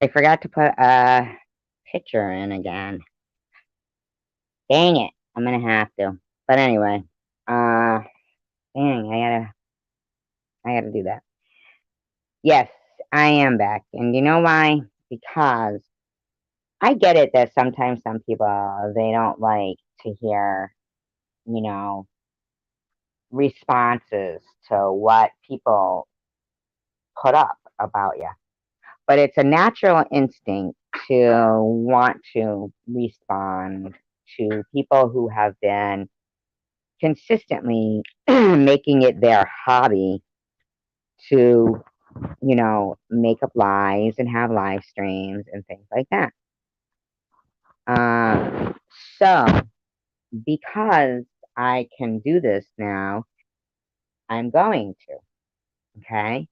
I forgot to put a picture in again. Dang it. I'm gonna have to. But anyway, uh, dang, I gotta do that. Yes, I am back. And you know why? Because I get it that sometimes some people, they don't like to hear, you know, responses to what people put up about you. But it's a natural instinct to want to respond to people who have been consistently making it their hobby to, make up lies and have live streams and things like that. Um, so, because I can do this now, I'm going to. Okay.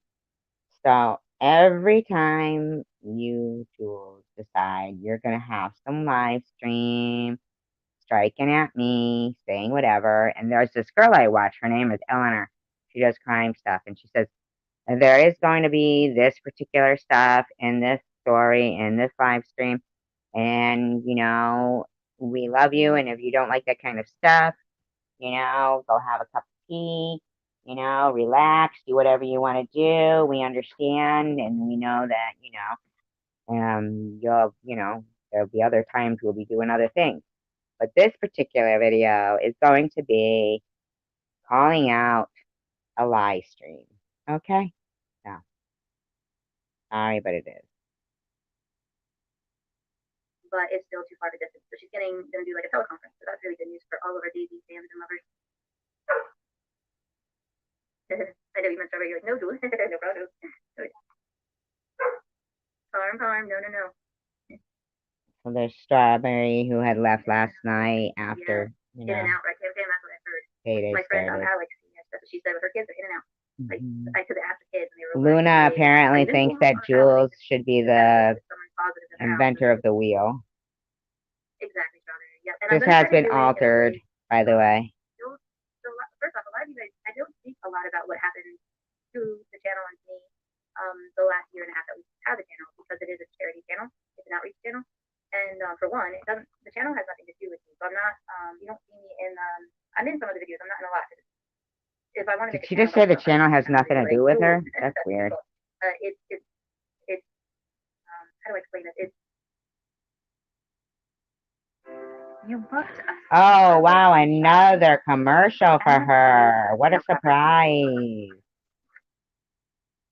So, every time you two decide you're going to have some live stream, striking at me, saying whatever, and there's this girl I watch, her name is Eleanor. She does crime stuff, and she says, there is going to be this particular stuff in this story, in this live stream, and, we love you, and if you don't like that kind of stuff, go have a cup of tea, relax, do whatever you want to do. We understand, and we know that, there'll be other times we'll be doing other things. But this particular video is going to be calling out a live stream. Okay? No, sorry, but it is. But it's still too far of a distance. So she's gonna do like a teleconference. So that's really good news for all of our Daisy fans and lovers. I know you meant strawberry. You're like, no, Julie, no problem. Farm, no. So there's Strawberry who had left last night after, in and out, right? Okay, that's what I heard. Payday My friend started. Alex, that's what she said with her kids are in and out. Like, I could ask the kids, and they were Luna apparently thinks that Jules should be the inventor of the wheel. Exactly, Strawberry. Yeah. And this has been altered, by the way. So, first off, a lot of you guys, I don't speak a lot about what happened to the channel and to me the last year and a half that we have the channel, because it is a charity channel. It's an outreach channel. And for one, the channel has nothing to do with me. So I'm not, you don't see me in, I'm in some of the videos. I'm not in a lot. If I want to Did she just say the channel has nothing to do with her? That's weird. It's how do I explain it? You booked us. Oh, wow, another commercial for her. What a surprise.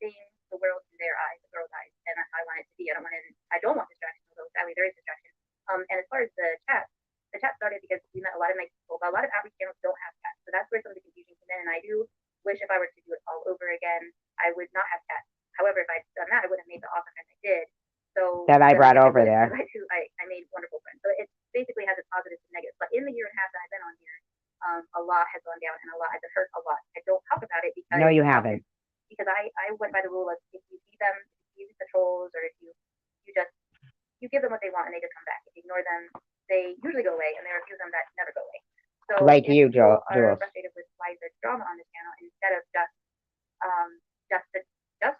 Seeing the world in their eyes, the girl's eyes, and that's how I want it to be. I don't want distraction, although sadly there is distraction. And as far as the chat started because we met a lot of nice people, but a lot of outreach channels don't have chat. So that's where some of the confusion came in, and I do wish if I were to do it all over again, I would not have chat. However, if I'd done that, I wouldn't have made the awesome friends I did. So that I brought over there. I made wonderful friends. So it basically has its positives and negatives. But in the year and a half that I've been on here, a lot has gone down and I've been hurt a lot. I don't talk about it because no, you haven't. Because I went by the rule of if you see them, if you use the trolls, or if you give them what they want and they just come back. If you ignore them, they usually go away, and there are a few of them that never go away. So like you, Joe. Are frustrated with why there's drama on this channel instead of just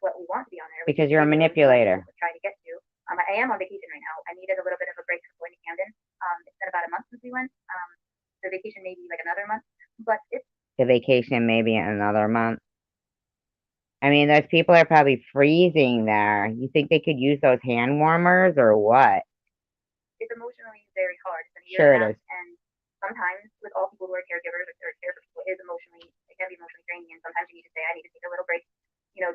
what we want to be on there. Because you're a manipulator. We're trying to get to. I am on vacation right now. I needed a little bit of a break from going to Camden. It's been about a month since we went. The vacation may be like another month, but the vacation may be another month. I mean, those people are probably freezing there. You think they could use those hand warmers or what? It's emotionally very hard. Sure it is. And sometimes with all people who are caregivers or care for people, it can be emotionally draining. And sometimes you need to say, I need to take a little break, to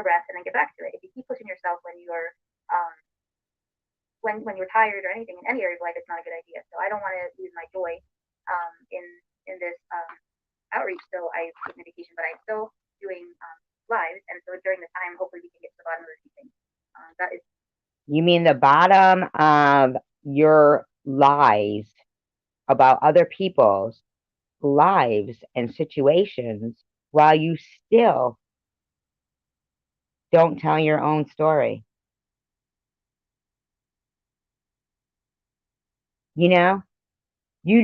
rest and then get back to it. If you keep pushing yourself when you're when you're tired or anything in any area of life, it's not a good idea. So I don't want to lose my joy in this outreach. So I take my vacation, but I'm still doing lives, and so during the time, hopefully we can get to the bottom of these things. That is. You mean the bottom of your lies about other people's lives and situations while you still don't tell your own story? You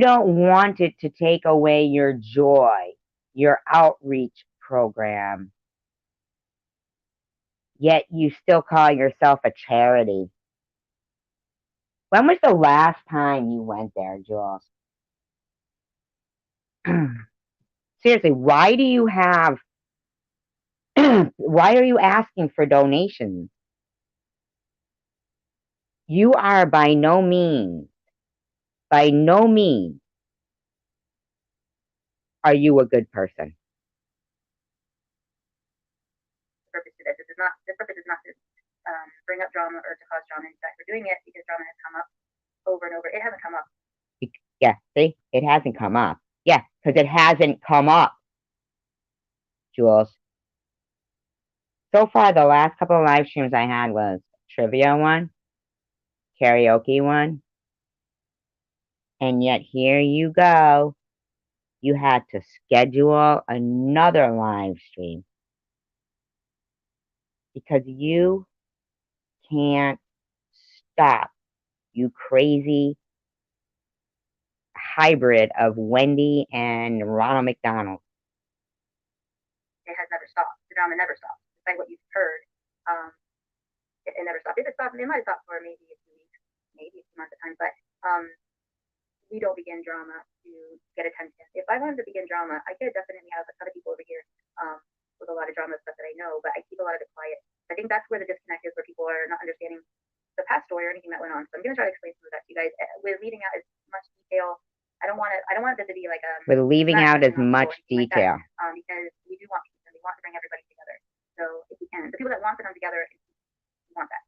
don't want it to take away your joy, your outreach program, yet you still call yourself a charity. When was the last time you went there, Jules? Seriously, why do you have, why are you asking for donations? You are by no means are you a good person. The purpose to this. The purpose is not to bring up drama or to cause drama. In fact, we're doing it because drama has come up over and over. It hasn't come up. Yeah, see, it hasn't come up. Yeah, because it hasn't come up, Jules. So far, the last couple of live streams I had was trivia one, karaoke one, and yet here you go. You had to schedule another live stream because you can't stop, you crazy hybrid of Wendy and Ronald McDonald. It has never stopped. The drama never stops. Despite what you've heard, um, it never stopped. If it stopped, it might have stopped for maybe a few weeks, maybe a few months at times, but we don't begin drama to get attention. If I wanted to begin drama, I could definitely have a ton of people over here with a lot of drama stuff that I know, but I keep a lot of it quiet. I think that's where the disconnect is, where people are not understanding the past story or anything that went on. So I'm going to try to explain some of that to you guys. We're leaving out as much detail. I don't want it. I don't want this to be like We're leaving out as much detail because we do want peace and we want to bring everybody together. So if we can, the people that want to come together want that.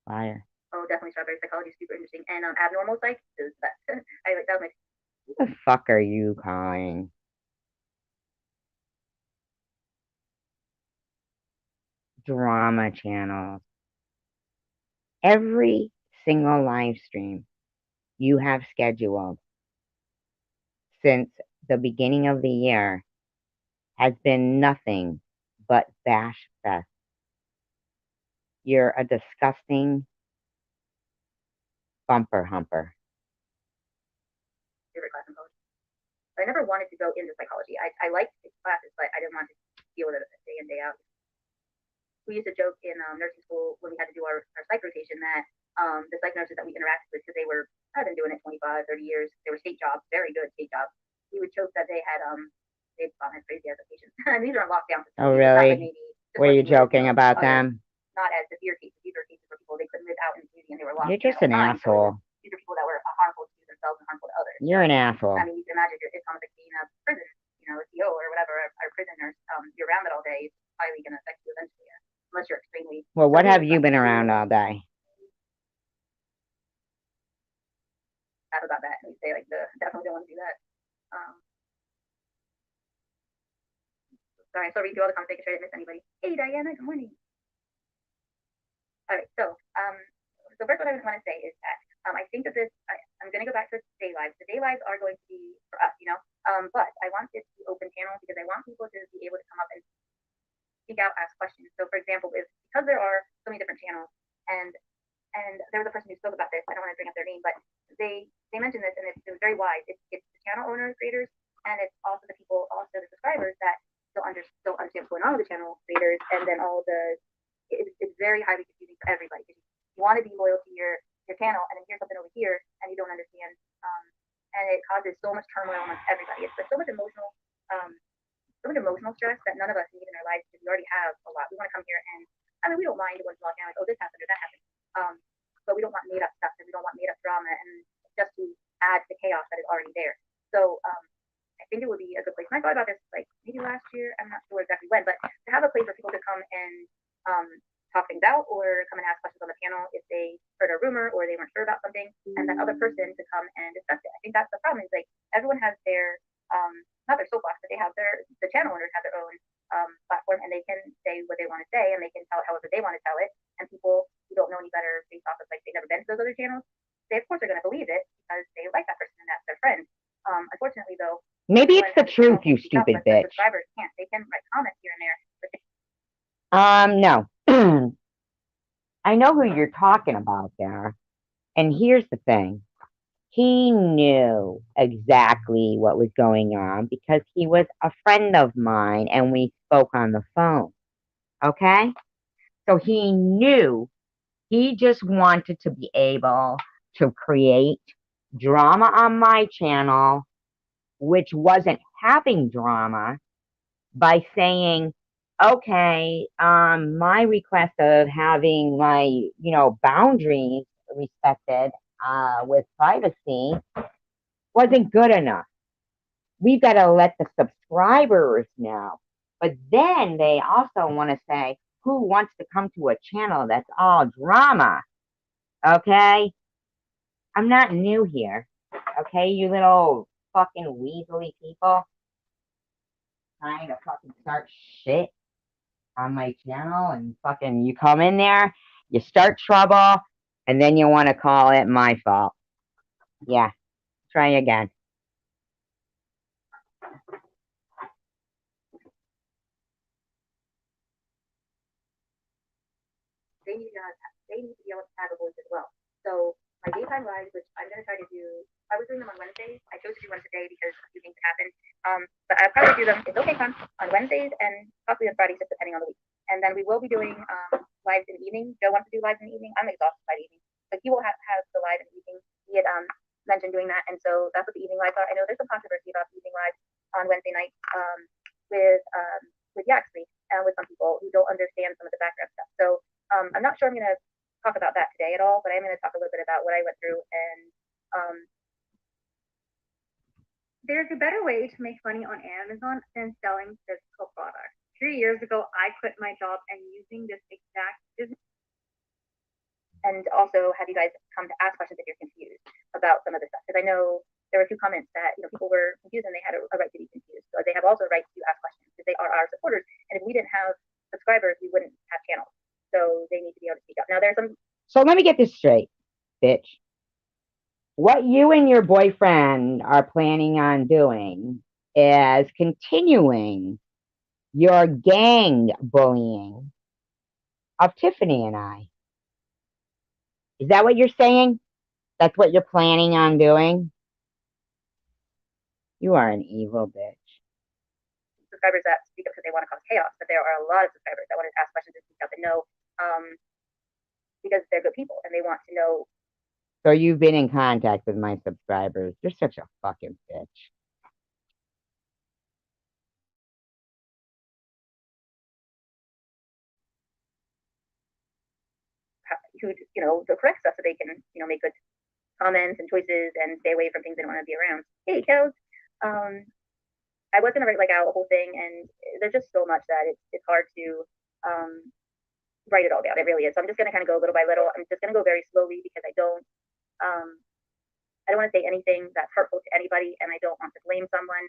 Fire. Oh, definitely strawberry psychology is super interesting, and abnormal psych is the best. I like that. What the fuck are you calling? Drama channels. Every single live stream you have scheduled since the beginning of the year has been nothing but bash fest. You're a disgusting bumper humper. Favorite class in college. I never wanted to go into psychology. I liked the classes, but I didn't want to deal with it day in day out. We used to joke in nursing school when we had to do our psych rotation that the psych nurses that we interacted with, because they were had been doing it 25, 30 years, they were state jobs, very good state jobs. We would joke that they had they'd gone as crazy as patients. And these are in lockdown Oh, facilities. really? Like maybe were you joking about them? Not as severe cases. These are cases where people they couldn't live out in the community and they were locked. You're just an asshole. These are people that were harmful to themselves and harmful to others. You're an asshole. I mean, you can imagine if someone's like being a prison, a CO or whatever, or prisoners, you're around it all day, it's highly going to affect you eventually, unless you're extremely. Well, what have you been around all day? Sad about that. And we say like definitely don't want to do that. Sorry, so read through all the comments, making sure I didn't miss anybody. Hey Diana, good morning. All right, so first what I want to say is that I think that I'm going to go back to day lives. The day lives are going to be for us, but I want this to be open channel because I want people to be able to come up and speak out, ask questions. So, for example, because there are so many different channels, and there was a person who spoke about this. I don't want to bring up their name, but they mentioned this, and it was very wise. It's the channel owners, creators, and it's also the people, also the subscribers that don't understand what's going on with the channel creators, and then it's very highly confusing for everybody. You want to be loyal to your channel, and then here's something over here, and you don't understand, and it causes so much turmoil amongst everybody. It's like so much emotional stress that none of us need in our lives because we already have a lot. We want to come here and we don't mind once in a while like, oh, this happened or that happened, but we don't want made up stuff and we don't want made up drama and just to add to the chaos that is already there. So I think it would be a good place. And I thought about this like maybe last year. I'm not sure exactly when, but to have a place for people to come and talk things out or come and ask questions on the panel if they heard a rumor or they weren't sure about something, and that other person to come and discuss it. I think that's the problem. Is like everyone has their not their soapbox, but they have the channel owners have their own platform, and they can say what they want to say, and they can tell it however they want to tell it. And people who don't know any better based off of like they've never been to those other channels, they of course are going to believe it because they like that person and that's their friend. Unfortunately, though, maybe it's the truth, you stupid bitch. Subscribers can't. They can write comments here and there. No. I know who you're talking about there. And here's the thing. He knew exactly what was going on because he was a friend of mine and we spoke on the phone. Okay? So he knew he just wanted to be able to create drama on my channel, which wasn't having drama, by saying, okay, my request of having my, boundaries respected with privacy wasn't good enough. We've got to let the subscribers know. But then they also want to say, who wants to come to a channel that's all drama? Okay? I'm not new here. Okay, you little fucking weaselly people trying to fucking start shit on my channel and fucking you come in there, you start trouble, and then you want to call it my fault. Yeah, try again. They need to be able to have a voice as well. So my daytime lives, which I'm going to try to do, I was doing them on Wednesdays. I chose to do one today because a few things happened. But I'll probably do them. It's okay time on Wednesdays and possibly on Fridays, just depending on the week. And then we will be doing lives in the evening. Joe wants to do lives in the evening. I'm exhausted by the evening, but he will have the live in the evening. He had mentioned doing that, and so that's what the evening lives are. I know there's some controversy about the evening lives on Wednesday night with Yaxley and with some people who don't understand some of the background stuff. So I'm not sure I'm going to talk about that today at all, but I'm going to talk a little bit about what I went through. And there's a better way to make money on Amazon than selling physical products. 3 years ago, I quit my job and using this exact business. And also have you guys come to ask questions if you're confused about some of the stuff. Because I know there were 2 comments that people were confused and they had a right to be confused. So they have also a right to ask questions because they are our supporters. And if we didn't have subscribers, we wouldn't have channels. So they need to be able to speak up. Now there's some. So let me get this straight, bitch. What you and your boyfriend are planning on doing is continuing your gang bullying of Tiffany and I. Is that what you're saying? That's what you're planning on doing? You are an evil bitch. Subscribers that speak up because they want to cause chaos, but there are a lot of subscribers that want to ask questions and speak up and know because they're good people and they want to know. So you've been in contact with my subscribers. You're such a fucking bitch. Who the correct stuff so they can make good comments and choices and stay away from things they don't want to be around. Hey, Kels. I was gonna write out a whole thing, and there's just so much that it's hard to write it all down. It really is. So I'm just gonna kind of go little by little. I'm just gonna go very slowly because um, I don't want to say anything that's hurtful to anybody, and I don't want to blame someone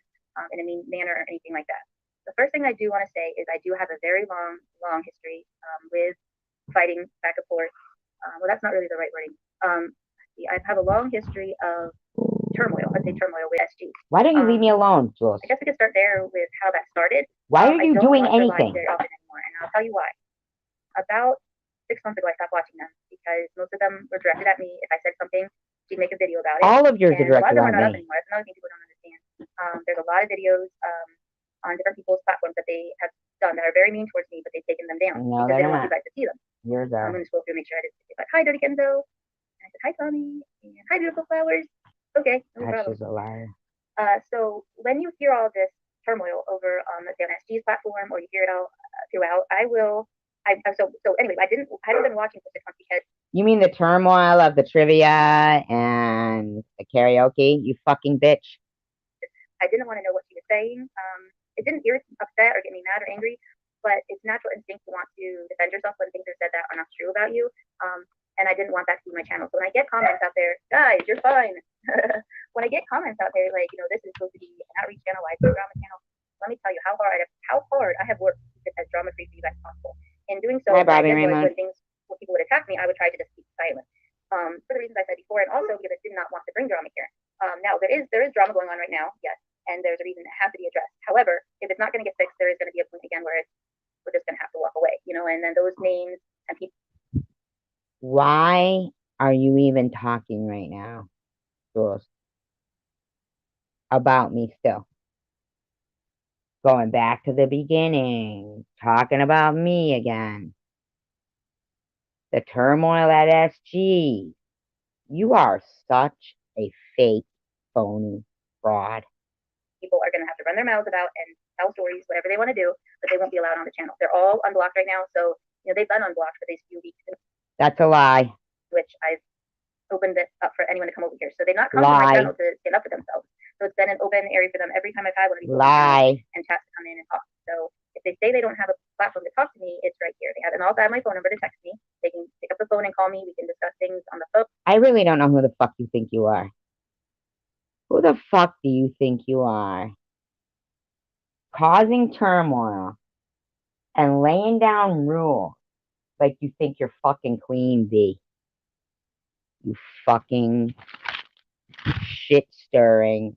in a mean manner or anything like that. The first thing I do want to say is I do have a very long history with fighting back and forth. Well, that's not really the right wording. I have a long history of turmoil. I'd say turmoil with SG. Why don't you leave me alone, Jules? I guess we could start there with how that started. Why are you doing anything? Very often anymore, and I'll tell you why. About 6 months ago, I stopped watching them because most of them were directed at me. If I said something, she'd make a video about it. All of yours are directed at me. A lot of them are not me. up anymore. That's another thing people don't understand. There's a lot of videos on different people's platforms that they have done that are very mean towards me, but they've taken them down no, because they don't want you guys to see them. Yours are. I'm going to scroll through and make sure I didn't like, hi, Dirty Kenzo. And I said, hi, Tommy. And hi, beautiful flowers. Okay, no problem. She's a liar. So when you hear all this turmoil over on the SG's platform, or you hear it all throughout, so anyway, I hadn't been watching for 6 months because. You mean the turmoil of the trivia and the karaoke? You fucking bitch. I didn't want to know what she was saying. It didn't upset or get me mad or angry, but it's natural instinct to want to defend yourself when things are said that are not true about you. And I didn't want that to be my channel. So when I get comments out there, guys, you're fine. When I get comments out there like, this is supposed to be an outreach channel, live drama channel, let me tell you how hard I have worked to keep it as drama free for you guys as possible. In doing so, when people would attack me, I would try to just keep silent. For the reasons I said before, and also because I did not want to bring drama here. Now there is drama going on right now, yes, and there's a reason it has to be addressed. However, if it's not going to get fixed, there is going to be a point again where we're just going to have to walk away, and then those names and people. Why are you even talking right now, Jules. About me still. Going back to the beginning, talking about me again. The turmoil at SG. You are such a fake, phony fraud. People are going to have to run their mouths about and tell stories, whatever they want to do, but they won't be allowed on the channel. They're all unblocked right now, so they've been unblocked for these few weeks. That's a lie. Which I've opened it up for anyone to come over here. So they've not come lie. to my channel to stand up for themselves. So it's been an open area for them every time I've had one of these lie and chats to come in and talk. So if they say they don't have a platform to talk to me, it's right here. They have, and also I have my phone number to text me. They can pick up the phone and call me. We can discuss things on the phone. I really don't know who the fuck you think you are. Who the fuck do you think you are? Causing turmoil and laying down rules like you think you're fucking Queen Bee. You fucking shit stirring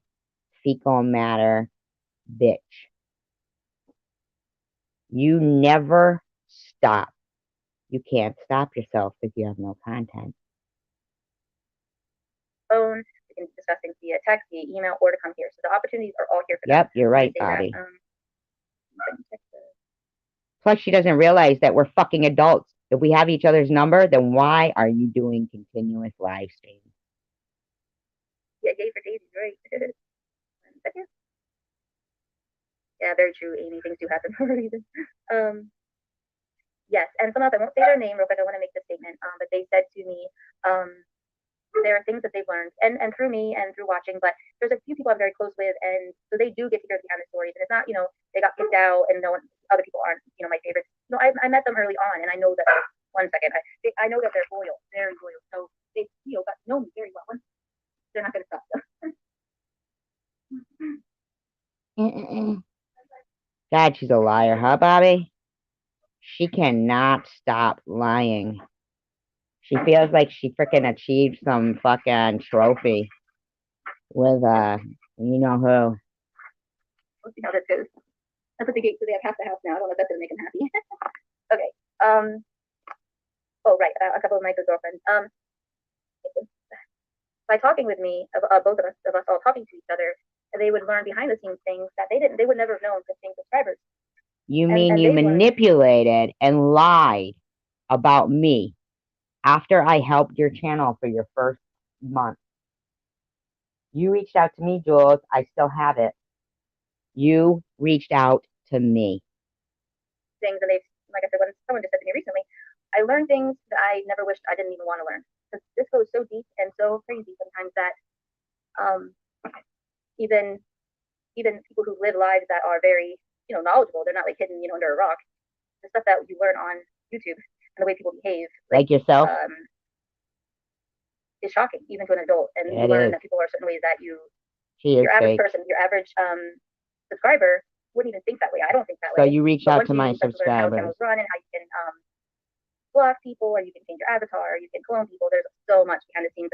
fecal matter bitch. You never stop. You can't stop yourself if you have no content. Phone, we can discuss things via text, via email, or to come here. So the opportunities are all here for Yep, you're right, Bobby. That, Plus, she doesn't realize that we're fucking adults. If we have each other's number, then why are you doing continuous live streams? Yeah, yay for Daisy, right? 1 second. Yeah, very true, Amy. Things do happen for a reason. Yes, and some of them, I won't say their name real quick. I want to make the statement. But they said to me, there are things that they've learned, and through me and through watching. But there's a few people I'm very close with, and so they do get to hear behind the stories. And it's not, they got kicked out, and no one, other people aren't, my favorites. I met them early on, and I know that. 1 second, I know that they're loyal, very loyal. So they, got to know me very well. They're not going to stop them. God, she's a liar, huh, Bobby? She cannot stop lying. She feels like she freaking achieved some fucking trophy with you know who. We'll see how this goes. That's what they get. So they have half the house now. I don't know if that's gonna make them happy. Okay. Oh right, a couple of my good girlfriends. By talking with me, both of us all talking to each other, they would learn behind the scenes things that they would never have known for being subscribers. You mean you manipulated and lied about me after I helped your channel for your first month? You reached out to me, Jules. I still have it. You reached out to me. Things, and they've, like I said, when someone just said to me recently, I learned things that I never wished I didn't even want to learn. Because this goes so deep and so crazy sometimes that even people who live lives that are very, knowledgeable, they're not like hidden, under a rock. The stuff that you learn on YouTube and the way people behave, like yourself, is shocking, even to an adult. And you learn that people are certain ways that your average person, your average subscriber wouldn't even think that way. I don't think that way. So you reach out to my subscribers. How channels run and how you can block people, or you can change your avatar, or you can clone people. There's so much behind the scenes.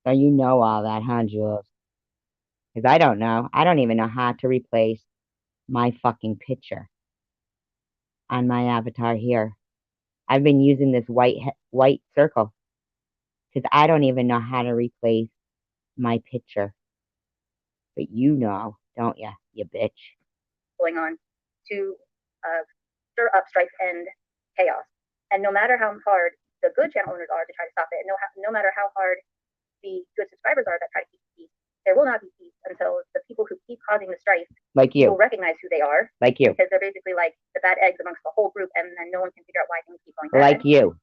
So you know all that, huh, Jules? Because I don't know. I don't even know how to replace my fucking picture on my avatar here. I've been using this white circle because I don't even know how to replace my picture. But you know, don't you, you bitch? Going on to stir up strife and chaos. And no matter how hard the good channel owners are to try to stop it, no matter how hard the good subscribers are that try to keep peace, there will not be peace until the people who keep causing the strife, like you, will recognize who they are, like you, because they're basically like the bad eggs amongst the whole group, and then no one can figure out why things keep going bad. Like you.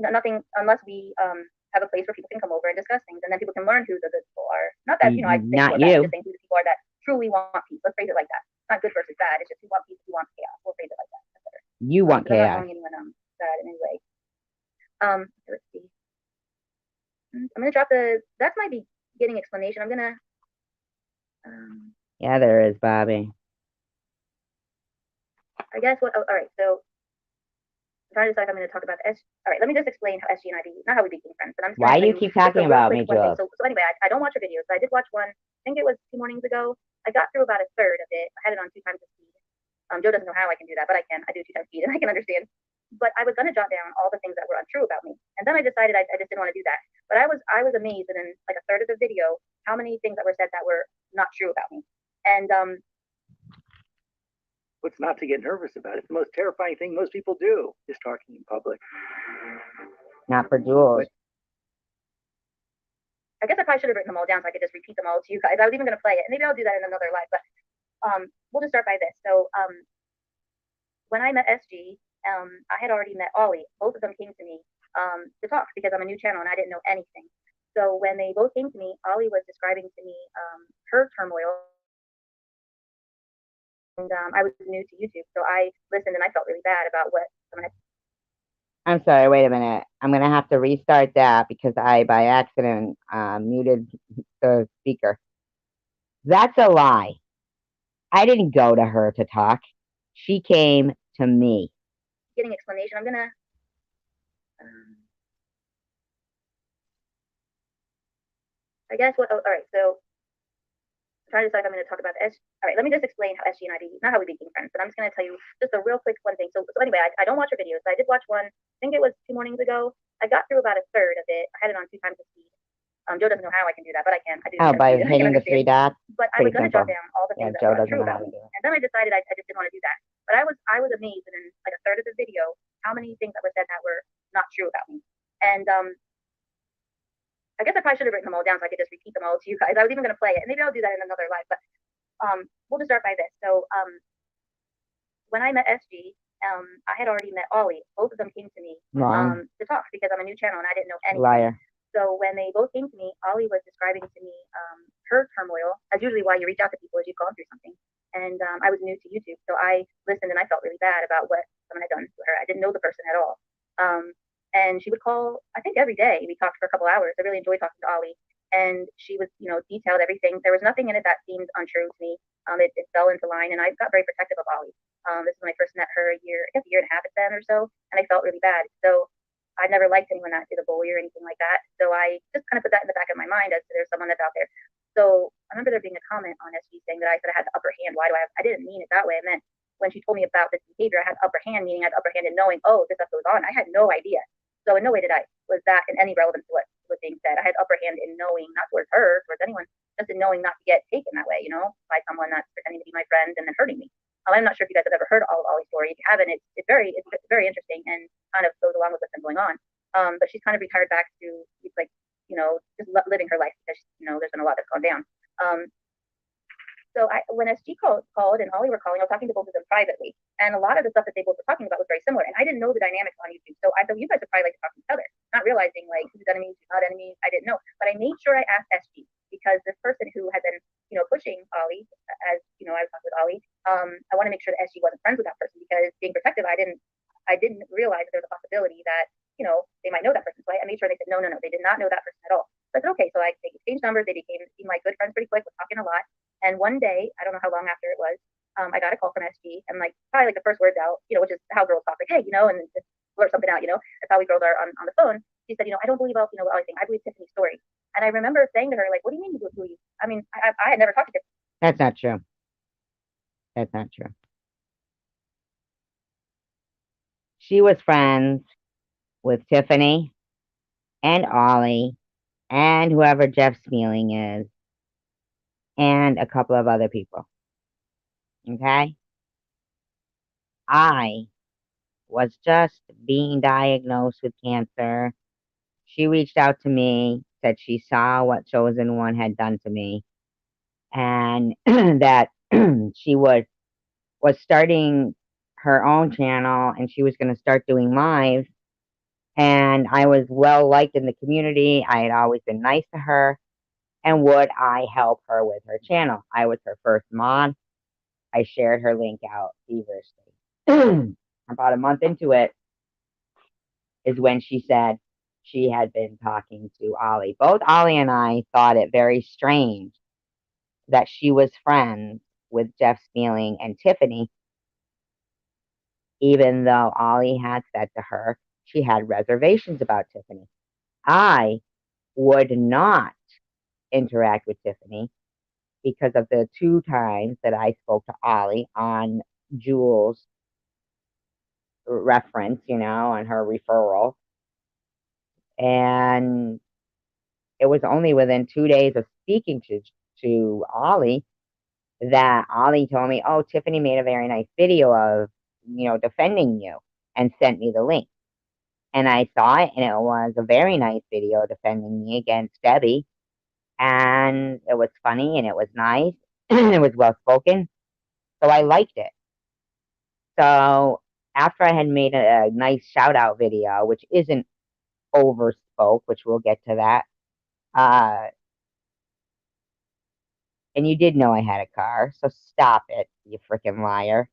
Nothing unless we have a place where people can come over and discuss things, and then people can learn who the good people are. Not that I think not you. Just think who the people are that truly want peace. Let's phrase it like that. It's not good versus bad. It's just who want peace, who wants chaos. We'll phrase it like that. You want chaos. I'm not calling anyone bad in any way. Let's see. I'm gonna drop that's my beginning explanation. I'm gonna. Yeah, there is, Bobby. I guess what. All right, so I'm trying to decide if I'm going to talk about All right, let me just explain how SG and I not how we became friends, but I'm just. Why do you keep talking about me, Joe? So anyway, I don't watch her videos, but I did watch one. I think it was 2 mornings ago. I got through about a third of it. I had it on 2 times the speed. Joe doesn't know how I can do that, but I can. I do 2 times speed, and I can understand but I was gonna jot down all the things that were untrue about me, and then I decided I just didn't want to do that. But I was amazed that in like a third of the video, how many things that were said that were not true about me, and What's not to get nervous about? It's the most terrifying thing most people do is talking in public. Not for Jules. I guess I probably should have written them all down so I could just repeat them all to you guys. I was even gonna play it, and maybe I'll do that in another live. But we'll just start by this. So when I met SG, I had already met Ollie. Both of them came to me to talk because I'm a new channel and I didn't know anything. So when they both came to me, Ollie was describing to me her turmoil, and I was new to YouTube, so I listened and I felt really bad about what someone had. I'm sorry, wait a minute. I'm gonna have to restart that because I, by accident, muted the speaker. That's a lie. I didn't go to her to talk. She came to me. Getting explanation. I'm gonna. Um, I guess what. Oh, all right. So I'm trying to decide if I'm going to talk about S. All right. Let me just explain how SG and I not how we became friends, but I'm just going to tell you just a real quick one thing. So anyway, I don't watch her videos. I did watch one. I think it was 2 mornings ago. I got through about a third of it. I had it on 2 times the speed. Joe doesn't know how I can do that, but I can. I do. Oh, by I hitting the three dots? But I was Pretty going to jot simple. down all the Yeah, things that Joe were doesn't true know how about to me, do it. and then I decided I just didn't want to do that. But I was amazed, and in like a third of the video, how many things that were said that were not true about me. And I guess I probably should have written them all down so I could just repeat them all to you guys. I was even going to play it, and maybe I'll do that in another live. But we'll just start by this. So when I met SG, I had already met Ollie. Both of them came to me to talk because I'm a new channel and I didn't know anything. Liar. So when they both came to me, Ollie was describing to me her turmoil. That's usually why you reach out to people as you've gone through something. And I was new to YouTube, so I listened and I felt really bad about what someone had done to her. I didn't know the person at all. And she would call, I think every day. We talked for a couple hours. I really enjoyed talking to Ollie. And she was, detailed everything. There was nothing in it that seemed untrue to me. It fell into line, and I got very protective of Ollie. This is when I first met her I guess a year and a half then or so, and I felt really bad. So I never liked anyone that did a bully or anything like that. So I just kind of put that in the back of my mind as to there's someone that's out there. So I remember there being a comment on SG saying that I said I had the upper hand. Why do I? I didn't mean it that way. I meant when she told me about this behavior, I had upper hand, meaning I had upper hand in knowing, oh, this stuff goes on. I had no idea. So in no way did I was that in any relevance to what was being said. I had upper hand in knowing, not towards her, towards anyone, just in knowing not to get taken that way, by someone that's pretending to be my friend and then hurting me. I'm not sure if you guys have ever heard all of Ollie's story. If you haven't, it's very interesting and kind of goes along with what's been going on. But she's kind of retired back to like just living her life because there's been a lot that's gone down. So when SG called and Ollie were calling, I was talking to both of them privately, and a lot of the stuff that they both were talking about was very similar. And I didn't know the dynamics on YouTube, so I thought you guys would probably like to talk to each other, not realizing like who's enemies, who's not enemies. I didn't know, but I made sure I asked SG because this person who had been pushing Ollie, as I was talking with Ollie, I want to make sure that SG wasn't friends with that person because being protective, I didn't realize that there was a possibility that they might know that person. So I made sure they said no, no, no, they did not know that person at all. So I said okay, so they exchanged numbers, they seemed like good friends pretty quick, we're talking a lot. And one day, I don't know how long after it was, I got a call from SG and like probably like the first words out, which is how girls talk, like, hey, and then just blurt something out, that's how we girls are on the phone. She said, I don't believe what Ollie saying. I believe Tiffany's story. And I remember saying to her, like, what do you mean you believe? I mean, I had never talked to Tiffany. That's not true. That's not true. She was friends with Tiffany and Ollie and whoever Jeff Smealing is and a couple of other people. Okay? I was just being diagnosed with cancer. She reached out to me, said she saw what Chosen One had done to me, and that she was starting her own channel and she was going to start doing live. And I was well liked in the community. I had always been nice to her. And would I help her with her channel? I was her first mod. I shared her link out feverishly. About a month into it is when she said she had been talking to Ollie. Both Ollie and I thought it very strange that she was friends with Jeff Smealing and Tiffany, even though Ollie had said to her she had reservations about Tiffany. I would not interact with Tiffany because of the 2 times that I spoke to Ollie on Jules' reference, on her referral. And it was only within 2 days of speaking to Ollie that Ollie told me, "Oh, Tiffany made a very nice video of, defending you," and sent me the link. And I saw it, and it was a very nice video defending me against Debbie. And it was funny, and it was nice, and it was well spoken. So I liked it. So after I had made a nice shout out video, which isn't overspoke, which we'll get to that. And you did know I had a car, so stop it, you freaking liar.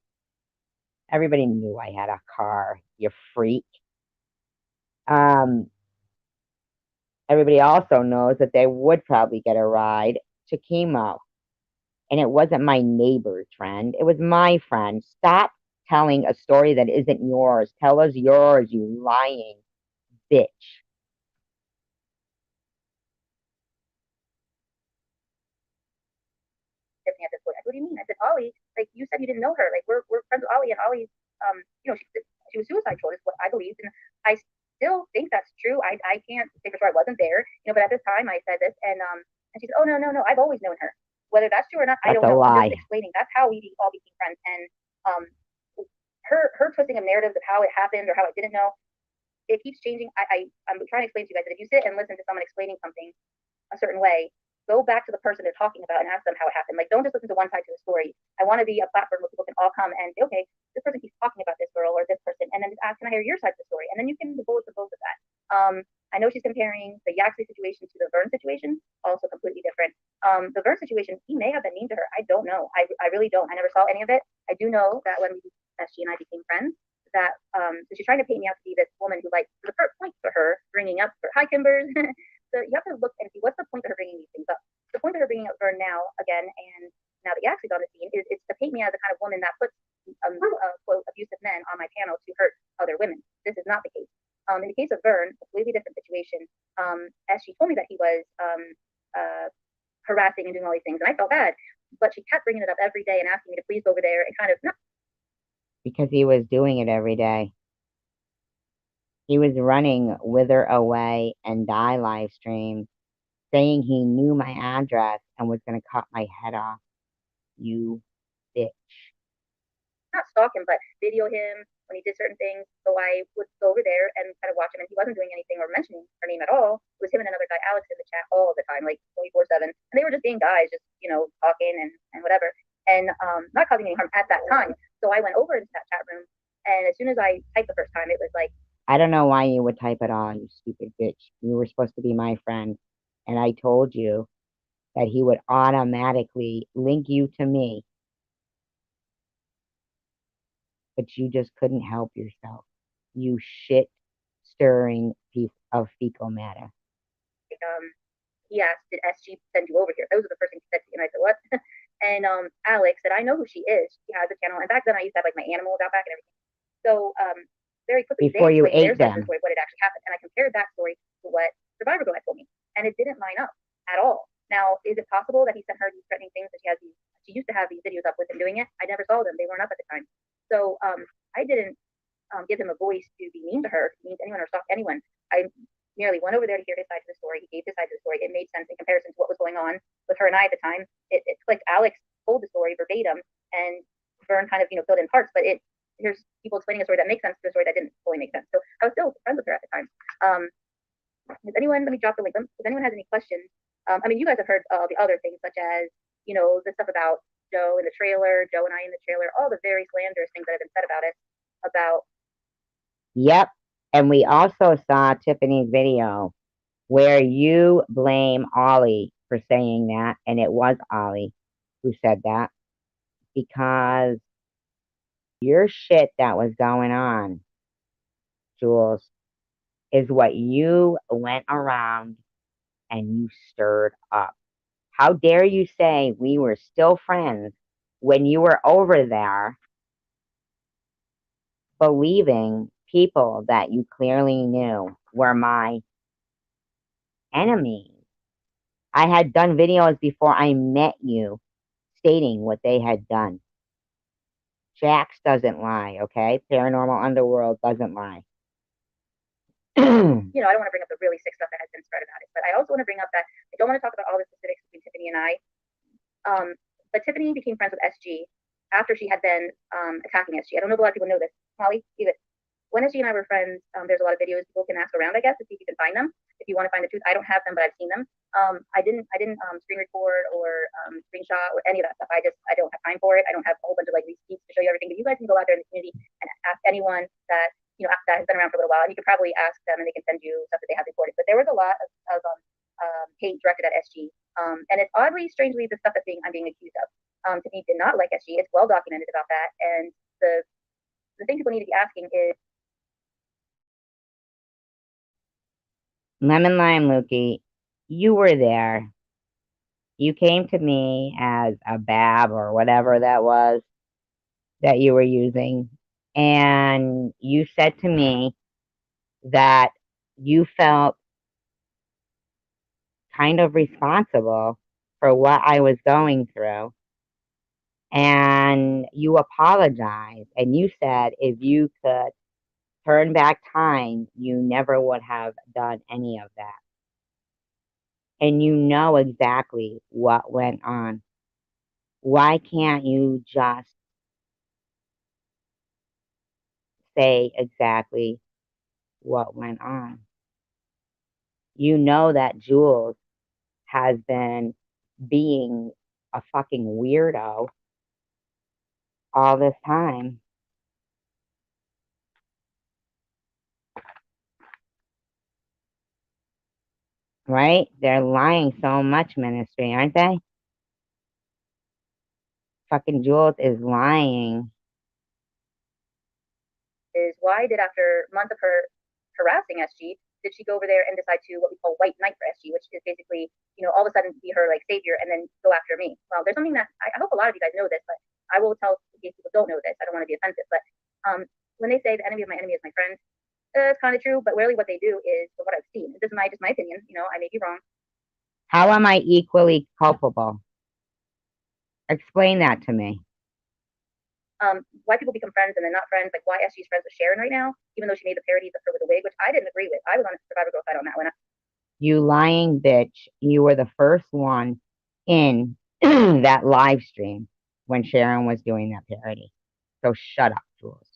Everybody knew I had a car, you freak. Um, Everybody also knows that they would probably get a ride to chemo. And it wasn't my neighbor's friend, it was my friend. Stop telling a story that isn't yours. Tell us yours, you lying bitch. Tiffany at this point. I said, what do you mean? I said, Ollie, like you said you didn't know her. Like we're friends with Ollie, and Ollie's she was suicidal is what I believed, and I still think that's true. I can't say for sure I wasn't there, but at this time I said this, and she said, oh no, I've always known her. Whether that's true or not, I That's don't a know. I'm just lie. explaining. That's how we all became friends, and um, her twisting of narratives of how it happened or how I didn't know, it keeps changing. I'm trying to explain to you guys that if you sit and listen to someone explaining something a certain way, go back to the person they're talking about and ask them how it happened. Like, don't just listen to one side to the story. I want to be a platform where people can all come and say, okay, this person keeps talking about this girl or this person, and then just ask, can I hear your side of the story? And then you can divulge the both of that. I know she's comparing the Yaxley situation to the Vern situation, also completely different. The Vern situation, he may have been mean to her. I don't know. I really don't. I never saw any of it. I do know that when she and I became friends, that so she's trying to paint me out to be this woman who, like, the first point for her bringing up for hi Kimbers. So you have to look and see what's the point of her bringing these things up. The point of her bringing up Vern now again, and now that Yaxley's on the scene, is it's to paint me as the kind of woman that puts quote abusive men on my panel to hurt other women. This is not the case. In the case of Vern, a completely different situation. As she told me that he was harassing and doing all these things, and I felt bad, but she kept bringing it up every day and asking me to please go over there and kind of no. Because he was doing it every day. He was running Wither Away and Die live stream, saying he knew my address and was going to cut my head off. You bitch. Not stalk him, but video him when he did certain things. So I would go over there and kind of watch him, and he wasn't doing anything or mentioning her name at all. It was him and another guy, Alex, in the chat all the time, like 24/7, and they were just being guys, just talking and whatever, and not causing any harm at that time. So I went over into that chat room, and as soon as I typed the first time, it was like, I don't know why you would type it all, you stupid bitch. You were supposed to be my friend, and I told you that he would automatically link you to me, but you just couldn't help yourself. You shit stirring piece of fecal matter. he asked, "Did SG send you over here?" Those are the first things he said to me, and I said, "What?" And Alex said, "I know who she is. She has a channel." And back then, I used to have like my animals out back and everything. So very quickly, Before they you explained their ate side of them. the story, what had actually happened, and I compared that story to what Survivorgirl had told me, and it didn't line up at all. Now, is it possible that he sent her these threatening things that she has these? She used to have these videos up with him doing it. I never saw them; they weren't up at the time. So I didn't give him a voice to be mean to her, to mean to anyone or stalk anyone. I merely went over there to hear his side of the story. He gave his side of the story. It made sense in comparison to what was going on with her and I at the time. It clicked. Alex told the story verbatim, and Vern kind of filled in parts. But here's people explaining a story that makes sense to a story that didn't fully make sense. So I was still friends with her at the time. Does anyone? Let me drop the link. If anyone has any questions, I mean, you guys have heard the other things such as the stuff about Joe in the trailer, Joe and I in the trailer, all the very slanderous things that have been said about it. About Yep. And we also saw Tiffany's video where you blame Ollie for saying that, and it was Ollie who said that, because your shit that was going on, Jules, is what you went around and you stirred up. How dare you say we were still friends when you were over there believing people that you clearly knew were my enemies? I had done videos before I met you stating what they had done. Jax doesn't lie, okay? Paranormal Underworld doesn't lie. I don't want to bring up the really sick stuff that has been spread about it, but I also want to bring up that I don't want to talk about all the specifics between Tiffany and I. But Tiffany became friends with SG after she had been attacking SG. I don't know if a lot of people know this. Molly, see this. When SG and I were friends, there's a lot of videos people can ask around, I guess, to see if you can find them. If you want to find the truth, I don't have them, but I've seen them. I didn't screen record or screenshot or any of that stuff. I don't have time for it. I don't have a whole bunch of like receipts to show you everything. But you guys can go out there in the community and ask anyone that that has been around for a little while, and you could probably ask them, and they can send you stuff that they have recorded. But there was a lot of hate directed at SG, and it's oddly, strangely, the stuff I'm being accused of. Tiffany did not like SG. It's well documented about that, and the thing people need to be asking is, Lemon Lime Lukey, you were there. You came to me as a bab or whatever that was that you were using, and you said to me that you felt kind of responsible for what I was going through. And you apologized, and you said if you could turn back time, you never would have done any of that. And you know exactly what went on. Why can't you just say exactly what went on? You know that Jules has been being a fucking weirdo all this time. Right? They're lying so much, Ministry, aren't they? Fucking Jules is lying. is why did after a month of her harassing SG, did she go over there and decide to what we call white knight for SG, which is basically, all of a sudden be her like savior and then go after me? Well, there's something that I hope a lot of you guys know this, but I will tell in case people don't know this. I don't want to be offensive, but when they say the enemy of my enemy is my friend, it's kind of true. But really, what they do is, from what I've seen, this is just my opinion. I may be wrong. How am I equally culpable? Explain that to me. Why people become friends and then not friends, like why SG's friends with Sharon right now, even though she made the parodies of her with a wig, which I didn't agree with. I was on a Survivorgirl side on that one. You lying bitch. You were the first one in that live stream when Sharon was doing that parody. So shut up, Jules.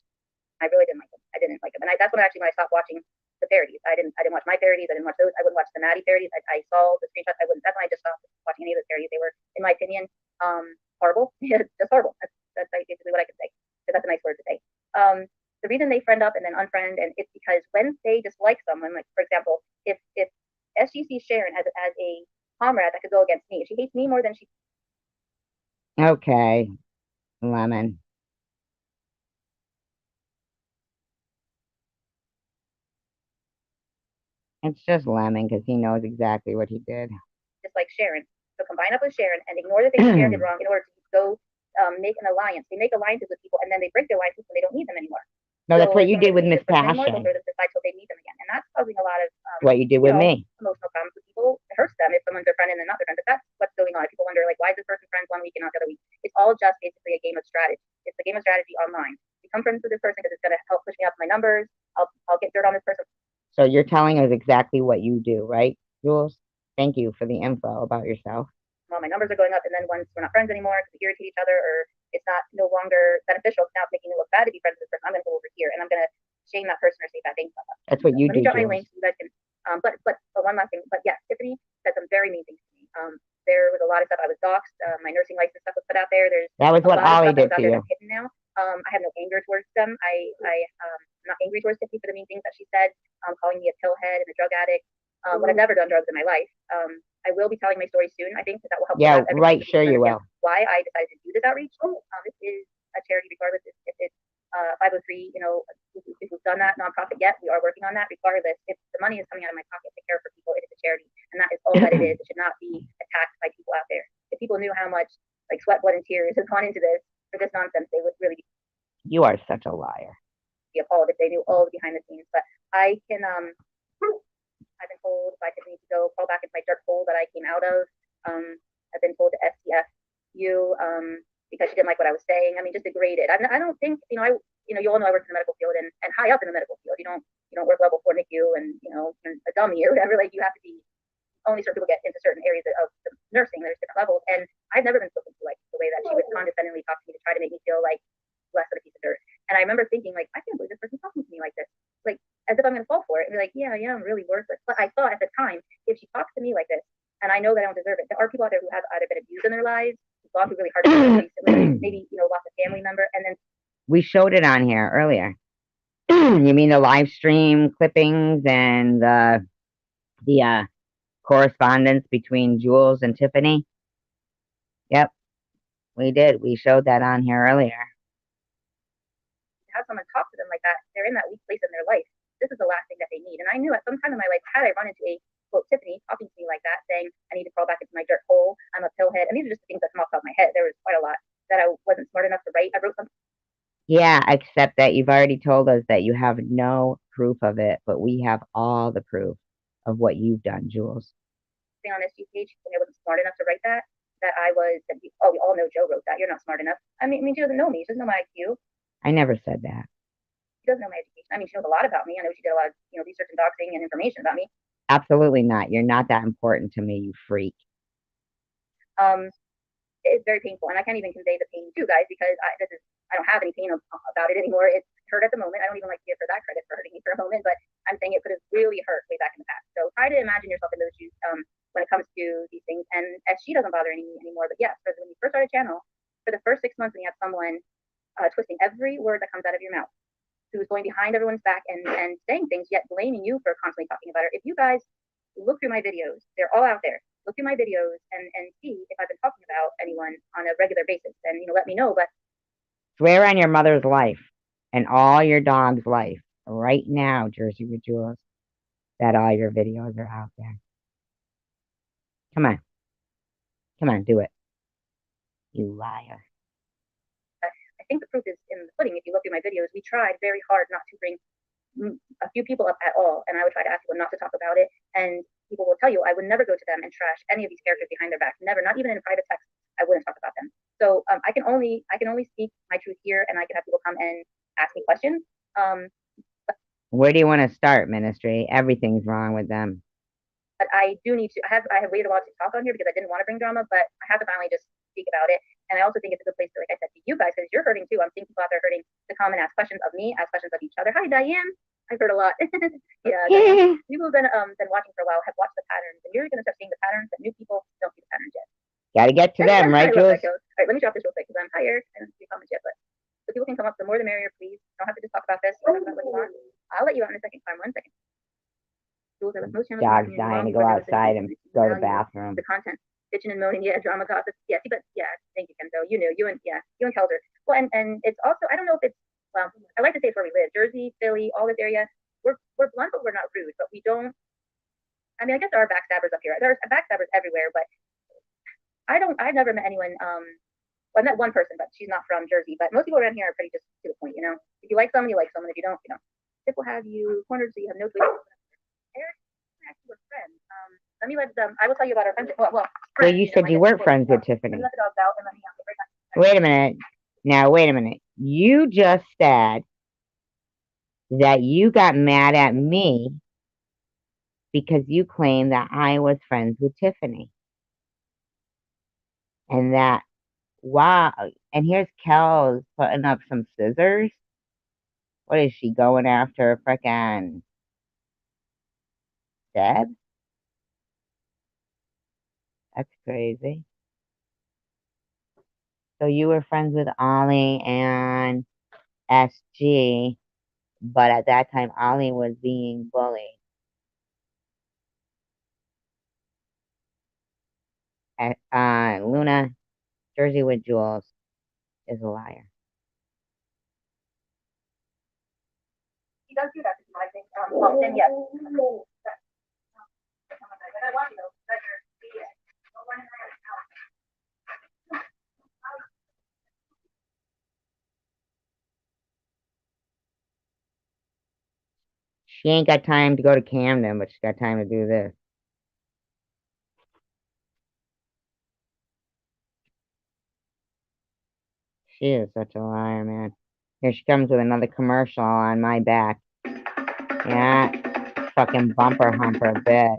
I really didn't like them. I didn't like them, and that's when I stopped watching the parodies. I didn't watch my parodies. I didn't watch those. I wouldn't watch the Maddie parodies. I saw the screenshots. I wouldn't. That's when I just stopped watching any of the parodies. They were, in my opinion, horrible. Just horrible. That's basically what I could say. Because that's a nice word to say. The reason they friend up and then unfriend, and it's because when they dislike someone, like for example, if SG sees Sharon as a comrade that could go against me, if she hates me more than she. Okay, Lemon. It's just Lemon because he knows exactly what he did. Just like Sharon. So combine up with Sharon and ignore the things Sharon did wrong in order to go make an alliance. They make alliances with people and then they break their alliances when they don't need them anymore. No, that's what you did with Miss Passion. They'll decide till they need them again, and that's causing a lot of what you did with me. Emotional problems with people. It hurts them if someone's their friend and they're not their friend. But that's what's going on. People wonder, like, why is this person friends one week and not the other week? It's all just basically a game of strategy. It's a game of strategy online. Become friends with this person because it's going to help push me up my numbers. I'll get dirt on this person. So you're telling us exactly what you do, right, Jules? Thank you for the info about yourself. Well, my numbers are going up, and then once we're not friends anymore because we irritate each other, or it's no longer beneficial, it's now making it look bad to be friends with this person. I'm going to go over here and I'm going to shame that person or say bad things about them. That's what you do. Let me drop my links. You guys can. But one last thing. But yeah, Tiffany said some very mean things to me. There was a lot of stuff. I was doxxed. My nursing license stuff was put out there. That was what Ollie did to you. Hidden now. I have no anger towards them. I'm not angry towards Tiffany for the mean things that she said. Calling me a pillhead and a drug addict. When I've never done drugs in my life. I will be telling my story soon. I think that will help. Yeah, right. Sure, you will. Why I decided to do this outreach. This is a charity, regardless if it's 503. If we've done that nonprofit yet, we are working on that. Regardless, if the money is coming out of my pocket to care for people, it is a charity, and that is all that it is. It should not be attacked by people out there. If people knew how much sweat, blood, and tears has gone into this for this nonsense, they would really. You are such a liar. Be appalled if they knew all the behind the scenes. But I can. I've been told if I could need to go crawl back into my dark hole that I came out of. I've been told to STF you because she didn't like what I was saying. I mean, just degraded. I don't think, you all know I work in the medical field, and high up in the medical field. You don't work level 4 NICU and, a dummy or whatever. Like, you have to be, only certain people get into certain areas of the nursing. There's different levels. And I've never been spoken to like the way that she would condescendingly talk to me to try to make me feel like less of a piece of dirt. And I remember thinking, like, I can't believe this person's talking to me like this. Like, as if I'm going to fall for it and be like, yeah, I'm really worthless. But I thought at the time, if she talks to me like this, and I know that I don't deserve it, there are people out there who have either been abused in their lives, who've gone through really hard times recently, maybe, lost a family member, and then We showed it on here earlier. You mean the live stream clippings and the correspondence between Jules and Tiffany? Yep, we did. We showed that on here earlier. have someone talk to them like that, they're in that weak place in their life. This is the last thing that they need. And I knew at some time in my life, had I run into a quote Tiffany talking to me like that, saying, I need to crawl back into my dirt hole, I'm a pillhead. And these are just things that come off the top of my head. There was quite a lot that I wasn't smart enough to write. I wrote something Yeah, except that you've already told us that you have no proof of it, but we have all the proof of what you've done, Jules. on SG page, and I wasn't smart enough to write that. That I was, that we all know Joe wrote that. You're not smart enough. I mean, she doesn't know me. She doesn't know my IQ. I never said that. She doesn't know my education. I mean, she knows a lot about me. I know she did a lot of, research and doxing and information about me. Absolutely not. You're not that important to me, you freak. It's very painful, and I can't even convey the pain to you guys because I don't have any pain about it anymore. It's hurt at the moment. I don't even like to give her that credit for hurting me for a moment, but I'm saying it could have really hurt way back in the past. So try to imagine yourself in those shoes when it comes to these things. And as she doesn't bother me anymore, but yes, when you first started a channel, for the first 6 months, when you have someone twisting every word that comes out of your mouth, who's going behind everyone's back and saying things, yet blaming you for constantly talking about her. If you guys look through my videos, they're all out there. Look through my videos and see if I've been talking about anyone on a regular basis, and let me know. But swear on your mother's life and all your dog's life right now, Jersey with Jules, that all your videos are out there. Come on, do it. You liar. I think the proof is in the pudding. If you look through my videos, we tried very hard not to bring a few people up at all, and I would try to ask people not to talk about it, and people will tell you I would never go to them and trash any of these characters behind their back. Never, not even in private text. I wouldn't talk about them. So I can only speak my truth here, and I can have people come and ask me questions. Where do you want to start, Ministry? Everything's wrong with them. But I do need to. I have waited a while to talk on here because I didn't want to bring drama, but I have to finally just speak about it. And I also think it's a good place to, like I said, to you guys, because you're hurting too. I'm seeing people out there hurting to come and ask questions of me, ask questions of each other. Hi, Diane. I've heard a lot. Yeah, people who've been watching for a while have watched the patterns, and you're going to start seeing the patterns that new people don't see the patterns yet. Got to get to them, right, Jules? All right, let me drop this real quick because I'm tired and I don't see comments yet. But so people can come up. The more the merrier, please. You don't have to just talk about this. You talk about what you want. I'll let you out in a second. Time, 1 second. Dog's dying to go outside and go to the bathroom. The content, bitching and moaning, yeah, drama gossip, yeah. See, but yeah, thank you, Kenzo. You and Kelder. Well, and it's also, I don't know if it's, well, I like to say it's where we live, Jersey, Philly, all this area. We're blunt, but we're not rude. But we don't. I mean, I guess there are backstabbers up here. There's backstabbers everywhere, but I've never met anyone. Well, I met one person, but she's not from Jersey. But most people around here are pretty just to the point. If you like someone, you like someone. If you don't, you don't. People have you cornered so you have no choice. Eric and I actually were friends. Let me let them. I will tell you about our friendship. Well, you said you weren't friends with Tiffany. Let the dogs out and let me Wait a minute. Now, wait a minute. You just said that you got mad at me because you claimed that I was friends with Tiffany. And that, wow. And here's Kel's putting up some scissors. What is she going after? Frickin' Deb? That's crazy. So you were friends with Ollie and SG, but at that time Ollie was being bullied. Luna, Jersey with Jules is a liar. He does do that, I think. Well, then yes. She ain't got time to go to Camden, but she's got time to do this. She is such a liar, man. Here she comes with another commercial on my back. Yeah, fucking bumper humper, bitch.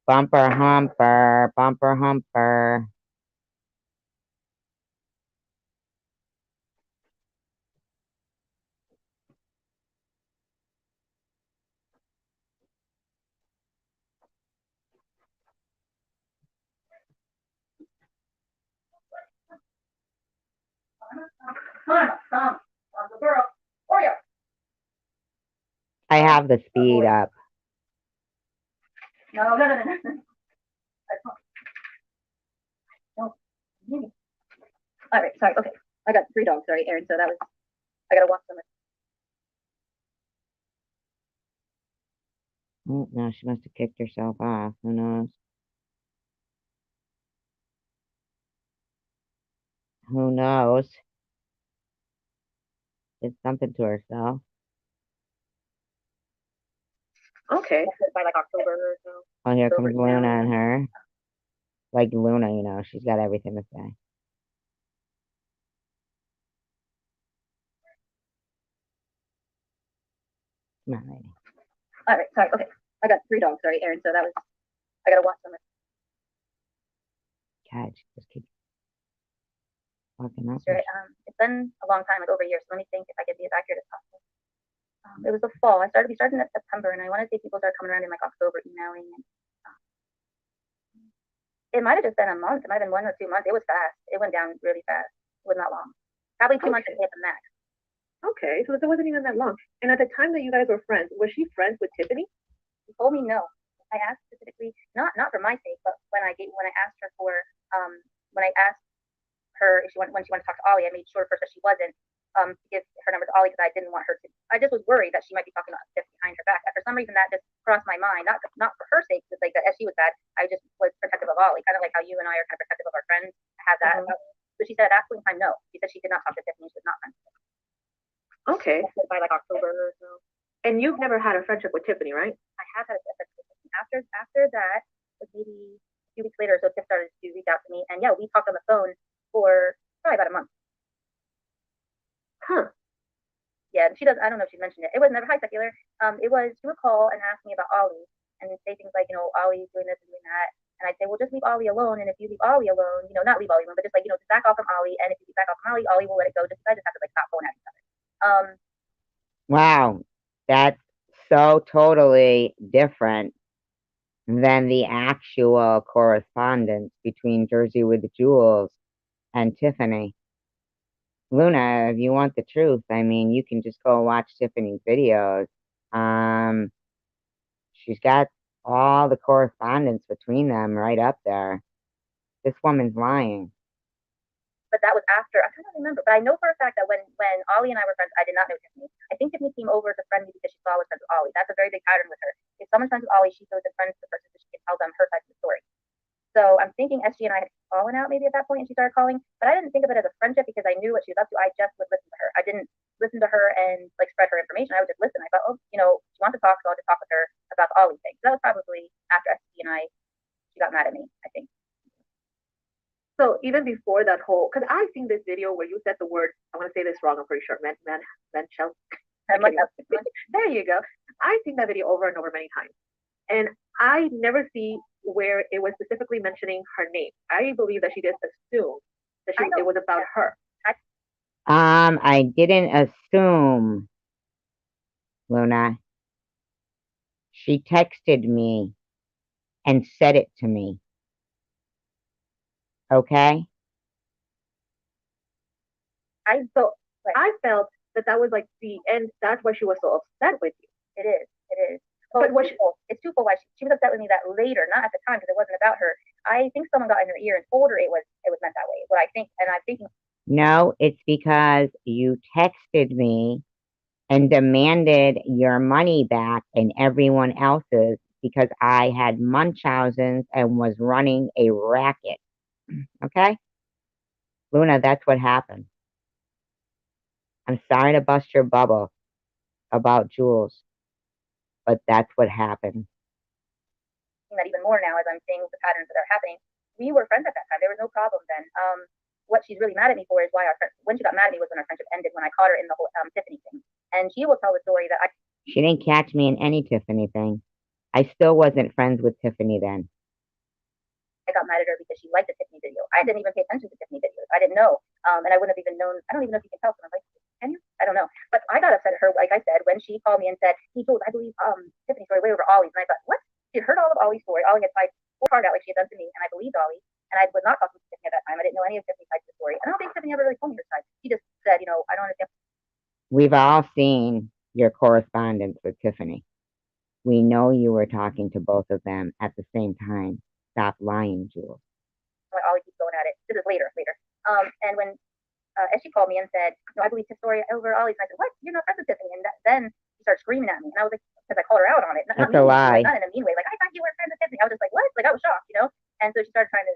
Bumper humper, bumper humper. I have the speed up. No. All right, sorry. Okay, I got 3 dogs. Sorry, Aaron. So that was I gotta walk them. Oh, no, she must have kicked herself off. Who knows? Who knows? Did something to herself. Okay. By like October or so. Oh, here comes Luna and her. Like Luna, you know, she's got everything to say. Come on, lady. All right, sorry. Okay, I got 3 dogs. Sorry, Aaron. So that was I gotta walk them. God, she just keeps walking up. Sure. It's been a long time, like over a year. So let me think if I could be as accurate as possible. It was the fall. We started in September, and I want to say people started coming around in like October, emailing. And it might have just been a month. It might have been 1 or 2 months. It was fast. It went down really fast. It was not long. Probably 2 months to hit the max. Okay, so it wasn't even that long. And at the time that you guys were friends, was she friends with Tiffany? She told me no. I asked specifically, not for my sake, but when I asked her for when I asked her if when she wanted to talk to Ollie, I made sure first that she wasn't to give her number to Ollie because I didn't want her to. I just was worried that she might be talking to Tiff behind her back. And for some reason, that just crossed my mind. Not for her sake, because like as she was bad, I just was protective of Ollie, kind of like how you and I are kind of protective of our friends. Have that. So she said at that point in time, no. She said she did not talk to Tiffany. She was not friends. Okay. By like October or so. And you've never had a friendship with Tiffany, right? I have had a friendship with Tiffany. After that, like maybe a few weeks later, so Tiff started to reach out to me, and yeah, we talked on the phone for probably about a month. Huh. Yeah, she does. I don't know if she mentioned it. It was never hi secular. It was she would call and ask me about Ollie and say things like, Ollie's doing this and doing that. And I'd say, well, just leave Ollie alone. And if you leave Ollie alone, not leave Ollie alone, but just like, just back off from Ollie. And if you back off from Ollie, Ollie will let it go. Just I just have to like stop going at each other. Wow, that's so totally different than the actual correspondence between Jersey with Jules and Tiffany. Luna, if you want the truth, I mean, you can just go watch Tiffany's videos. Um, she's got all the correspondence between them right up there. This woman's lying. But that was after I can't remember, but I know for a fact that when Ollie and I were friends, I did not know Tiffany. I think Tiffany came over to friend me because she saw I was friends with Ollie. That's a very big pattern with her. If someone's friends with Ollie, she goes and friends with the person so she can tell them her side of the story. So I'm thinking SG and I had fallen out maybe at that point, and she started calling. But I didn't think of it as a friendship because I knew what she was up to. I just would listen to her. I didn't listen to her and like spread her information. I would just listen. I thought, oh, she wants to talk, so I'll just talk with her about the Ollie thing. So that was probably after SG and she got mad at me, I think. So even before that whole, because I've seen this video where you said the word, I want to say this wrong, I'm pretty sure, Menchel. There you go. I've seen that video over and over many times. And I never see where it was specifically mentioning her name. I believe that she just assumed that it was about her. I didn't assume, Luna. She texted me and said it to me. Okay? I felt that was like the end. That's why she was so upset with you. It is. But it's twofold why she was upset with me that later, not at the time because it wasn't about her. I think someone got in her ear and told her it was meant that way. Is what I think, and I'm thinking. No, it's because you texted me and demanded your money back and everyone else's because I had Munchausen's and was running a racket. Okay? Luna, that's what happened. I'm sorry to bust your bubble about Jules, but that's what happened. That even more now as I'm seeing the patterns that are happening. We were friends at that time. There was no problem then. what she's really mad at me for is why when she got mad at me was when our friendship ended, when I caught her in the whole Tiffany thing. And she will tell the story that She didn't catch me in any Tiffany thing. I still wasn't friends with Tiffany then. I got mad at her because she liked the Tiffany video. I didn't even pay attention to Tiffany videos. I didn't know. And I wouldn't have even known. I don't even know if you can tell from my like, can you? I don't know. But I got upset at her, like I said, when she called me and said, he told, I believe, Tiffany's story way over Ollie's. And I thought, what? She heard all of Ollie's story. Ollie had tried full hard out like she had done to me, and I believed Ollie. And I was not talking to Tiffany at that time. I didn't know any of Tiffany's side of the story. And I don't think Tiffany ever really told me her side. She just said, I don't understand. We've all seen your correspondence with Tiffany. We know you were talking to both of them at the same time. Stop lying, Jules. Ollie keeps going at it. This is later. And when as she called me and said, I believe his story over Ollie's, and I said, what? You're not friends with Tiffany. And then she started screaming at me, and I was like, because I called her out on it. That's a lie. Not in a mean way. Like, I thought you were friends with Tiffany. I was just like, what? Like, I was shocked. And so she started trying to,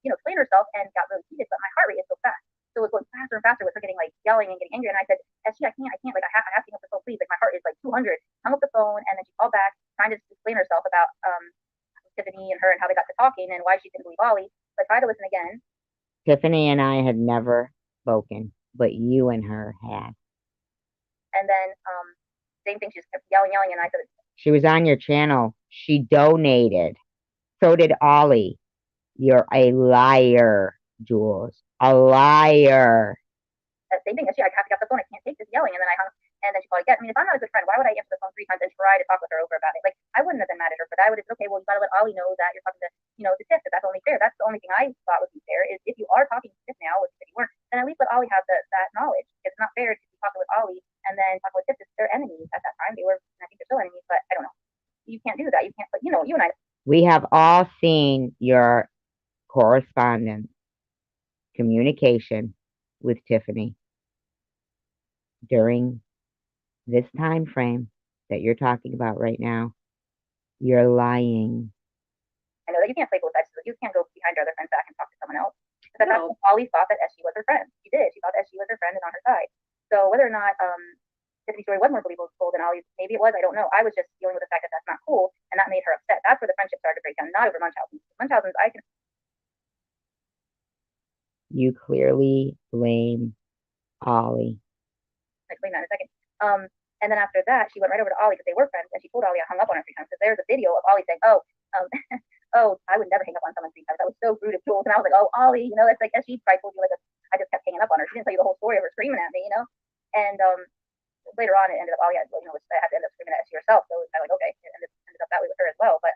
explain herself and got really heated. But my heart rate is so fast. So it was going faster and faster with her getting like yelling and getting angry. And I said, SG, I can't. Like, I have to hang up the phone, please. Like, my heart is like 200. Hung up the phone, and then she called back, trying to explain herself about Tiffany and her and how they got to talking and why she didn't believe Ollie. So I tried to listen again. Tiffany and I had never spoken, but you and her had. And then same thing, she just kept yelling, and I said, she was on your channel. She donated. So did Ollie. You're a liar, Jules. A liar. Same thing. Actually, I have to get the phone. I can't take this yelling. And then I hung. And then she called again. I mean, if I'm not a good friend, why would I answer the phone 3 times and try to talk with her over about it? Like, I wouldn't have been mad at her for that. I would have said, okay, well, you got to let Ollie know that you're talking to, the Tiff. That's only fair. That's the only thing I thought would be fair is if you are talking to Tiff now, which if you weren't, then at least let Ollie have that knowledge. It's not fair to be talking with Ollie and then talking with Tiff. They're enemies at that time. They were, I think they're still enemies, but I don't know. You can't do that. You can't, but you and I. We have all seen your correspondence, communication with Tiffany during this time frame that you're talking about right now. You're lying. I know that you can't play both sides. You can't go behind your other friend's back and talk to someone else. Because that's Ollie thought that SG was her friend. She did. She thought that SG was her friend and on her side. So whether or not Tiffany's story was more believable than Ollie's, maybe it was. I don't know. I was just dealing with the fact that that's not cool, and that made her upset. That's where the friendship started to break down, not over Munchausen's. Munchausen's, I can. You clearly blame Ollie. I'll explain that in a second. And then after that, she went right over to Ollie because they were friends, and she told Ollie I hung up on her 3 times because there's a video of Ollie saying, oh, I would never hang up on someone 3 times. That was so rude of Jules. And I was like, oh, Ollie, it's like, she probably told you I just kept hanging up on her. She didn't tell you the whole story of her screaming at me. And later on, it ended up Ollie had, I had to end up screaming at she herself. So it was kind of like, okay, it ended up that way with her as well. But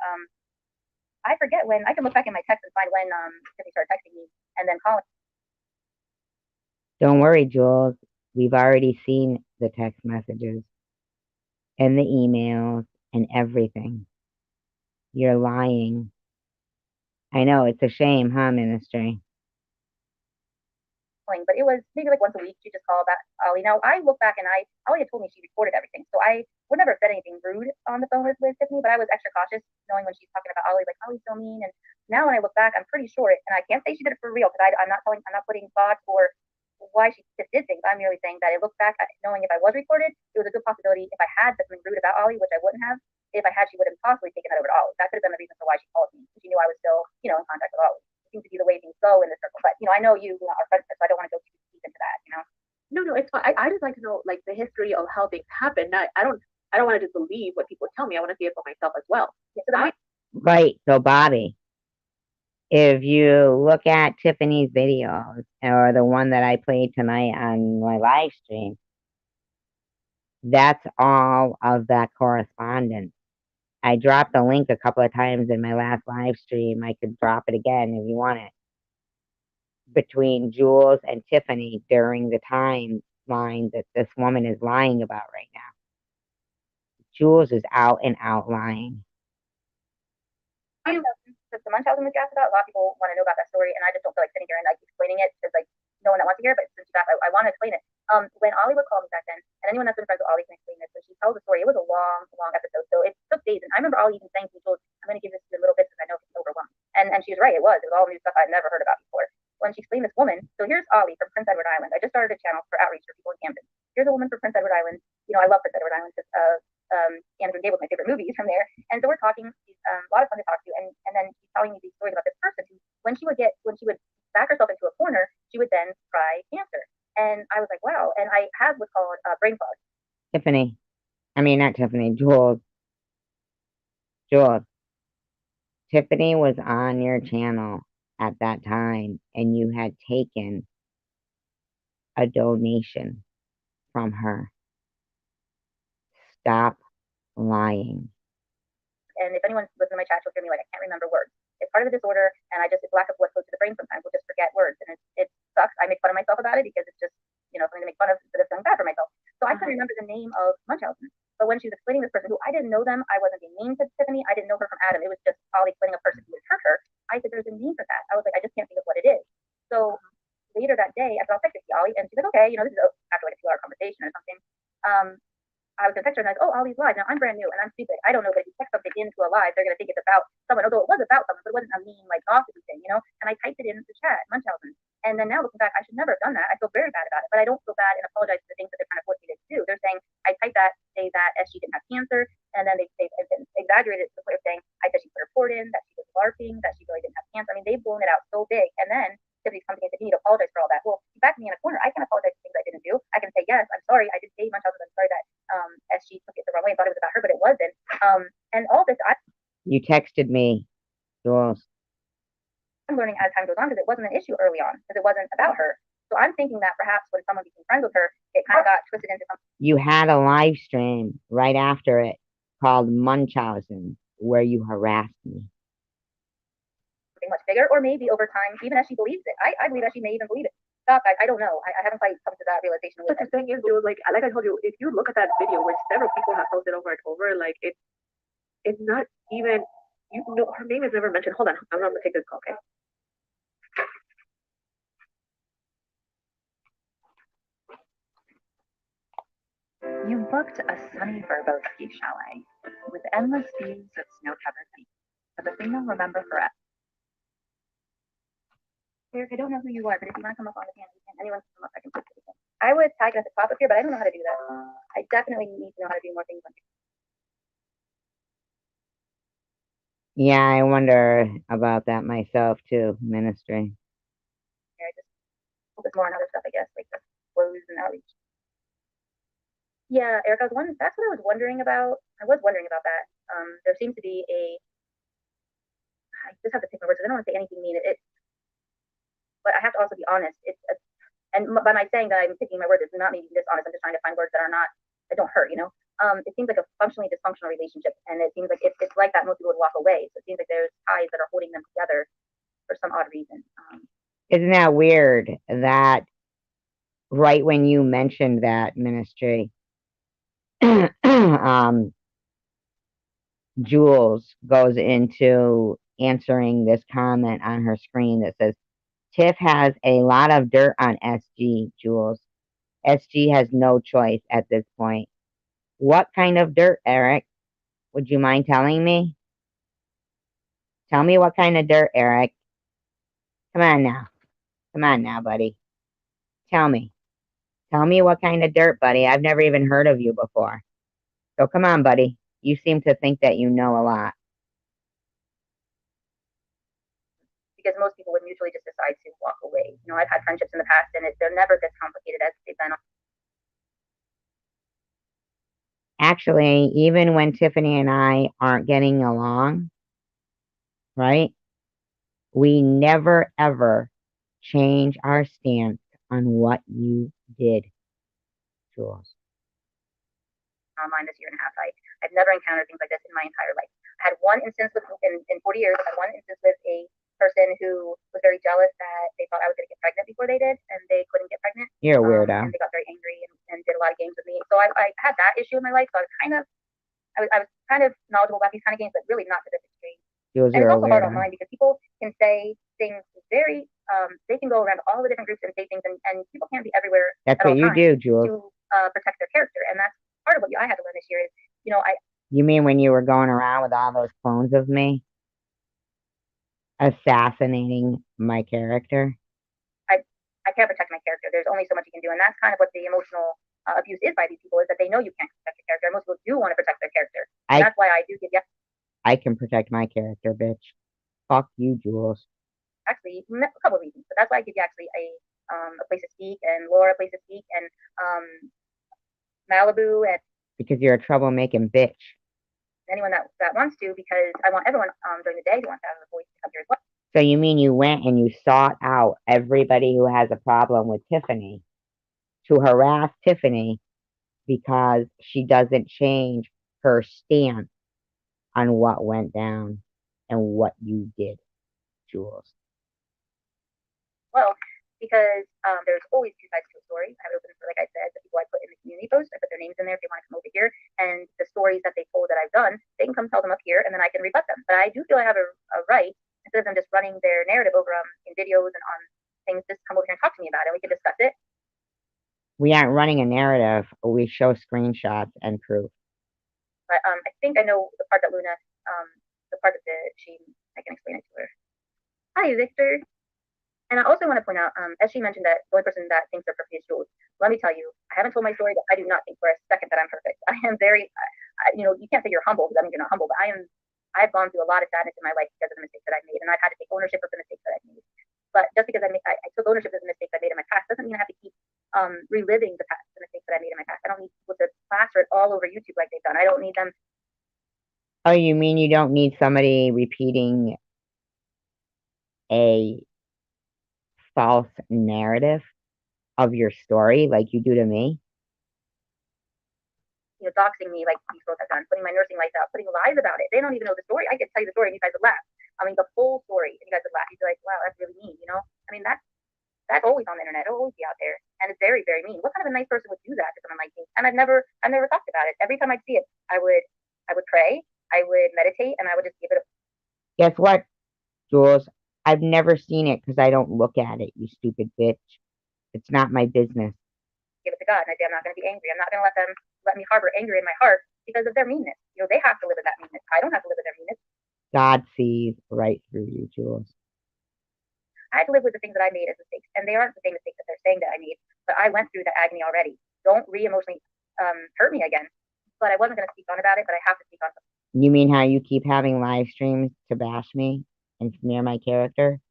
I forget when. I can look back in my text and find when Tiffany started texting me and then calling. Don't worry, Jules. We've already seen the text messages and the emails and everything. You're lying. I know, it's a shame, huh, Ministry? But it was maybe like once a week. She just called back Ollie. Now I look back and Ollie had told me she recorded everything, so I would never have said anything rude on the phone with Tiffany, but I was extra cautious, knowing when she's talking about Ollie, like Ollie's so mean. And now when I look back, I'm pretty sure and I can't say she did it for real because I'm not putting thoughts or why she did things. I'm merely saying that I look back, knowing if I was recorded, it was a good possibility if I had said something rude about Ollie, which I wouldn't have. If I had, she would have possibly taken that over to Ollie. That could have been the reason for why she called me. She knew I was still, in contact with Ollie. It seems to be the way things go in this circle. But I know you are friends, so I don't want to go too deep into that. No, it's fine. I just like to know like the history of how things happen. I don't want to just believe what people tell me. I want to see it for myself as well. Yeah, so right. So Bobby, if you look at Tiffany's videos or the one that I played tonight on my live stream, that's all of that correspondence. I dropped the link a couple of times in my last live stream. I could drop it again if you want it. Between Jules and Tiffany during the timeline that this woman is lying about right now. Jules is out and out lying. I know the Munchausen was asked about. A lot of people want to know about that story, and I just don't feel like sitting here and explaining it because no one that wants to hear it. But since you asked, I want to explain it. When Ollie would call me back then, and anyone that's been friends with Ollie can explain this. When she tells the story, it was a long, long episode, so it took days. And I remember Ollie even saying to me, "Jules, I'm going to give this in little bits because I know it's overwhelming." And she was right. It was all new stuff I'd never heard about before. When she explained this woman, so here's Ollie from Prince Edward Island. I just started a channel for outreach for people in Camden. Here's a woman from Prince Edward Island. I love Prince Edward Island because Andrew Gable was my favorite movies from there. And so we're talking. She's a lot of fun to talk to. And then she's telling me these stories about this person who, when she would back herself into a corner, she would then Tiffany. I mean, not Tiffany, Jules. Jules. Tiffany was on your channel at that time, and you had taken a donation from her. Stop lying. And if anyone's listening to my chat, you'll hear me like I can't remember words. It's part of the disorder, and it's lack of what goes to the brain sometimes. We'll just forget words, and it sucks. I make fun of myself about it because it's just something to make fun of instead of feeling bad for myself. So I couldn't remember the name of Munchausen. But when she was explaining this person who I didn't know them, I wasn't being mean to Tiffany. I didn't know her from Adam. It was just Ollie explaining a person who had hurt her. I said, there's a name for that. I was like, I just can't think of what it is. So later that day, after I was texting Ollie, and she's like, okay, this is after like a 2-hour conversation or something. I was gonna text her and I was, oh, Ollie's live. Now I'm brand new and I'm stupid. I don't know, but if you text something into a live, they're gonna think it's about someone, although it was about someone, but it wasn't a mean, like gossipy thing. And I typed it into the chat, Munchausen. And then now looking back, I should never have done that. I feel very bad about it, but I don't feel bad and apologize for the things that they're trying to force me to do. They're saying I typed that, say that SG didn't have cancer, and then they've exaggerated it to the point of saying I said she put her port in, that she was LARPing, that she really didn't have cancer. I mean, they've blown it out so big. And then Tiffany's coming in and said, you need to apologize for all that. Well, you backed me in a corner. I can apologize for things I didn't do. I can say, yes, I'm sorry. I did say Munchausen. I'm sorry that SG took it the wrong way and thought it was about her, but it wasn't. And all this, You texted me, Jules. I'm learning as time goes on because it wasn't an issue early on because it wasn't about her. So I'm thinking that perhaps when someone became friends with her, it kind of got twisted into something. You had a live stream right after it called Munchausen where you harassed me. Much bigger, or maybe over time, even as she believes it. I believe that she may even believe it. Stop, I don't know. I haven't quite come to that realization. But the thing is, dude, like I told you, if you look at that video, which several people have posted over and over, like it's not even, her name is never mentioned. Hold on, I'm gonna take this call, okay? You booked a sunny Verbo ski chalet with endless views of snow-covered peaks, but the thing you'll remember forever. Eric, I don't know who you are, but if you want to come up on the panel, anyone can come up. I can put it again. I would tag it at the top up here, but I don't know how to do that. I definitely need to know how to do more things on Yeah, here. I wonder about that myself too, ministry. Yeah, I just focus more on other stuff, I guess, like the flows and outreach. Yeah, Eric, that's what I was wondering about. I was wondering about that. There seems to be I just have to pick my words. I don't want to say anything mean. But I have to also be honest. And by my saying that I'm picking my words, it's not me being dishonest. I'm just trying to find words that don't hurt. It seems like a functionally dysfunctional relationship, and it seems like it's like that. Most people would walk away. So it seems like there's ties that are holding them together for some odd reason. Isn't that weird that right when you mentioned that, ministry, Jules goes into answering this comment on her screen that says, Tiff has a lot of dirt on SG, Jules. SG has no choice at this point. What kind of dirt, Eric? Would you mind telling me? Tell me what kind of dirt, Eric. Come on now. Come on now, buddy. Tell me. Tell me what kind of dirt, buddy. I've never even heard of you before. So come on, buddy. You seem to think that you know a lot. Because most people would mutually just decide to walk away. I've had friendships in the past, and they're never this complicated as they've been. Actually, even when Tiffany and I aren't getting along, right? We never, ever change our stance on what you did, Jules. Online this year and a half. I've never encountered things like this in my entire life. I had one instance in 40 years. I had one instance with a person who was very jealous that they thought I was going to get pregnant before they did, and they couldn't get pregnant. You're a weirdo. And they got very angry and did a lot of games with me. So I had that issue in my life. So I was kind of knowledgeable about these kind of games, but really not to this extreme. Jules, and you're it's also a hard weirdo. online because people can say things very, they can go around all the different groups and say things, and people can't be everywhere. That's what you do, Jules. To protect their character, and that's part of what I had to learn this year is, You mean when you were going around with all those clones of me? Assassinating my character? I can't protect my character. There's only so much you can do, and that's kind of what the emotional abuse is by these people, is that they know you can't protect your character. Most people do want to protect their character. And that's why I do give I can protect my character, bitch. Fuck you, Jules. Actually, a couple of reasons, but that's why I give you actually a place to speak, and Laura a place to speak, and Malibu, and Because you're a troublemaking bitch. Anyone that wants to, because I want everyone during the day who wants to have a voice to come here as well. So you mean you went and you sought out everybody who has a problem with Tiffany to harass Tiffany because she doesn't change her stance on what went down and what you did, Jules? Well, because there's always two sides to a story. I have it open for, like I said, the people I put in the community post. I put their names in there if they want to come over here. And the stories that they told that I've done, they can come tell them up here, and then I can rebut them. But I do feel I have a right, instead of them just running their narrative over in videos and on things, just come over here and talk to me about it. We can discuss it. We aren't running a narrative. We show screenshots and proof. But I think I know the part that Luna, the part that I can explain it to her. Hi, Victor. And I also want to point out, as she mentioned, that the only person that thinks they're perfect is Jules. Let me tell you, I haven't told my story, but I do not think for a second that I'm perfect. I am very, you can't say you're humble because that means you're not humble, but I've gone through a lot of sadness in my life because of the mistakes that I've made, and I've had to take ownership of the mistakes that I've made. But just because I took ownership of the mistakes I made in my past doesn't mean I have to keep reliving the mistakes that I made in my past. I don't need people to plaster it all over YouTube like they've done. I don't need them. Oh, you mean you don't need somebody repeating a false narrative of your story like you do to me? Doxing me like these girls have done, putting my nursing life out, putting lies about it. They don't even know the story. I could tell you the story and you guys would laugh. I mean, the full story, and you guys would laugh. You'd be like, wow, that's really mean, I mean, that's always on the internet. It'll always be out there. And it's very, very mean. What kind of a nice person would do that to someone like me? And I've never talked about it. Every time I'd see it, I would pray, I would meditate, and I would just give it a. Guess what, Jules? I've never seen it because I don't look at it, you stupid bitch. It's not my business. Give it to God, and I say I'm not going to be angry. I'm not going to let me harbor anger in my heart because of their meanness. They have to live with that meanness. I don't have to live with their meanness. God sees right through you, Jules. I had to live with the things that I made as mistakes, and they aren't the same mistakes that they're saying that I made. But I went through the agony already. Don't re-emotionally hurt me again. But I wasn't going to speak on about it, but I have to speak on it. You mean how you keep having live streams to bash me and smear my character?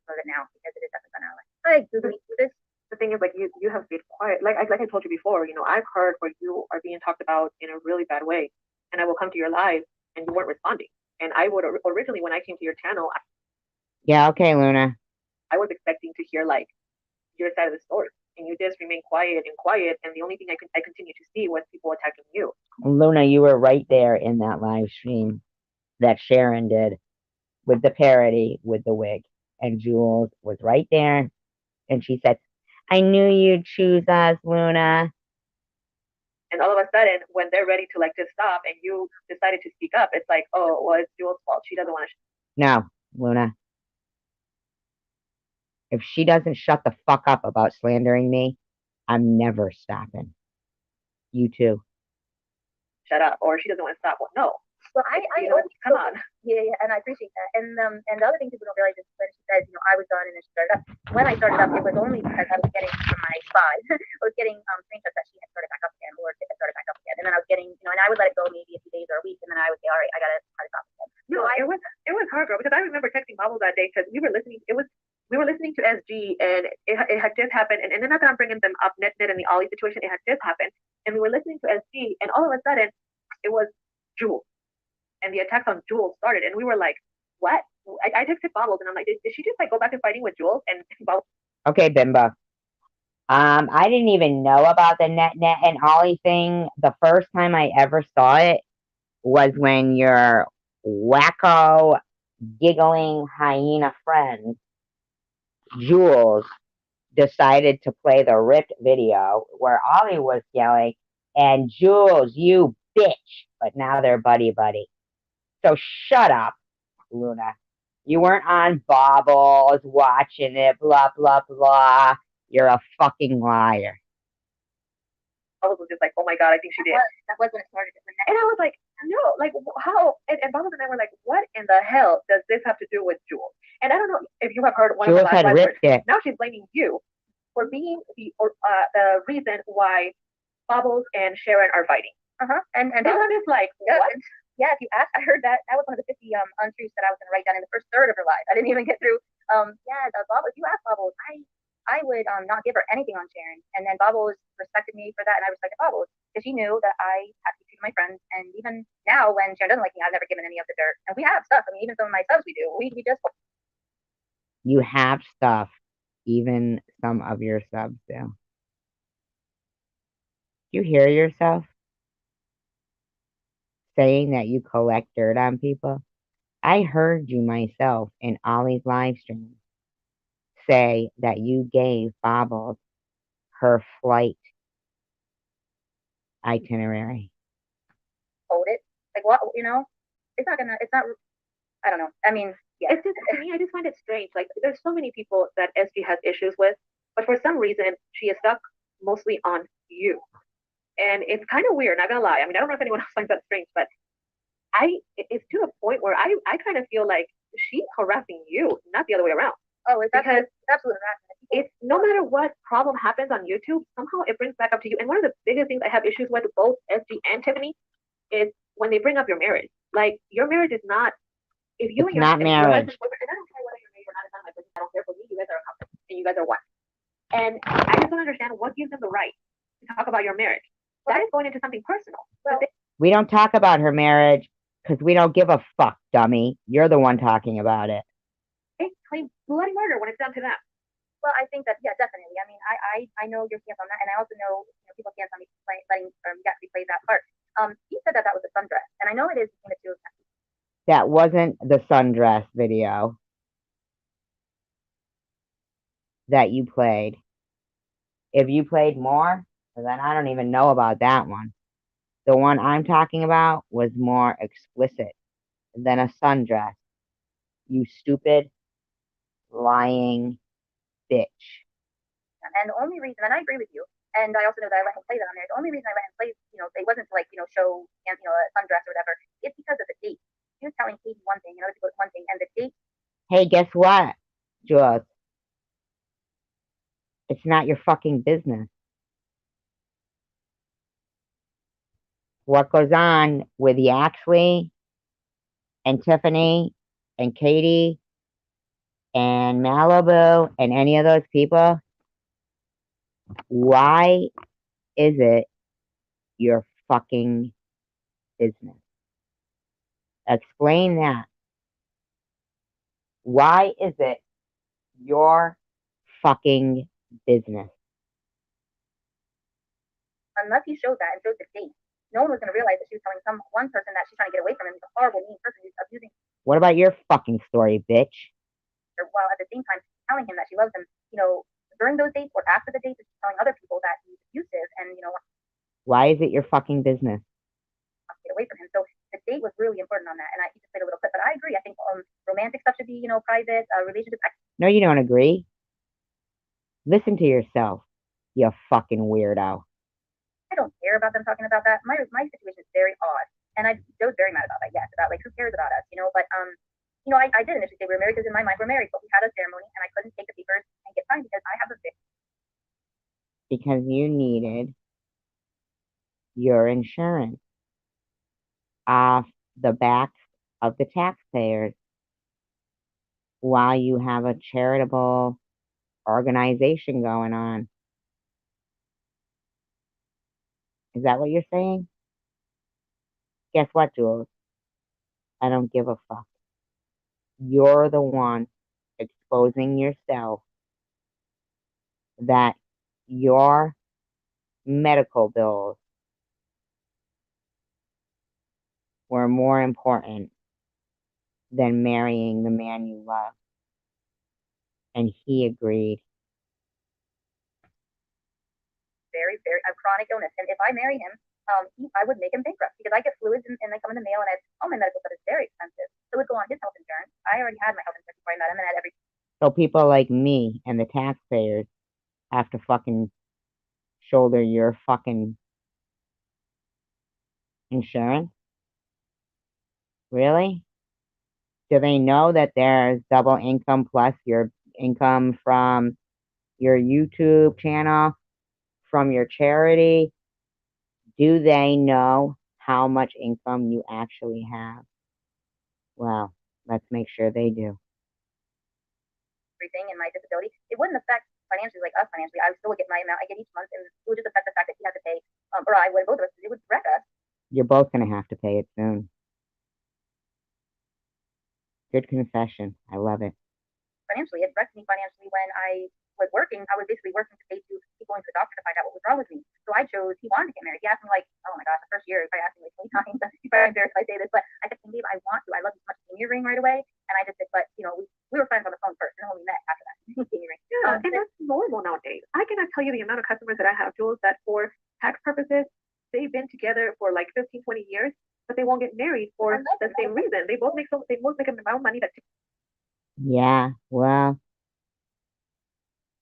Of it now because it is definitely finale. I agree with this. The thing is, like, you have stayed quiet. Like I told you before, I've heard where you are being talked about in a really bad way, and I will come to your live and you weren't responding. And I would originally, when I came to your channel, Yeah, okay, Luna. I was expecting to hear like your side of the story, and you just remain quiet, and the only thing I continue to see was people attacking you. Luna, you were right there in that live stream that Sharon did with the parody with the wig, and Jules was right there, and she said, I knew you'd choose us, Luna. And all of a sudden, when they're ready to like just stop and you decided to speak up, it's like, oh, well, it's Jules' fault. She doesn't want to. No, Luna. If she doesn't shut the fuck up about slandering me, I'm never stopping. You too. Shut up, or she doesn't want to stop. Well, no. Well, come on. Yeah, and I appreciate that. And the other thing people don't realize is when she says, I was done and then she started up. When I started up, it was only because I was getting from my spy. I was getting screenshots that she had started back up again, or had started back up again, and then I was getting, and I would let it go maybe a few days or a week, and then I would say, all right, I gotta try to stop again. No, it was hard, girl, because I remember texting Bubbles that day because we were listening. We were listening to SG, and it had just happened, and not that I'm bringing them up, Net and the Ollie situation, it had just happened, and we were listening to SG, and all of a sudden, it was Jules, and the attacks on Jules started, and we were like, what? I texted Bubbles, and I'm like, did she just like go back to fighting with Jules? And Bubbles. Okay, Bimba. I didn't even know about the Net and Ollie thing. The first time I ever saw it was when your wacko, giggling hyena friend, Jules, decided to play the ripped video where Ollie was yelling, and Jules, you bitch. But now they're buddy-buddy. So shut up, Luna. You weren't on Bobbles watching it, blah, blah, blah. You're a fucking liar. Bubbles was just like, oh my God, I think she did. That was when it started. And I was like, no, like how? And Bubbles and I were like, what in the hell does this have to do with Jules? And I don't know if you have heard one Jules of the last had ripped it. Now she's blaming you for being the reason why Bubbles and Sharon are fighting. And I'm just like, what? Yeah, if you ask, I heard that was one of the 50 untruths that I was going to write down in the first third of her life. I didn't even get through. Bubbles. If you ask Bubbles, I would not give her anything on Sharon. And then Bobbles respected me for that, and I respected Bobbles because she knew that I had to treat my friends. And even now, when Sharon doesn't like me, I've never given any of the dirt. And we have stuff. I mean, even some of my subs we do. We just You have stuff. Even some of your subs do. You hear yourself saying that you collect dirt on people? I heard you myself in Ollie's live stream say that you gave Bobbles her flight itinerary. hold it. Like what you know? It's not gonna. It's not. I don't know. I mean, yeah. It's just, to me, I just find it strange. Like, there's so many people that SG has issues with, but for some reason, she is stuck mostly on you. And it's kind of weird, not gonna lie. I mean, I don't know if anyone else finds that strange, but it's to a point where I kind of feel like she's harassing you, not the other way around. Oh, it's Because absolute harassment. it's no matter what problem happens on YouTube, somehow it brings back up to you. And one of the biggest things I have issues with both SG and Tiffany is when they bring up your marriage. Like, your marriage is not, if you It's and your, not if your marriage. husband, and I don't care whether you're married or not, it's not my business. I don't care. For me, you guys are a couple and you guys are one. And I just don't understand what gives them the right to talk about your marriage. That is going into something personal. Well, We don't talk about her marriage because we don't give a fuck, dummy. You're the one talking about it. They claim bloody murder when it's down to them. well, I think that yeah, definitely. I mean, I know your stance on that, and I also know people stance on me letting you actually play that part. He said that that was a sundress, and I know it is between the two of them. That wasn't the sundress video that you played. If you played more, then I don't even know about that one. The one I'm talking about was more explicit than a sundress. You stupid, lying bitch. And the only reason, and I agree with you, and I also know that I let him play that on there. The only reason I let him play, it wasn't to like show and a sundress or whatever. It's because of the date. He was telling Katie one thing, and other people one thing, and the date. Hey, guess what, Jules? It's not your fucking business. What goes on with Yaxley and Tiffany and Katie and Malibu and any of those people, why is it your fucking business? Explain that. Why is it your fucking business? Unless he showed that and showed the date, no one was going to realize that she was telling one person that she's trying to get away from him. He's a horrible, mean person who's abusing What about your fucking story, bitch? her, while at the same time telling him that she loves him. During those dates or after the dates, she's telling other people that he's abusive and wants Why is it your fucking business? to get away from him. So the date was really important on that, and he just played a little clip. But I agree. I think romantic stuff should be private. Relationships. No, you don't agree. Listen to yourself, you fucking weirdo. I don't care about them talking about that. My situation is very odd, and Joe's very mad about that. Yes, about like who cares about us, But I did initially say we were married because in my mind we're married, but we had a ceremony, and I couldn't take the papers and get signed because I have a fix. Because you needed your insurance off the backs of the taxpayers while you have a charitable organization going on. Is that what you're saying? Guess what, Jules? I don't give a fuck. You're the one exposing yourself that your medical bills were more important than marrying the man you love. And he agreed. Very, very a chronic illness, and if I marry him, I would make him bankrupt because I get fluids and they come in the mail, and all my medical stuff is very expensive. So it would go on his health insurance. I already had my health insurance before I met him, and I had every. So people like me and the taxpayers have to fucking shoulder your fucking insurance? Really? Do they know that there's double income plus your income from your YouTube channel, from your charity? Do they know how much income you actually have? Well, let's make sure they do. Everything and my disability, it wouldn't affect financially, like us financially, I still would get my amount I get each month, and it would just affect the fact that he had to pay, or I would, both of us, it would wreck us You're both gonna have to pay it soon. Good confession. I love it. financially. It wrecked me financially when I was working. I was basically working to pay to keep going to the doctor to find out what was wrong with me. So I chose, he wanted to get married. He asked me like, oh my gosh, the first year, he probably asked me like 20 times. He's probably embarrassed if I say this, but I kept saying, Gabe, I want to. I love you so much. Give me your ring right away. And I just said, but we were friends on the phone first, and then when we met after that, he gave me a ring. Yeah, and that's normal nowadays. I cannot tell you the amount of customers that I have, Jules, that for tax purposes, they've been together for like 15, 20 years, but they won't get married for the same reason. They both make an amount of money that. Yeah, well,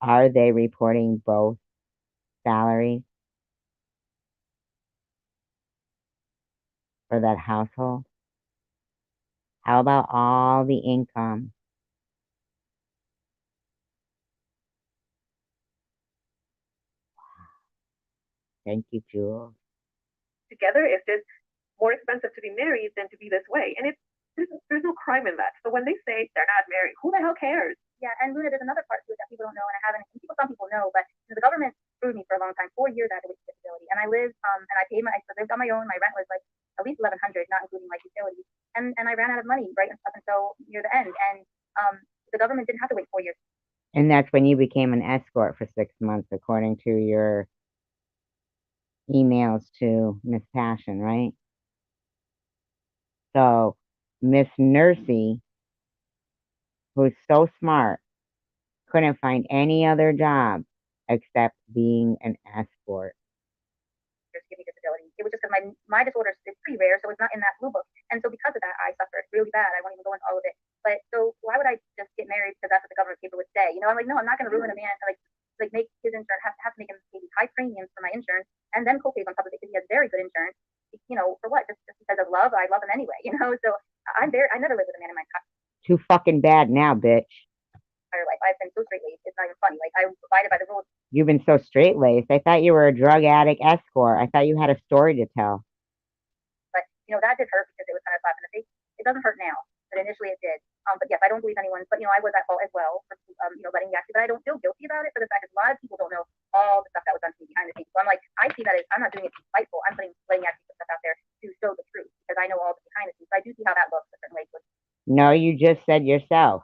are they reporting both salaries for that household? How about all the income? Thank you, Jules. Together, it's just more expensive to be married than to be this way. And there's no crime in that. So when they say they're not married, who the hell cares? Yeah, and Luna, there's another part to it that people don't know, and I haven't. Some people know, but the government screwed me for a long time. 4 years I had to wait for disability, and I lived, and I paid I lived on my own. My rent was like at least 1,100, not including like utilities, and I ran out of money right up until near the end, and the government didn't have to wait 4 years. And that's when you became an escort for 6 months, according to your emails to Miss Passion, right? So Miss Nursey, who's so smart, couldn't find any other job except being an escort. Give me disability. It was just because my disorder is pretty rare, so it's not in that blue book. And so because of that, I suffered really bad. I won't even go into all of it. But so why would I just get married because that's what the government paper would say? I'm like, no, I'm not going to ruin a man. Like make his insurance have to make him pay these high premiums for my insurance and then co-pays on top of it because he has very good insurance. For what? Just because of love, I love him anyway. So I never lived with a man in my Too fucking bad now, bitch. entire life. I've been so straight laced. It's not even funny. Like I abided by the rules. You've been so straight laced. I thought you were a drug addict escort. I thought you had a story to tell. But that did hurt because it was kind of slap in the face. It doesn't hurt now, but initially it did. But yes, I don't believe anyone. But I was at fault as well for letting me actually. But I don't feel guilty about it for the fact that a lot of people don't know all the stuff that was done to me behind the scenes. So I'm like, I see that as I'm not doing it to be spiteful. I'm letting actually put stuff out there to show the truth because I know all the behind the scenes. So I do see how that looks a certain way. No, you just said yourself.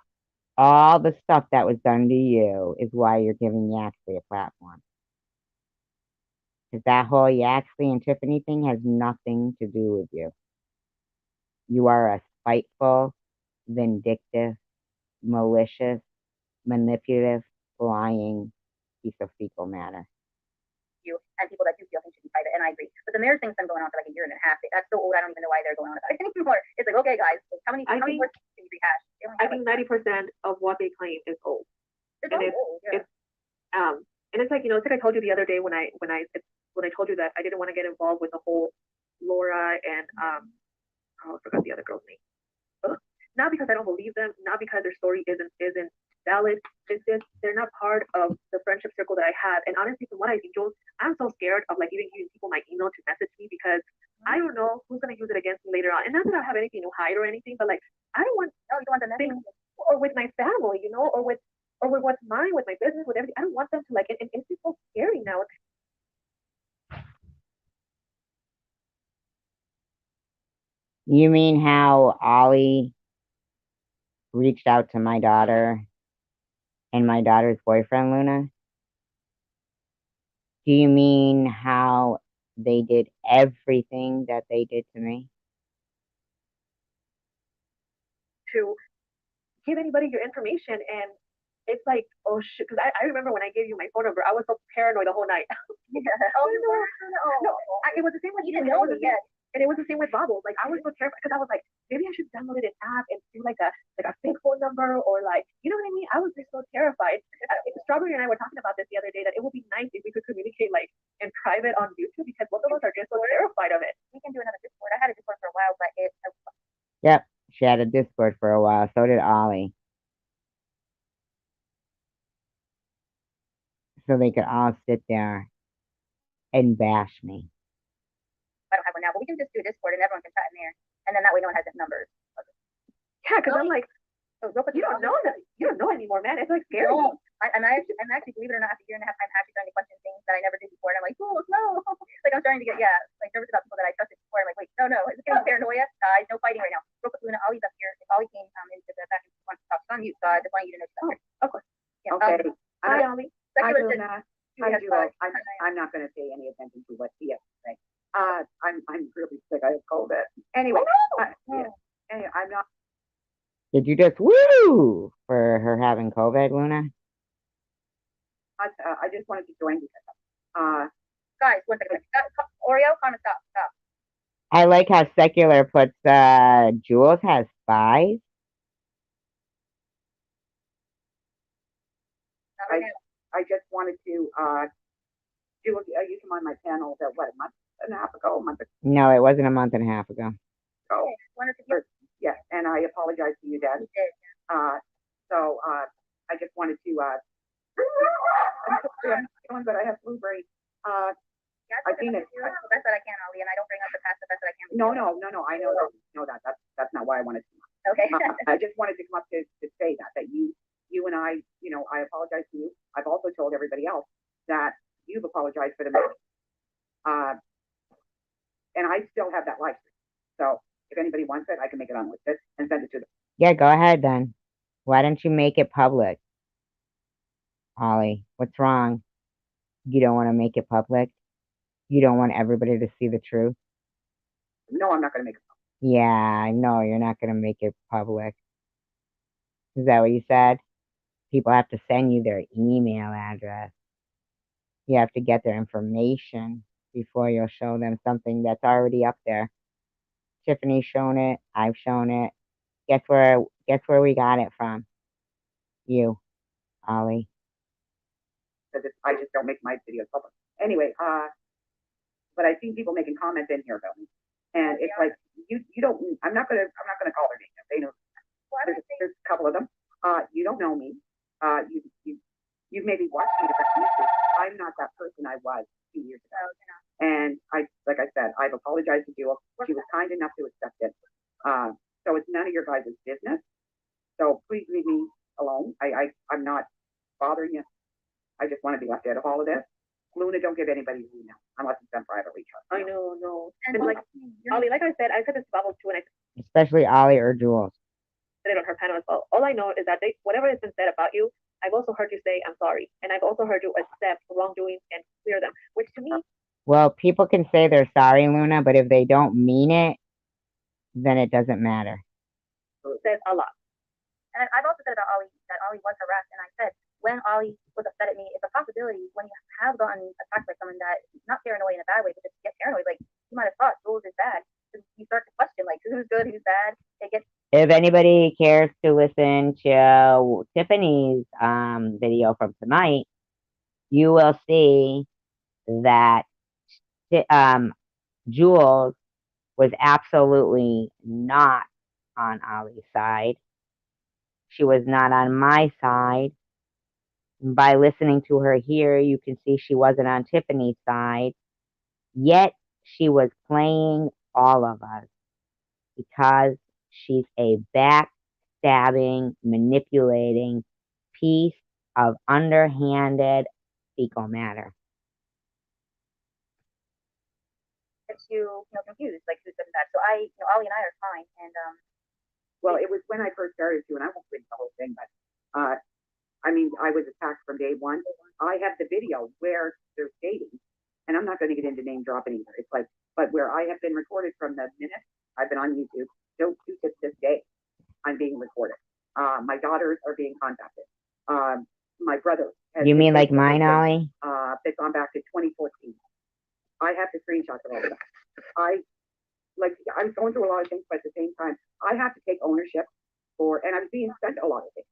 All the stuff that was done to you is why you're giving Yaxley a platform. Because that whole Yaxley and Tiffany thing has nothing to do with you. You are a spiteful, vindictive, malicious, manipulative, lying piece of fecal matter. And people that do feel things should be private, and I agree. But the marriage thing's been going on for like a year and a half. That's so old. I don't even know why they're going on about it anymore. It's like, okay, guys, how many more can you rehash? I think 90% of what they claim is old. It's old. Yeah. And it's like it's like I told you the other day when I told you that I didn't want to get involved with the whole Laura and I forgot the other girl's name. Not because I don't believe them, not because their story isn't valid. It's just they're not part of the friendship circle that I have. And honestly, from what I think, Jules, I'm so scared of like even giving people my email to message me because I don't know who's gonna use it against me later on. And not that I have anything to hide or anything, but like I don't want you don't want the things or with my family, or with what's mine, with my business, with everything. I don't want them to like and it's just so scary now. You mean how Ollie reached out to my daughter and my daughter's boyfriend, Luna? Do you mean how they did everything that they did to me? To give anybody your information, and it's like, oh shit, because I remember when I gave you my phone number, I was so paranoid the whole night. Yeah. Oh, you were? No, it was the same with you. Didn't know me yet. And it was the same with Bobbles. Like I was so terrified because I was like, maybe I should download an app and do like a fake phone number or like, you know what I mean? I was just so terrified. Strawberry and I were talking about this the other day that it would be nice if we could communicate like in private on YouTube because both of us are just so terrified of it. We can do another Discord. I had a Discord for a while, but it. Yep, she had a Discord for a while. So did Ollie. So they could all sit there and bash me. I don't have one now, but we can just do Discord and everyone can chat in there, and then that way no one has numbers. Yeah, because I'm like, you don't know that. You don't know anymore, man. It's like scary. No, and I I'm actually, believe it or not, after a year and a half, I'm actually starting to question things that I never did before. And I'm like, oh no, like I'm starting to get like nervous about people that I trusted before. I'm like, wait, no, is it getting paranoia? No fighting right now. Real quick, Luna, Ollie's up here. If Ollie came into the back and wants to talk, she's on mute, so I just want you to know she's up here. Of course. Yeah, Okay. Hi, Ollie. Hi, Speculation. Luna. Julie Hi, has Jewel. five. I'm not going to pay any attention to what he has to say. I'm really sick. I have COVID. Anyway, yeah. Anyway, I'm not. Did you just woo for her having COVID, Luna? I just wanted to join because Guys, 1 second. Oreo, Carmen, stop. I like how Secular puts Jules has spies. Not right now. I just wanted to do. You come on my panel that what, a month and a half ago, a month ago. No, it wasn't a month and a half ago. Okay, wondered if you Yes, and I apologize to you, Dad. did. So I just wanted to. I'm feeling good. I have blueberry. Yeah, I think it's the best that I can, Ollie, and I don't bring up the past the best that I can. No. I know that. No, that's not why I wanted to. Okay. I just wanted to come up to say that you and I, I apologize to you. I've also told everybody else that you've apologized for the message. And I still have that live stream. So if anybody wants it, I can make it on with this and send it to them. Yeah, go ahead then. Why don't you make it public? Ollie, what's wrong? You don't want to make it public? You don't want everybody to see the truth? No, I'm not going to make it public. Yeah, I know you're not going to make it public. Is that what you said? People have to send you their email address. You have to get their information before you'll show them something that's already up there. Tiffany's shown it. I've shown it. Guess where we got it from? You, Ollie. Because I just don't make my videos public. Anyway, but I've seen people making comments in here about me, and it's like you don't. I'm not gonna call their names. They know. There's a couple of them. You don't know me. You maybe watched me different YouTube. I'm not that person I was 2 years ago. And like I said, I've apologized to Jewel. She was kind enough to accept it. So it's none of your guys' business. So please leave me alone. I'm not bothering you. I just want to be left out of all of this. Luna, don't give anybody an email unless it's done privately. I know, no. And like, Ollie, like I said this bubble too, and I Especially Ollie or Jules. said it on her panel as well. All I know is that whatever has been said about you, I've also heard you say, I'm sorry. And I've also heard you accept wrongdoings and clear them, which to me, Well, people can say they're sorry, Luna, but if they don't mean it, then it doesn't matter. says a lot. And I've also said about Ollie that Ollie was harassed, and I said when Ollie was upset at me, it's a possibility when you have gotten attacked by someone that not paranoid in a bad way, but just get paranoid. Like you might have thought Jules is bad. You start to question like who's good, who's bad. It gets. If anybody cares to listen to Tiffany's video from tonight, you will see that Jules was absolutely not on Ollie's side. She was not on my side. By listening to her here, you can see she wasn't on Tiffany's side. Yet she was playing all of us because she's a backstabbing, manipulating piece of underhanded fecal matter. Gets you confused, like who's good and bad. So Ollie and I are fine, and Well, it was when I first started to, and I won't read the whole thing, but I mean, I was attacked from day one. I have the video where they're stating, and I'm not going to get into name dropping either. It's like, but where I have been recorded from the minute I've been on YouTube, still to this day, I'm being recorded. My daughters are being contacted. My brother. You mean like mine, Ollie? They've gone back to 2014. I have the screenshots of all of that. I'm going through a lot of things, but at the same time, I have to take ownership and I was being sent a lot of things.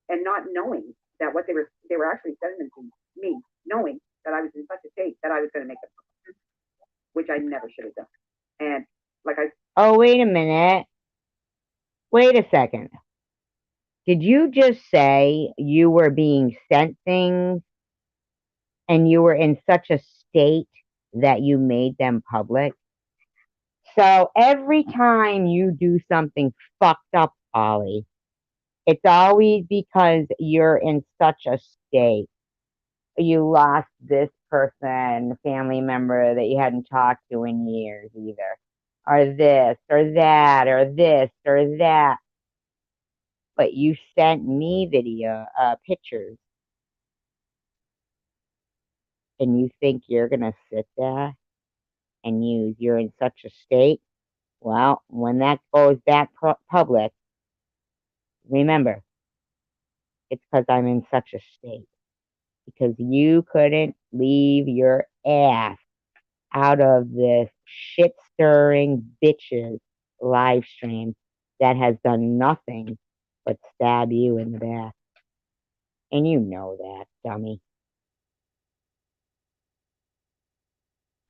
And not knowing that what they were actually sending them to me, knowing that I was in such a state that I was going to make them, which I never should have done. And oh, wait a minute. Wait a second. Did you just say you were being sent things and you were in such a state that you made them public? So every time you do something fucked up, Ollie, It's always because you're in such a state. You lost this person, family member that you hadn't talked to in years either, or this, or that, or this, or that. But you sent me pictures, and you think you're gonna sit there and you're in such a state. Well, when that goes back public, remember, it's because I'm in such a state. Because you couldn't leave your ass out of this shit stirring bitches live stream that has done nothing but stab you in the back. And you know that, dummy.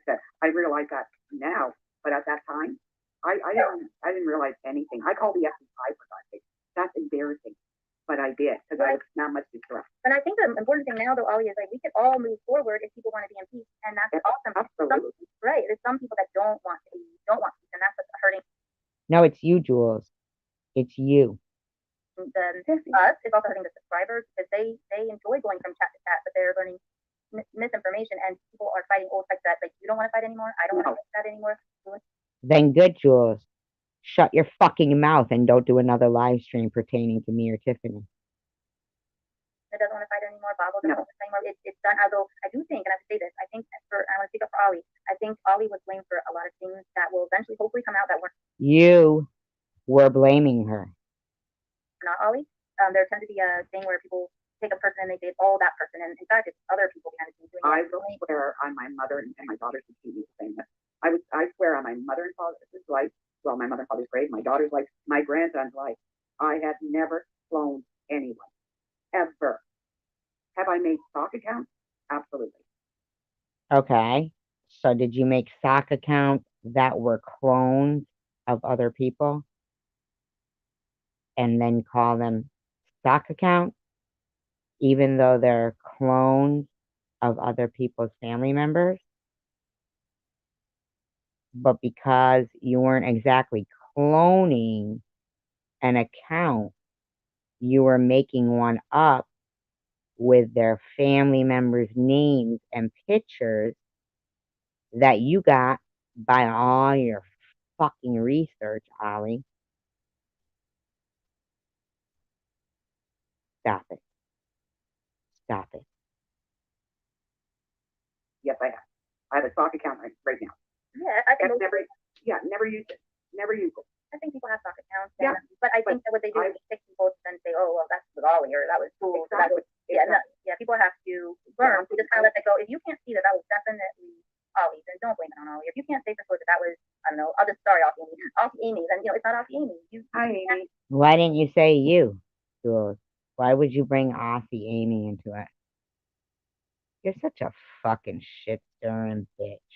That I realize that now, but at that time, I didn't realize anything. I called the FBI for God's sake. That's embarrassing, but I did because I was not much distressed. But I think the important thing now, though, Ollie, is like we could all move forward if people want to be in peace, and that's awesome. Absolutely. Right. There's some people that don't want peace, and that's what's hurting No, it's you, Jules. It's you. us. It's also hurting the subscribers because they enjoy going from chat to chat, but they're learning misinformation, and people are fighting old fights that like you don't want to fight anymore. I don't want to fight that anymore. Then good, Jules. Shut your fucking mouth and don't do another live stream pertaining to me or Tiffany. That doesn't want to fight anymore. Bob doesn't want to fight anymore. It's done. Although I do think, and I have to say this, I think I want to speak up for Ollie. I think Ollie was blamed for a lot of things that will eventually, hopefully, come out that weren't. You were blaming her. Not Ollie. There tends to be a thing where people take a person and they say it's all that person, and in fact, it's other people behind the scenes doing it. I will swear on my mother and my daughter's the same. I swear on my mother and father's life. Well, my mother and father's grave, my daughter's life, my grandson's life. I have never cloned anyone, ever. Have I made stock accounts? Absolutely. Okay. So did you make stock accounts that were clones of other people and then call them stock accounts, even though they're clones of other people's family members? But because you weren't exactly cloning an account, you were making one up with their family members' names and pictures that you got by all your fucking research, Ollie. Stop it. Stop it. Yes, I have. I have a stock account right now. Yeah, I think Never used it. Never used it. I think people have stock accounts. Yeah, but I think that what they do is pick people and say, oh, well, that's with Ollie, or that was cool. Exactly. Yeah, people have to learn to just kind of let that go. If you can't see that was definitely Ollie, then don't blame it on Ollie. If you can't say for sure that was, I don't know, I'll just sorry, off Amy, then it's not off Amy. Hi, Amy. Why didn't you say you, Jules? Why would you bring Aussie Amy into it? You're such a fucking shit stirring bitch.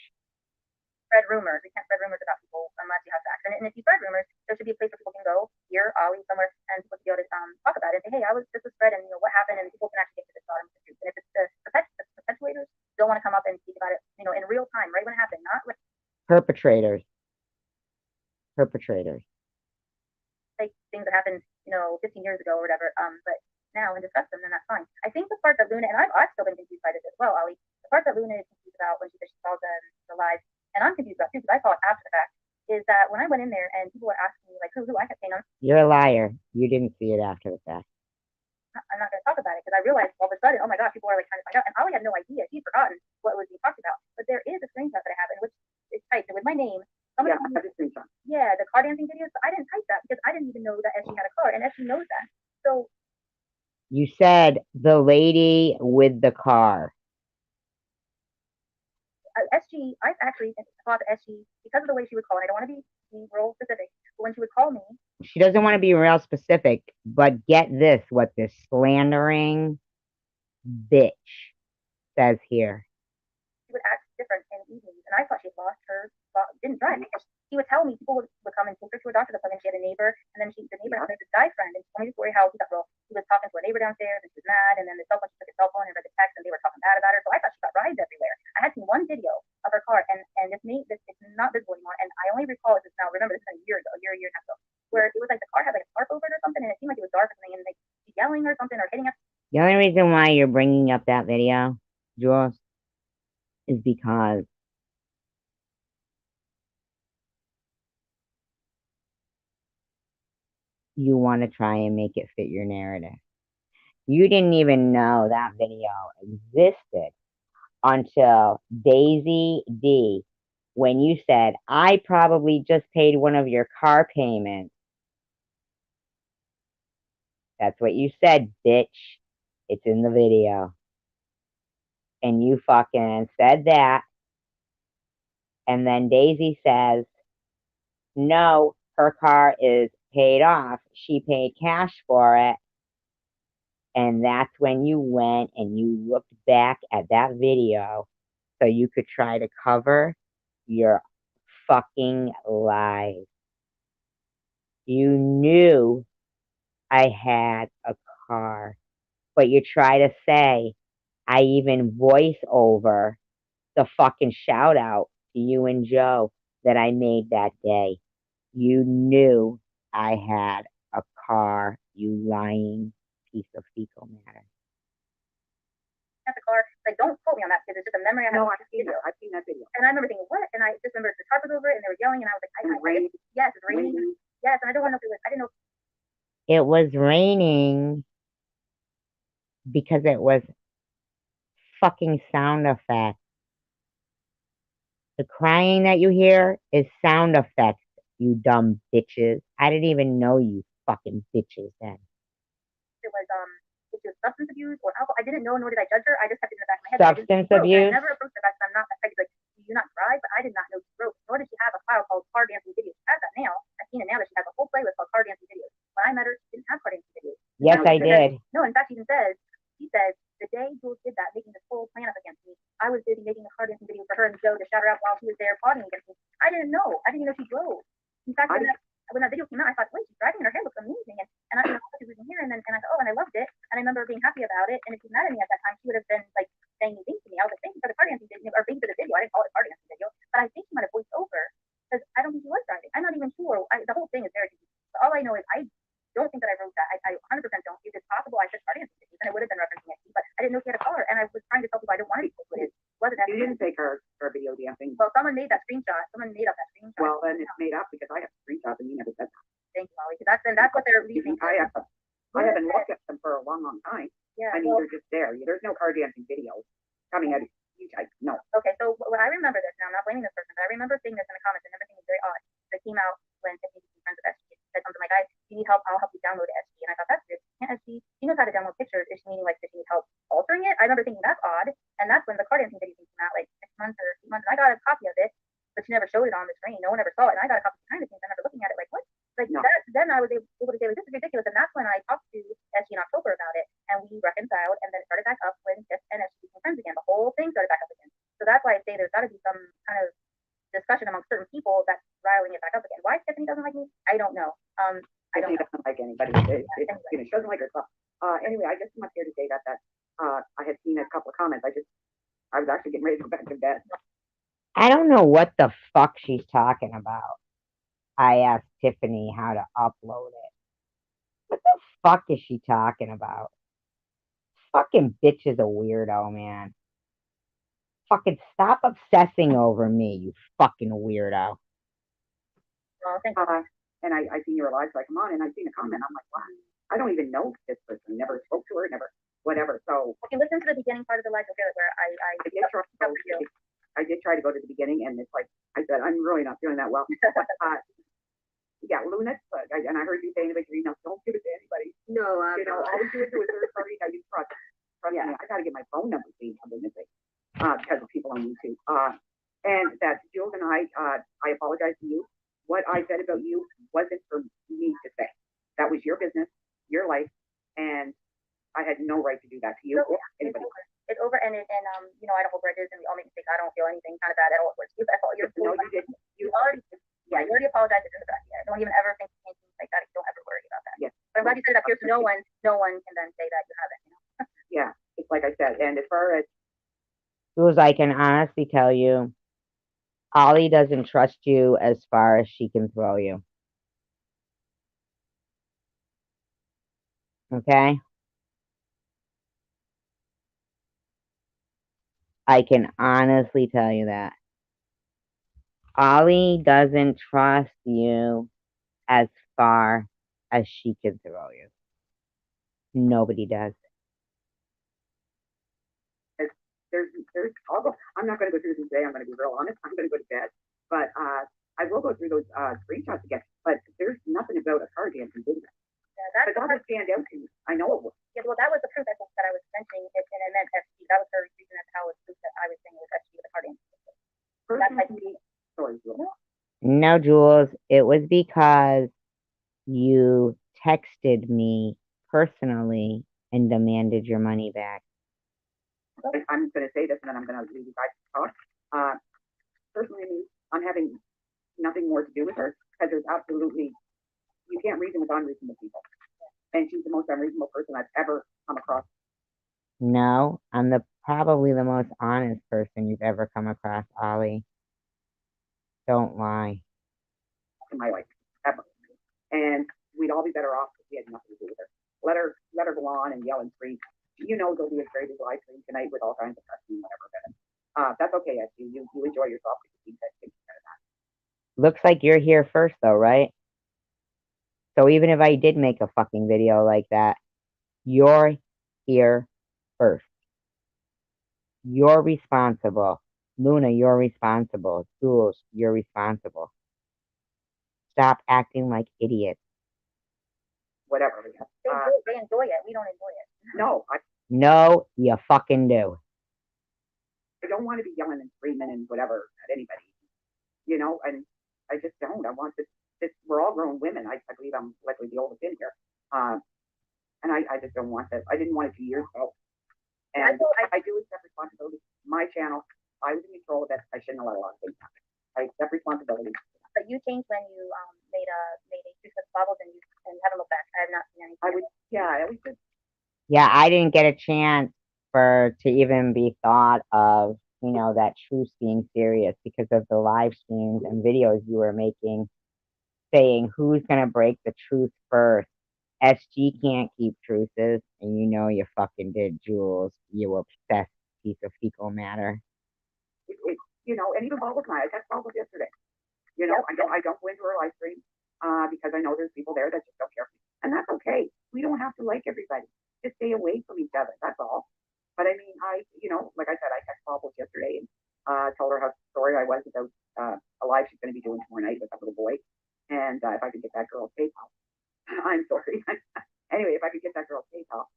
Spread rumors. We can't spread rumors about people unless you have facts. And if you spread rumors, there should be a place where people can go, here, Ollie, somewhere, and people can go to talk about it and say, hey, this was spread, and what happened, and people can actually get to the bottom of the truth. And if it's the perpetuators don't want to come up and speak about it, in real time, right when it happened, not like Perpetrators. things that happened, 15 years ago or whatever. But now and discuss them, then that's fine. I think the part that Luna, and I've still been confused by this as well, Ollie. The part that Luna is confused about when she saw the live, and I'm confused about too because I saw it after the fact, is that when I went in there and people were asking me like who, I kept saying You're a liar. You didn't see it after the fact. I'm not going to talk about it because I realized all of a sudden, oh my gosh, people are like trying to find out, and Ollie had no idea. He'd forgotten what was being talked about. But there is a screenshot that I have in which is typed with my name. Yeah, I have a screenshot. Yeah, the car dancing videos. I didn't type that because I didn't even know that Essie had a car, and Essie knows that. So You said the lady with the car. SG, I actually thought SG because of the way she would call, and I don't want to be real specific, but when she would call me, She doesn't want to be real specific, but get this, what this slandering bitch says here. she would act different in evenings, and I thought she lost her, didn't drive. She would tell me people would come and take her to a doctor's appointment. She had a neighbor, and then the neighbor had this guy friend, and she told me the story how he got real. He was talking to a neighbor downstairs, and she was mad, and then the cell phone, she took his cell phone and read the text, and they were talking bad about her. So I thought she got rides everywhere. I had seen one video of her car, and it's not visible anymore. And I only recall this now. Remember, this is a year and a half ago, where it was like the car had like a tarp over it or something, and it seemed like it was dark or something. And like something or hitting us. The only reason why you're bringing up that video, Jules, is because you want to try and make it fit your narrative. You didn't even know that video existed until Daisy D, when you said, I probably just paid one of your car payments. That's what you said, bitch. It's in the video. And you fucking said that. And then Daisy says, no, her car is paid off. She paid cash for it. And that's when you went and you looked back at that video so you could try to cover your fucking lies. You knew I had a car, but you try to say I even voice over the fucking shout out to you and Joe that I made that day. You knew I had a car, you lying piece of fecal matter. At the car, like, don't quote me on that because it's just a memory I have. No, I've seen that video. And I remember thinking, what? And I just remember the tarp was over it and they were yelling and I was like, yes, it's raining. Raining. Yes, and I don't want to know if it was, I didn't know. It was raining because it was fucking sound effects. The crying that you hear is sound effects, you dumb bitches. I didn't even know you fucking bitches then. It was substance abuse or alcohol. I didn't know, nor did I judge her. I just kept it in the back of my head. Substance abuse? I never approached her back because I'm not that type. Like, do you not drive? But I did not know she drove. Nor did she have a file called car dancing videos. She has that now. I've seen it now that she has a whole playlist called car dancing videos. When I met her, she didn't have car dancing videos. Yes, I did. No, in fact, she says, the day Jules did that, making this whole plan up against me, I was busy making a car dancing video for her and Joe to shout her out while she was there plotting against me. I didn't know. I didn't even know she drove. In fact, when that video came out, I thought, wait, she's driving and her hair looks amazing. And I didn't know she was in here. And I thought, oh, and I loved it. And I remember being happy about it. And if she's mad at me at that time, she would have been like saying things to me. I was like, thank you for the car dancing video, or thank you for the video. I didn't call it car dancing video, but I think she might have voiced over because I don't think she was driving. I'm not even sure. The whole thing is very confusing. So all I know is I don't think that I wrote that. I 100% don't. If it's possible, I said car dancing videos, and it would have been referencing it, but I didn't know she had a car. And I was trying to tell people I don't want to be close with it. You didn't take her video dancing. Well, someone made that screenshot. Someone made up that screenshot. Well, then it's made up because I have screenshots and you never said that. Thank you, Molly. Because that's what they're leaving. I haven't looked at them for a long, long time. Yeah. I mean, they're just there. There's no car dancing videos coming out of you guys. No. Okay, so when I remember this, now I'm not blaming this person, but I remember seeing this in the comments and everything was very odd. It came out when Tiffany became friends with SG. It said something like, guys, you need help, I'll help you download SG. And I thought, that's weird. Can't SG? She knows how to download pictures. Is she meaning like, does she need help altering it? I remember thinking that's odd. And that's when the car dancing video came out, like 6 months or 8 months. And I got a copy of it, but she never showed it on the screen. No one ever saw it. And I got a copy behind the scenes. I remember looking at it like, what? Like no. Then I was able to say, like, this is ridiculous. And that's when I talked to SG in October about it. And we reconciled. And then it started back up when Tiff and SG became friends again. The whole thing started back up again. So that's why I say there's got to be some kind of discussion among certain people that's riling it back up again. Why Tiffany doesn't like me, I don't know. I don't know. Doesn't like anybody. She doesn't like herself. Anyway, I just came up here to say that I had seen a couple of comments. I was actually getting ready to go back to bed. I don't know what the fuck she's talking about. I asked Tiffany how to upload it. What the fuck is she talking about? Fucking bitch is a weirdo, man. Fucking stop obsessing over me, you fucking weirdo. Well, thank you. And I seen your live, so I come on and I seen a comment. I'm like, wow, I don't even know this person. Never spoke to her, never, whatever. So okay, listen to the beginning part of the live, okay, where I did try to go to the beginning, and it's like I said, I'm really not feeling that well. Yeah, Luna, and I heard you saying about Green, don't give it to anybody. No, always do it to a third party that you trust. Trust me, I got to get my phone number changed, because of people on YouTube. And that Jules and I apologize to you. What I said about you wasn't for me to say. That was your business, your life, and I had no right to do that to you or anybody. It's over, and you know, I don't hold grudges, and we all make mistakes. I don't feel anything kind of bad at all towards you. No, you didn't. You already apologized in the back. Yeah, don't even ever think anything like that. Don't ever worry about that. Yes. But I'm glad you said it up here, so no one can then say that you haven't. You know? Yeah, it's like I said, and as far as Jules, I can honestly tell you, Ollie doesn't trust you as far as she can throw you. Okay? I can honestly tell you that. Ollie doesn't trust you as far as she can throw you. Nobody does. I'm not going to go through them today. I'm going to be real honest. I'm going to go to bed, but I will go through those screenshots again. But there's nothing about a car dancing video. Yeah, that's But that would stand out to me. I know it would. yeah, well, that was the proof that I was mentioning, and I meant FG. That was her reason as how it was proof that I was saying it was FG with the card answer. That's like, Personally, sorry, Jules. No, Jules, it was because you texted me personally and demanded your money back. I'm going to say this, and then I'm going to leave you guys to talk. Personally, I'm having nothing more to do with her because there's absolutely you can't reason with unreasonable people, and she's the most unreasonable person I've ever come across. No, I'm probably the most honest person you've ever come across, Ollie. Don't lie. In my life ever. And we'd all be better off if we had nothing to do with her. Let her go on and yell and scream. You know there'll be a great live stream tonight with all kinds of cussing and whatever. That's okay, Esty. You enjoy yourself because you take care of that. Looks like you're here first, though, right? So even if I did make a fucking video like that, you're here first. You're responsible. Luna, you're responsible. Jules, you're responsible. Stop acting like idiots. Whatever. they enjoy it. We don't enjoy it. No, you fucking do. I don't want to be yelling and screaming and whatever at anybody, and I just don't. I want this. We're all grown women. I believe I'm likely the oldest in here. And I just don't want that. I didn't want it 2 years ago. And I do accept responsibility. My channel, I was in control of it. I shouldn't have let a lot of things happen. I accept responsibility. But you changed when you made a juice with bubbles and haven't looked back. I have not seen anything. I was just Yeah, I didn't get a chance to even be thought of, that truth being serious because of the live streams and videos you were making saying who's gonna break the truth first. SG can't keep truths, and you know you fucking did, Jules. You obsessed piece of fecal matter. and even Bubbles and I text Bubbles yesterday. I don't go into her live stream because I know there's people there that just don't care. And that's okay. We don't have to like everybody. Just stay away from each other. That's all. But I mean, like I said, I texted Bubbles yesterday and told her how sorry I was about a live she's going to be doing tomorrow night with that little boy. And if I could get that girl's PayPal. I'm sorry. Anyway, if I could get that girl's PayPal.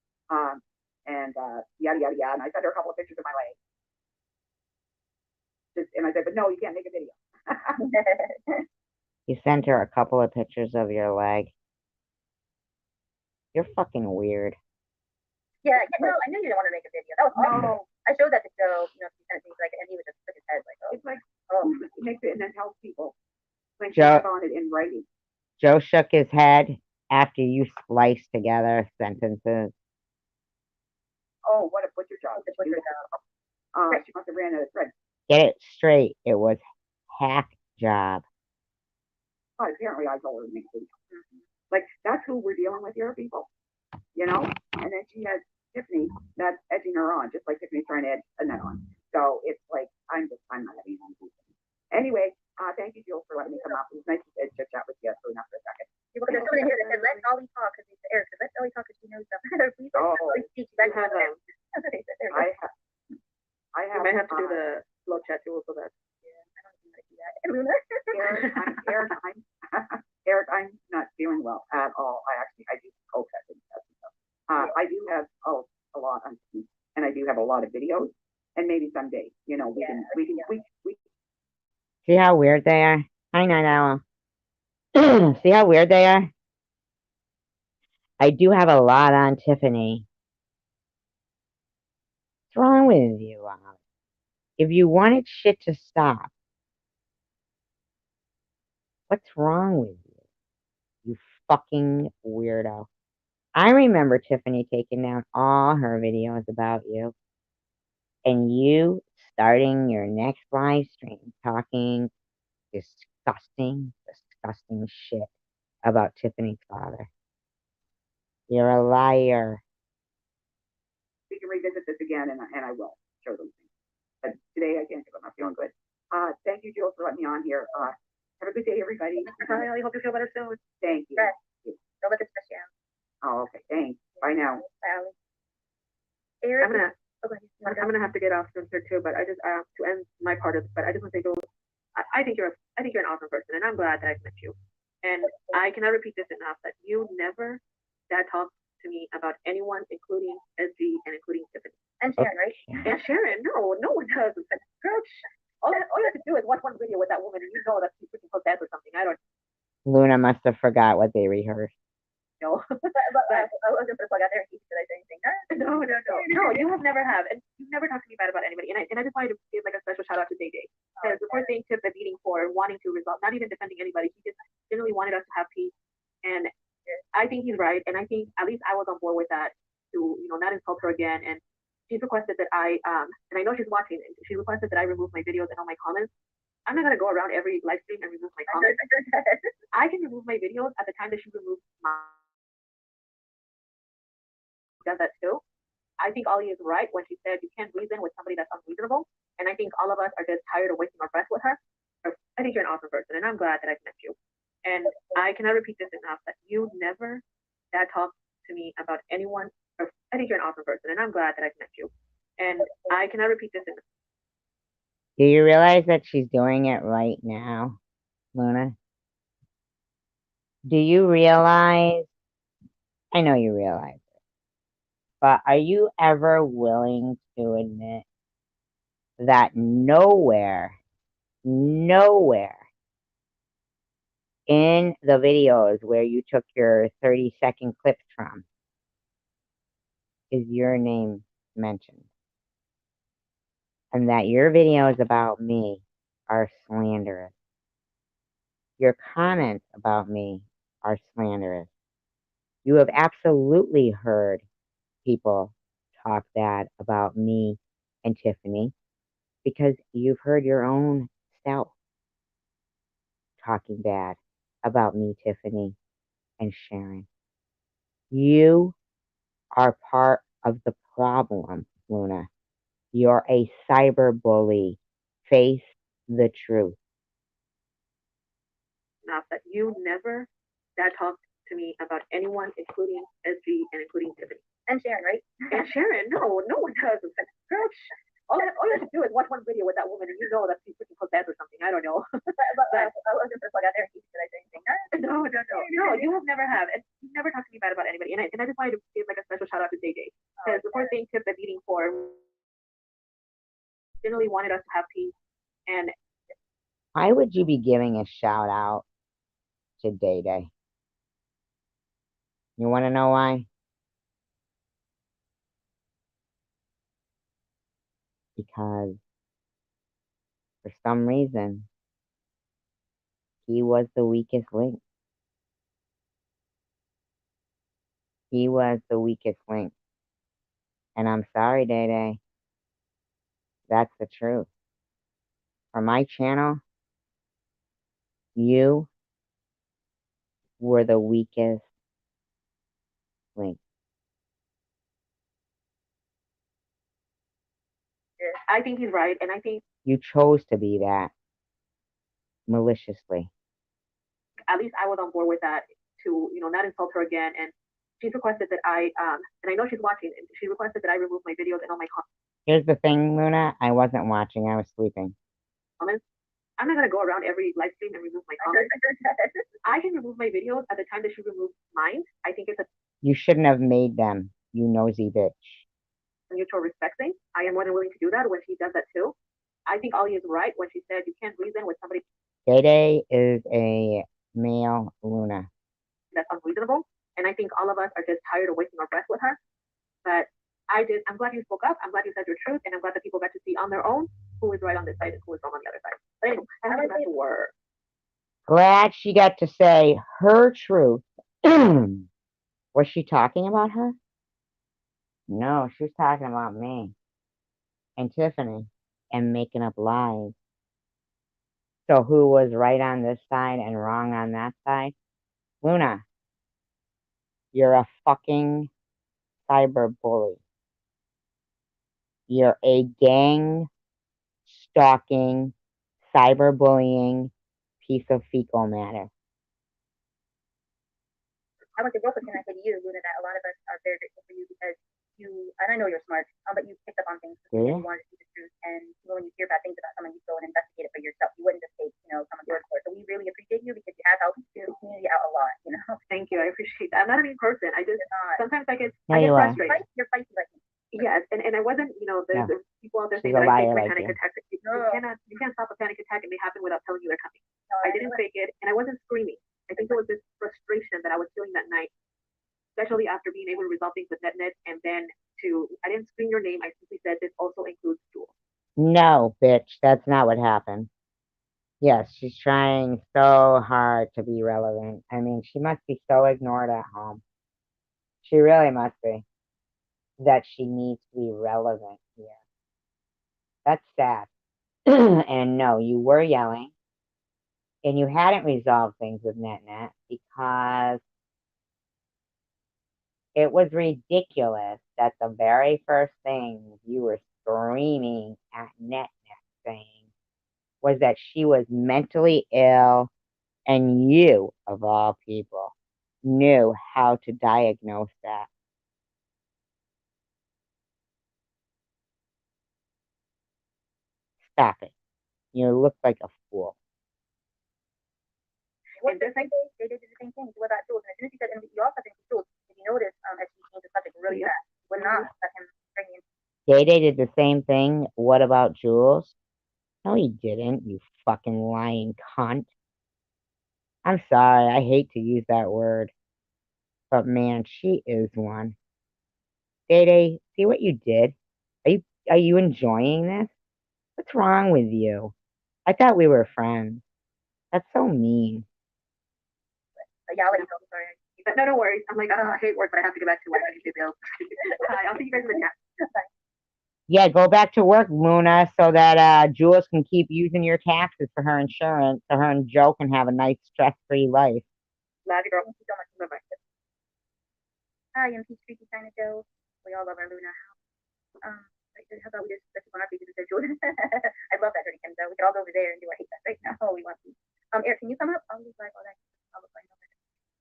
And yada, yada, yada. And I sent her a couple of pictures of my leg. And I said, but no, you can't make a video. You sent her a couple of pictures of your leg. You're fucking weird. Yeah, no, I knew you didn't want to make a video. That was awesome. No. I showed that to Joe, he sent things like, and he was just shook his head like, oh. It's like, it makes it and then tells people when she have on it in writing. Joe shook his head after you spliced together sentences. Oh, what a butcher job. She must have ran out of thread. Get it straight. It was hack job. Oh, apparently I told her to make a video. Like, that's who we're dealing with here, people. And then she has Tiffany that's edging her on, just like Tiffany's trying to edge Annette on. So it's like, I'm not having fun. Anyway, thank you, Jill, for letting me come up. It was nice to chit chat with you for a second. There's someone in here that said, let Ollie talk, because he's Eric said, let Ollie talk, because she knows stuff. Please speak. I might have to do the slow chat tool for that. I don't even know how to do that. Eric, I'm not feeling well at all. I do cope and stuff. I do have a lot on, and I do have a lot of videos, and maybe someday, we can. See how weird they are? Hi, Night Owl. See how weird they are? I do have a lot on Tiffany. What's wrong with you, Ollie? If you wanted shit to stop, what's wrong with you? You fucking weirdo. I remember Tiffany taking down all her videos about you. And you starting your next live stream talking disgusting shit about Tiffany's father. You're a liar. We can revisit this again, and I will show those things. but today I can't because I'm not feeling good. Thank you, Jill, for letting me on here. Have a good day, everybody. Bye. I hope you feel better soon. Thank you. Stress. Don't let the stress you out. Oh, okay. Thanks. Bye now. Bye, Allie. Eric. I'm gonna Okay. I'm gonna have to get off soon here too, but I just to end my part of it, but I just want to say, Jules, I think you're an awesome person, and I'm glad that I've met you. And I cannot repeat this enough that you never that talk to me about anyone, including SG and including Tiffany. And Sharon, right? And Sharon, no one does. Girl, all you have to do is watch one video with that woman, and you know that she's freaking possessed or something. I don't Luna must have forgot what they rehearsed. know. But I wasn't gonna plug out there in case did I say anything. No, you have never have, and you've never talked to me bad about anybody. And I just wanted to give like a special shout out to JJ because the first thing took the beating for wanting to resolve, not even defending anybody. He just genuinely wanted us to have peace, and I think he's right. And I think at least I was on board with that to not insult her again. And she's requested that and I know she's watching. She requested that I remove my videos and all my comments. I'm not gonna go around every live stream and remove my comments. I can remove my videos at the time that she removes my does that too. I think Ollie is right when she said you can't reason with somebody that's unreasonable. And I think all of us are just tired of wasting our breath with her. I think you're an awesome person, and I'm glad that I've met you. And I cannot repeat this enough that you never that talk to me about anyone. I think you're an awesome person, and I'm glad that I've met you. And I cannot repeat this enough. Do you realize that she's doing it right now, Luna? Do you realize? I know you realize it, but are you ever willing to admit that nowhere in the videos where you took your 30-second clips from is your name mentioned? And that your videos about me are slanderous. Your comments about me are slanderous. You have absolutely heard people talk bad about me and Tiffany because you've heard your own self talking bad about me, Tiffany, and Sharon. You are part of the problem, Luna. You're a cyber bully. Face the truth. Enough that you never that talk to me about anyone, including SG and including Tiffany. And Sharon, right? And Sharon, no one does. Girl, all you have to do is watch one video with that woman, and you know that she's freaking possessed or something. I don't know. But I wasn't gonna plug out there in case did I say anything. No, you have never have, and you've never talked to me bad about anybody. And I just wanted to give like a special shout out to JJ because the first thing took the beating for generally wanted us to have peace. And why would you be giving a shout out to Day Day? You want to know why? Because for some reason, he was the weakest link. He was the weakest link. And I'm sorry, Day Day. That's the truth. For my channel, you were the weakest link. I think he's right, and I think you chose to be that maliciously. At least I was on board with that to not insult her again. And she's requested that and I know she's watching, and she requested that I remove my videos and all my Here's the thing, Luna. I wasn't watching. I was sleeping. comments. I'm not gonna go around every live stream and remove my comments. I can remove my videos at the time that she removes mine. I think it's a You shouldn't have made them, you nosy bitch. Mutual respect thing. I am more than willing to do that when she does that too. I think Ollie is right when she said you can't reason with somebody. Day Day is a male Luna. That's unreasonable. And I think all of us are just tired of wasting our breath with her. But I'm glad you spoke up. I'm glad you said your truth. And I'm glad that people got to see on their own who is right on this side and who is wrong on the other side. But anyway, I have to go back to work. Glad she got to say her truth. Was she talking about her? No, she was talking about me and Tiffany and making up lies. So who was right on this side and wrong on that side? Luna, you're a fucking cyber bully. You're a gang stalking, cyberbullying piece of fecal matter. I want to real quick and I say to you, Luna, that a lot of us are very grateful for you because you, and I know you're smart, but you picked up on things and you wanted to see the truth. And when you hear bad things about someone, you go and investigate it for yourself. You wouldn't just take, someone's word for it. So we really appreciate you because you have helped the community out a lot. Thank you. I appreciate that. I'm not a mean person. I just, sometimes I get you are. frustrated. You're feisty like me. Yes, and I wasn't, there's people out there She's saying a that I liar fake my like panic you. attacks. You can't stop a panic attack and they happen without telling you they're coming. No, I didn't fake it, and I wasn't screaming. I think it was this frustration that I was feeling that night, especially after being able to resolve things with NetNet, and then I didn't scream your name. I simply said this also includes Jules. No, bitch, that's not what happened. Yes, she's trying so hard to be relevant. I mean, she must be so ignored at home. She really must be. That she needs to be relevant here. That's sad. And no, you were yelling, and you hadn't resolved things with NetNet because it was ridiculous that the very first thing you were screaming at NetNet saying was that she was mentally ill, and you, of all people, knew how to diagnose that. Stop it. You look like a fool. What the same thing? They did the same thing with that Jules. And as soon as you said, and you also think Jules, if you notice, as she changed the subject really fast, would not let him bring in. Day Day did the same thing. What about Jules? No, he didn't, you fucking lying cunt. I'm sorry, I hate to use that word. But man, she is one. Day Day, see what you did? Are you enjoying this? What's wrong with you? I thought we were friends. That's so mean. But yeah, I'll let you go. Sorry. No worries. I'm like, I hate work, but I have to get back to work. I need to pay bills. I'll see you guys in the chat. Yeah, go back to work, Luna, so that Jules can keep using your taxes for her insurance, so her and Joe can have a nice stress-free life. Love you, girl. Thank you so much. Bye-bye. Hi, I'm Peach Creepy China Joe. We all love our Luna. How about we just let's on our pages and say Jordan? I love that dirty Kenzo. We could all go over there and do our hate that right now. Oh, we want to. Eric, can you come up? I'll leave like all that.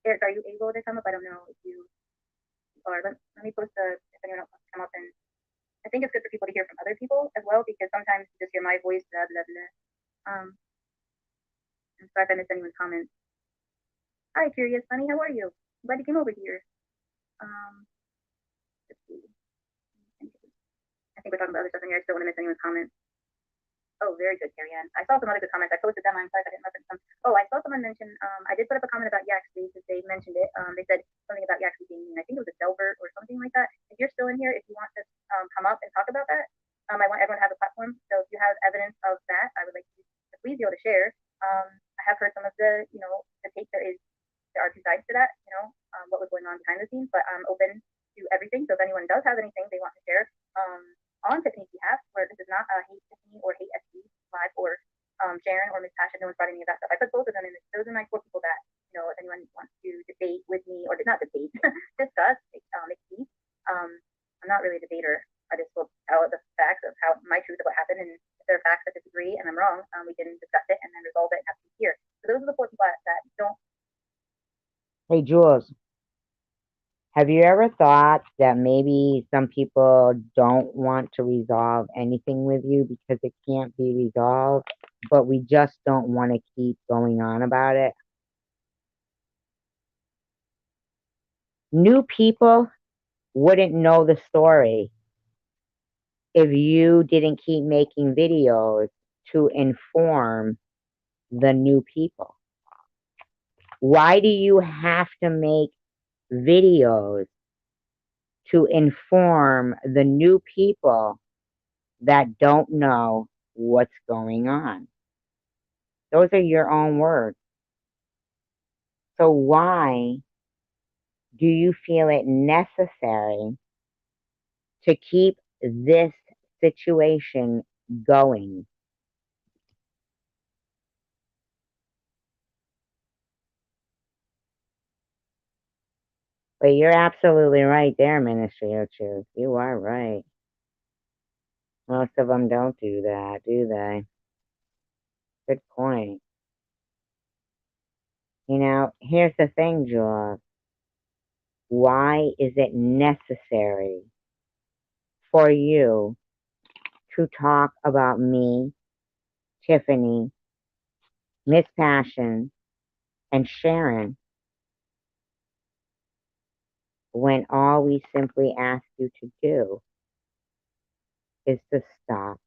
Eric, are you able to come up? I don't know if you are. Let me post if anyone else wants to come up, and I think it's good for people to hear from other people as well because sometimes you just hear my voice, blah blah blah. I'm sorry if I missed anyone's comments. Hi, Curious Bunny, how are you? I'm glad you came over here. Let's see. I think we're talking about other stuff in here. I still want to miss anyone's comments. Oh, very good, Carrie Ann. I saw some other good comments. I posted them. I'm sorry if I didn't reference them. Oh, I saw someone mention, I did put up a comment about Yaxley because they mentioned it. They said something about Yaxley being mean. I think it was a Delbert or something like that. If you're still in here, if you want to come up and talk about that, I want everyone to have a platform. So if you have evidence of that, I would like you to please be able to share. I have heard some of the, the take. There are two sides to that, what was going on behind the scenes, but I'm open to everything. So if anyone does have anything they want to share, on Tiffany's behalf, where this is not a hate Tiffany or hate SB live or Sharon or Miss Tasha, no one's brought any of that stuff. I put both of them in. Those are my four people that, if anyone wants to debate with me or not debate, discuss, make peace. I'm not really a debater. I just will tell the facts of how my truth of what happened, and if there are facts that disagree and I'm wrong, we can discuss it and then resolve it and have peace here. So those are the four people that don't. Hey, Jules. Have you ever thought that maybe some people don't want to resolve anything with you because it can't be resolved, but we just don't want to keep going on about it? New people wouldn't know the story if you didn't keep making videos to inform the new people. Why do you have to make videos to inform the new people that don't know what's going on? Those are your own words. So why do you feel it necessary to keep this situation going? But you're absolutely right there, Ministry of Truth. You are right. Most of them don't do that, do they? Good point. Here's the thing, Jules. Why is it necessary for you to talk about me, Tiffany, Miss Passion, and Sharon when all we simply ask you to do is to stop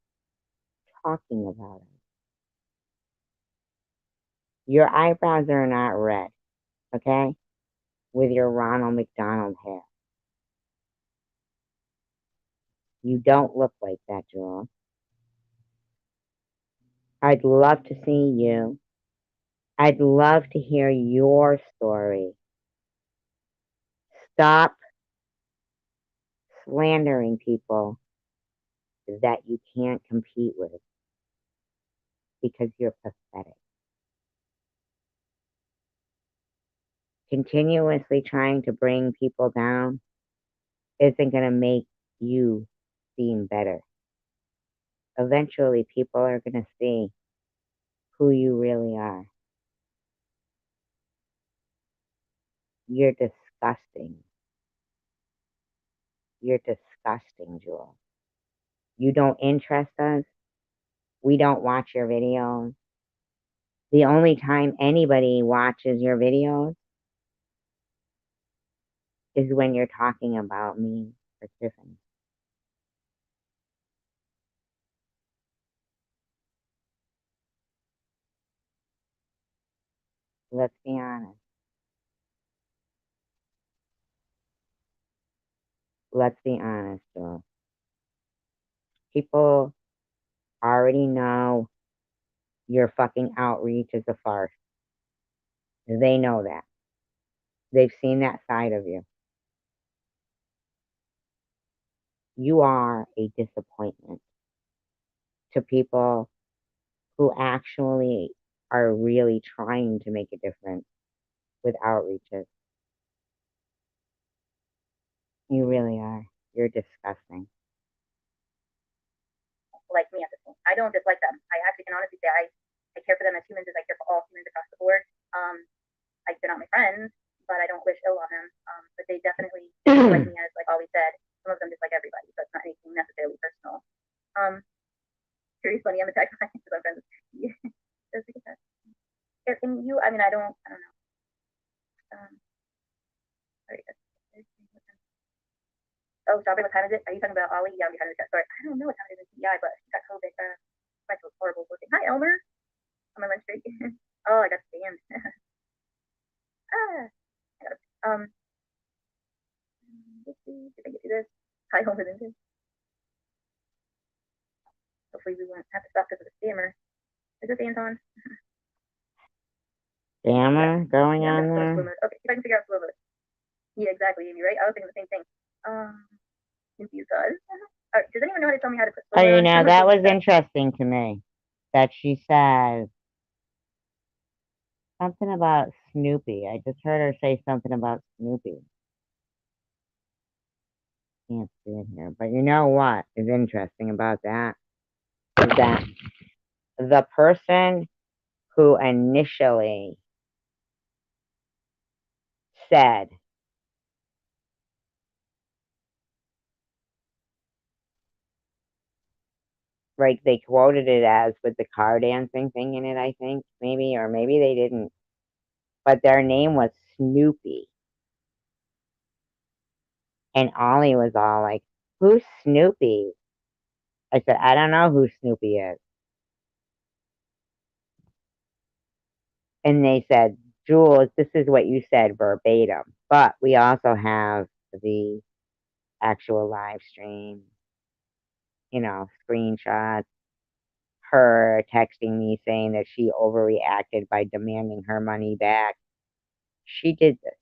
talking about it? Your eyebrows are not red, okay? With your Ronald McDonald hair. You don't look like that, Jules. I'd love to see you. I'd love to hear your story. Stop slandering people that you can't compete with because you're pathetic. Continuously trying to bring people down isn't going to make you seem better. Eventually, people are going to see who you really are. You're disgusting. You're disgusting, Jewel. You don't interest us. We don't watch your videos. The only time anybody watches your videos is when you're talking about me or Tiffany. Let's be honest. Let's be honest, Joel. People already know your fucking outreach is a farce. They know that. They've seen that side of you. You are a disappointment to people who actually are really trying to make a difference with outreaches. You really are. You're disgusting. Like me at this point. I don't dislike them. I actually can honestly say I care for them as humans as I care for all humans across the board. They're not my friends, but I don't wish ill on them. But they definitely dislike me, as like always said. Some of them dislike everybody, so it's not anything necessarily personal. Curious, funny, I'm attacked by my friends. And you, I mean, I don't know. Sorry. Oh, Strawberry, what time is it? Are you talking about Ollie? Yeah, I'm behind the chat. Sorry, I don't know what time it is in CEI, but she got COVID. My was horrible looking. Hi, Elmer. I'm on lunch break. Oh, I got scammed. Ah, I got let's see. Did I get to this? Hi, Homer. Hopefully, we won't have to stop because of the scammer. Is this Anton? Scammer going on there? Okay, if I can figure out slow mode. Yeah, exactly, Amy, right? I was thinking the same thing. Confused us. All right, does anyone know how to tell me how to put slow mode on? That was interesting to me that she said something about Snoopy. I just heard her say something about Snoopy. Can't see it here. But you know what is interesting about that? Is that the person who initially said, right, they quoted it as with the car dancing thing in it, I think, maybe, or maybe they didn't. But their name was Snoopy. And Ollie was all like, who's Snoopy? I said, I don't know who Snoopy is. And they said, Jules, this is what you said verbatim. But we also have the actual live stream, screenshots. Her texting me saying that she overreacted by demanding her money back. She did this.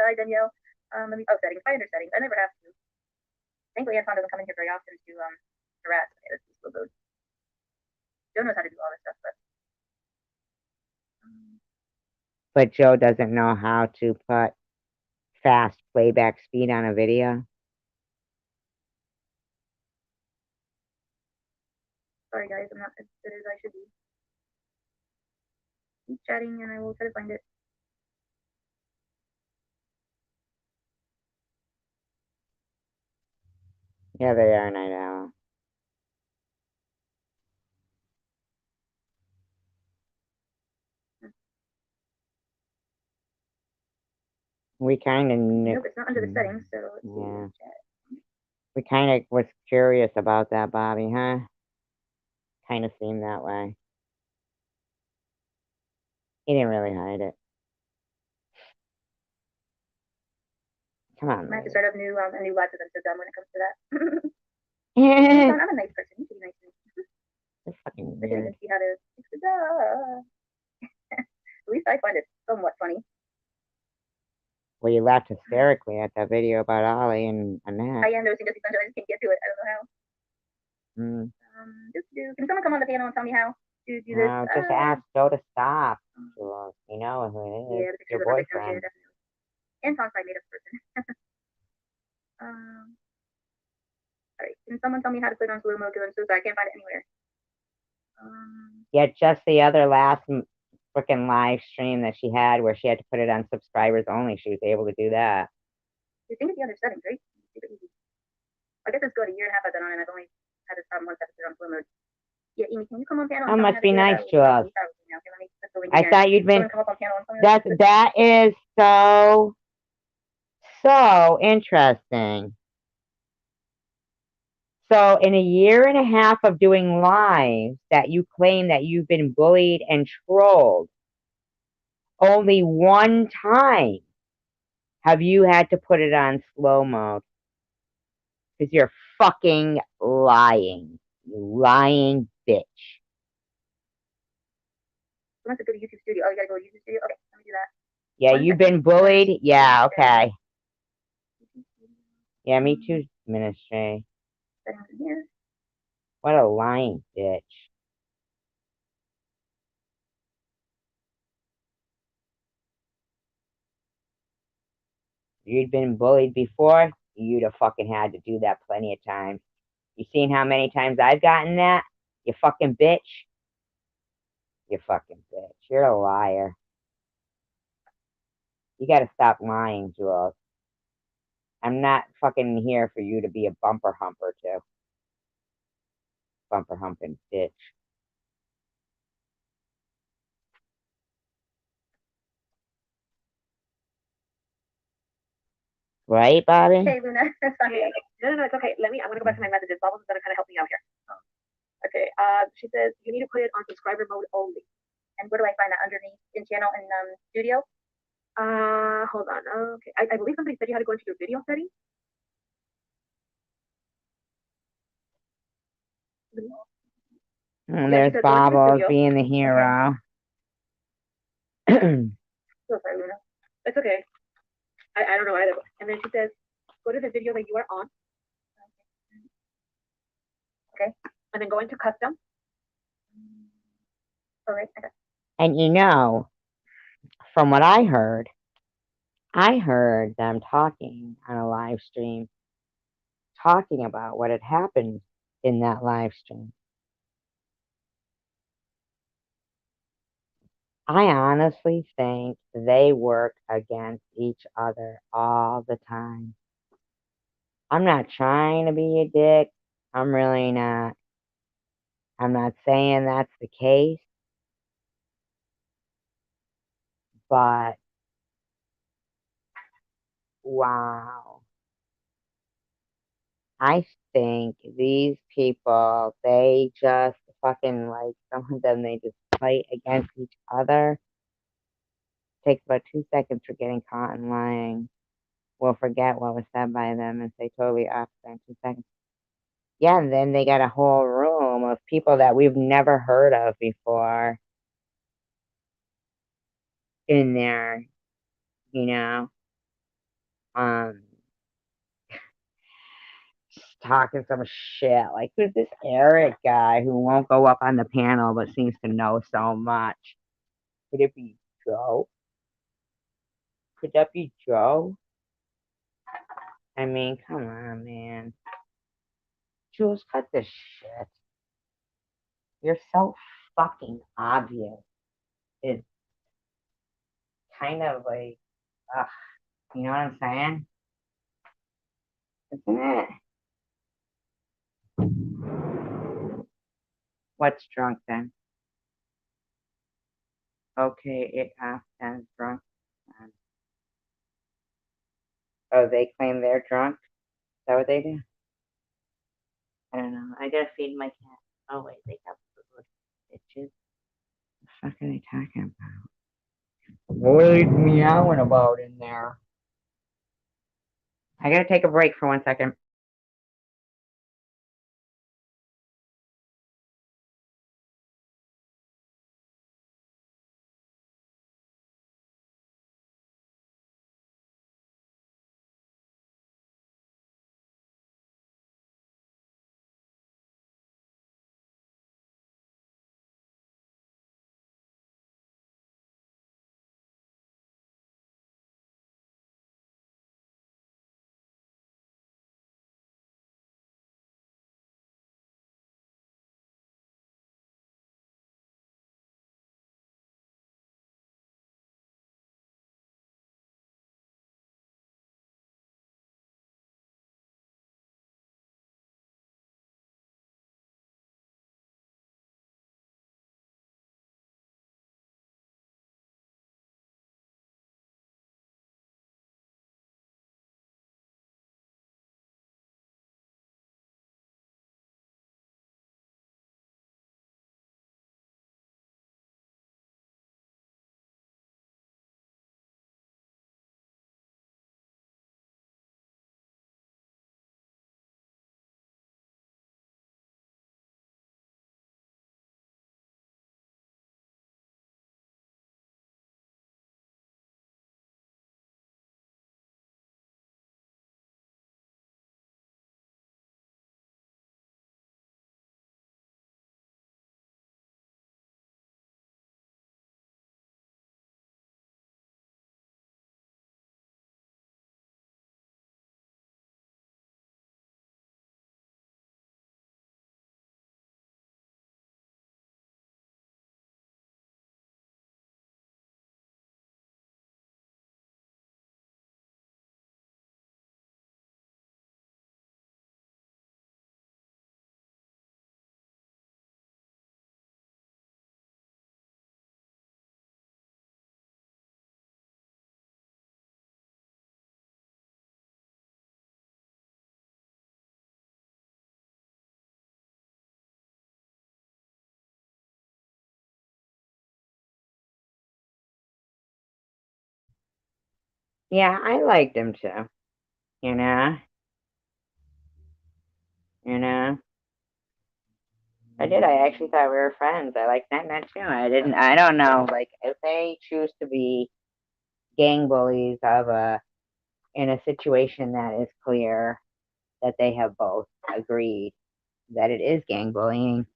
Hi, Danielle. Settings. Find under settings. I never have to. Thankfully, Anton doesn't come in here very often to harass me. Let's just load. Joe knows how to do all this stuff, but Joe doesn't know how to put fast playback speed on a video. Sorry guys, I'm not as good as I should be. Keep chatting and I will try to find it. Yeah, they are night owl. We kind of Nope, it's not under the settings, so let's see. yeah. Chat. We kind of was curious about that, Bobby, huh? Kind of seemed that way. He didn't really hide it. Come on, I have to lady. start a new live because I'm so dumb when it comes to that. It's I'm a nice person. You should be nice to me. fucking I didn't weird. even see how to fix it up. At least I find it somewhat funny. Well, you laughed hysterically at that video about Ollie and Annette. I am noticing just essential. I just can't get to it. I don't know how. Mm. Can someone come on the panel and tell me how to do this? No, just ask Joe to stop. Well, you know who it is. Yeah, the Your pictures of my yeah, boyfriend. definitely. And Tom's my made up person. All right. Can someone tell me how to put it on slow mo? Because I'm so sorry, I can't find it anywhere. Yeah, just the other last freaking live stream that she had where she had to put it on subscribers only, she was able to do that. You think it's the other settings, right? I guess it's good. A year and a half I've been on, and I've only had this problem once I've put it on slow mode. Yeah, Amy, can you come on panel? That must be nice to us. I thought you'd been. Come up on panel That is so interesting. So in a year and a half of doing lives that you claim that you've been bullied and trolled, only one time have you had to put it on slow mode. Because you're fucking lying. You lying bitch. I want to go to YouTube Studio. Oh, you gotta go to YouTube Studio? Okay, let me do that. Yeah, you've been bullied? Yeah, okay. Yeah, me too, Ministry. What a lying bitch. You'd been bullied before, you'd have fucking had to do that plenty of times. You seen how many times I've gotten that? You fucking bitch. You fucking bitch. You're a liar. You gotta stop lying, Jules. I'm not fucking here for you to be a bumper humper, too. Bumper humping bitch. Right, Bobby? Hey, Luna. No, it's okay. I'm gonna go back to my messages. Bubbles is gonna kind of help me out here. Okay. She says you need to put it on subscriber mode only. And where do I find that? Underneath in channel and studio? Hold on. Okay. I believe somebody said you had to go into your video settings. There's Bobbles being the hero. So sorry, Luna. It's okay. I don't know either. And then she says, go to the video that you are on. Okay. And then go into custom. All right. Okay. And you know, from what I heard them talking on a live stream, talking about what had happened in that live stream. I honestly think they work against each other all the time. I'm not trying to be a dick. I'm really not. I'm not saying that's the case. But, wow. I think these people, they just fucking, like, some of them, they just fight against each other. Takes about 2 seconds for getting caught in lying. We'll forget what was said by them and say totally opposite in 2 seconds. Yeah, and then they got a whole room of people that we've never heard of before in there, you know, just talking some shit. Like, who's this Eric guy who won't go up on the panel but seems to know so much? Could it be Joe? Could that be Joe? I mean, come on, man. Jules, cut this shit. You're so fucking obvious. It's kind of like, ugh, you know what I'm saying? Isn't it? What's drunk then? Okay, it and drunk. Oh, they claim they're drunk? Is that what they do? I don't know. I gotta feed my cat. Oh wait, they have food. Bitches. What the fuck are they talking about? What are they meowing about in there? I gotta take a break for 1 second. Yeah, I liked him too. You know? You know? I did. I actually thought we were friends. I like that too. I don't know. Like, if they choose to be gang bullies in a situation that is clear that they have both agreed that it is gang bullying,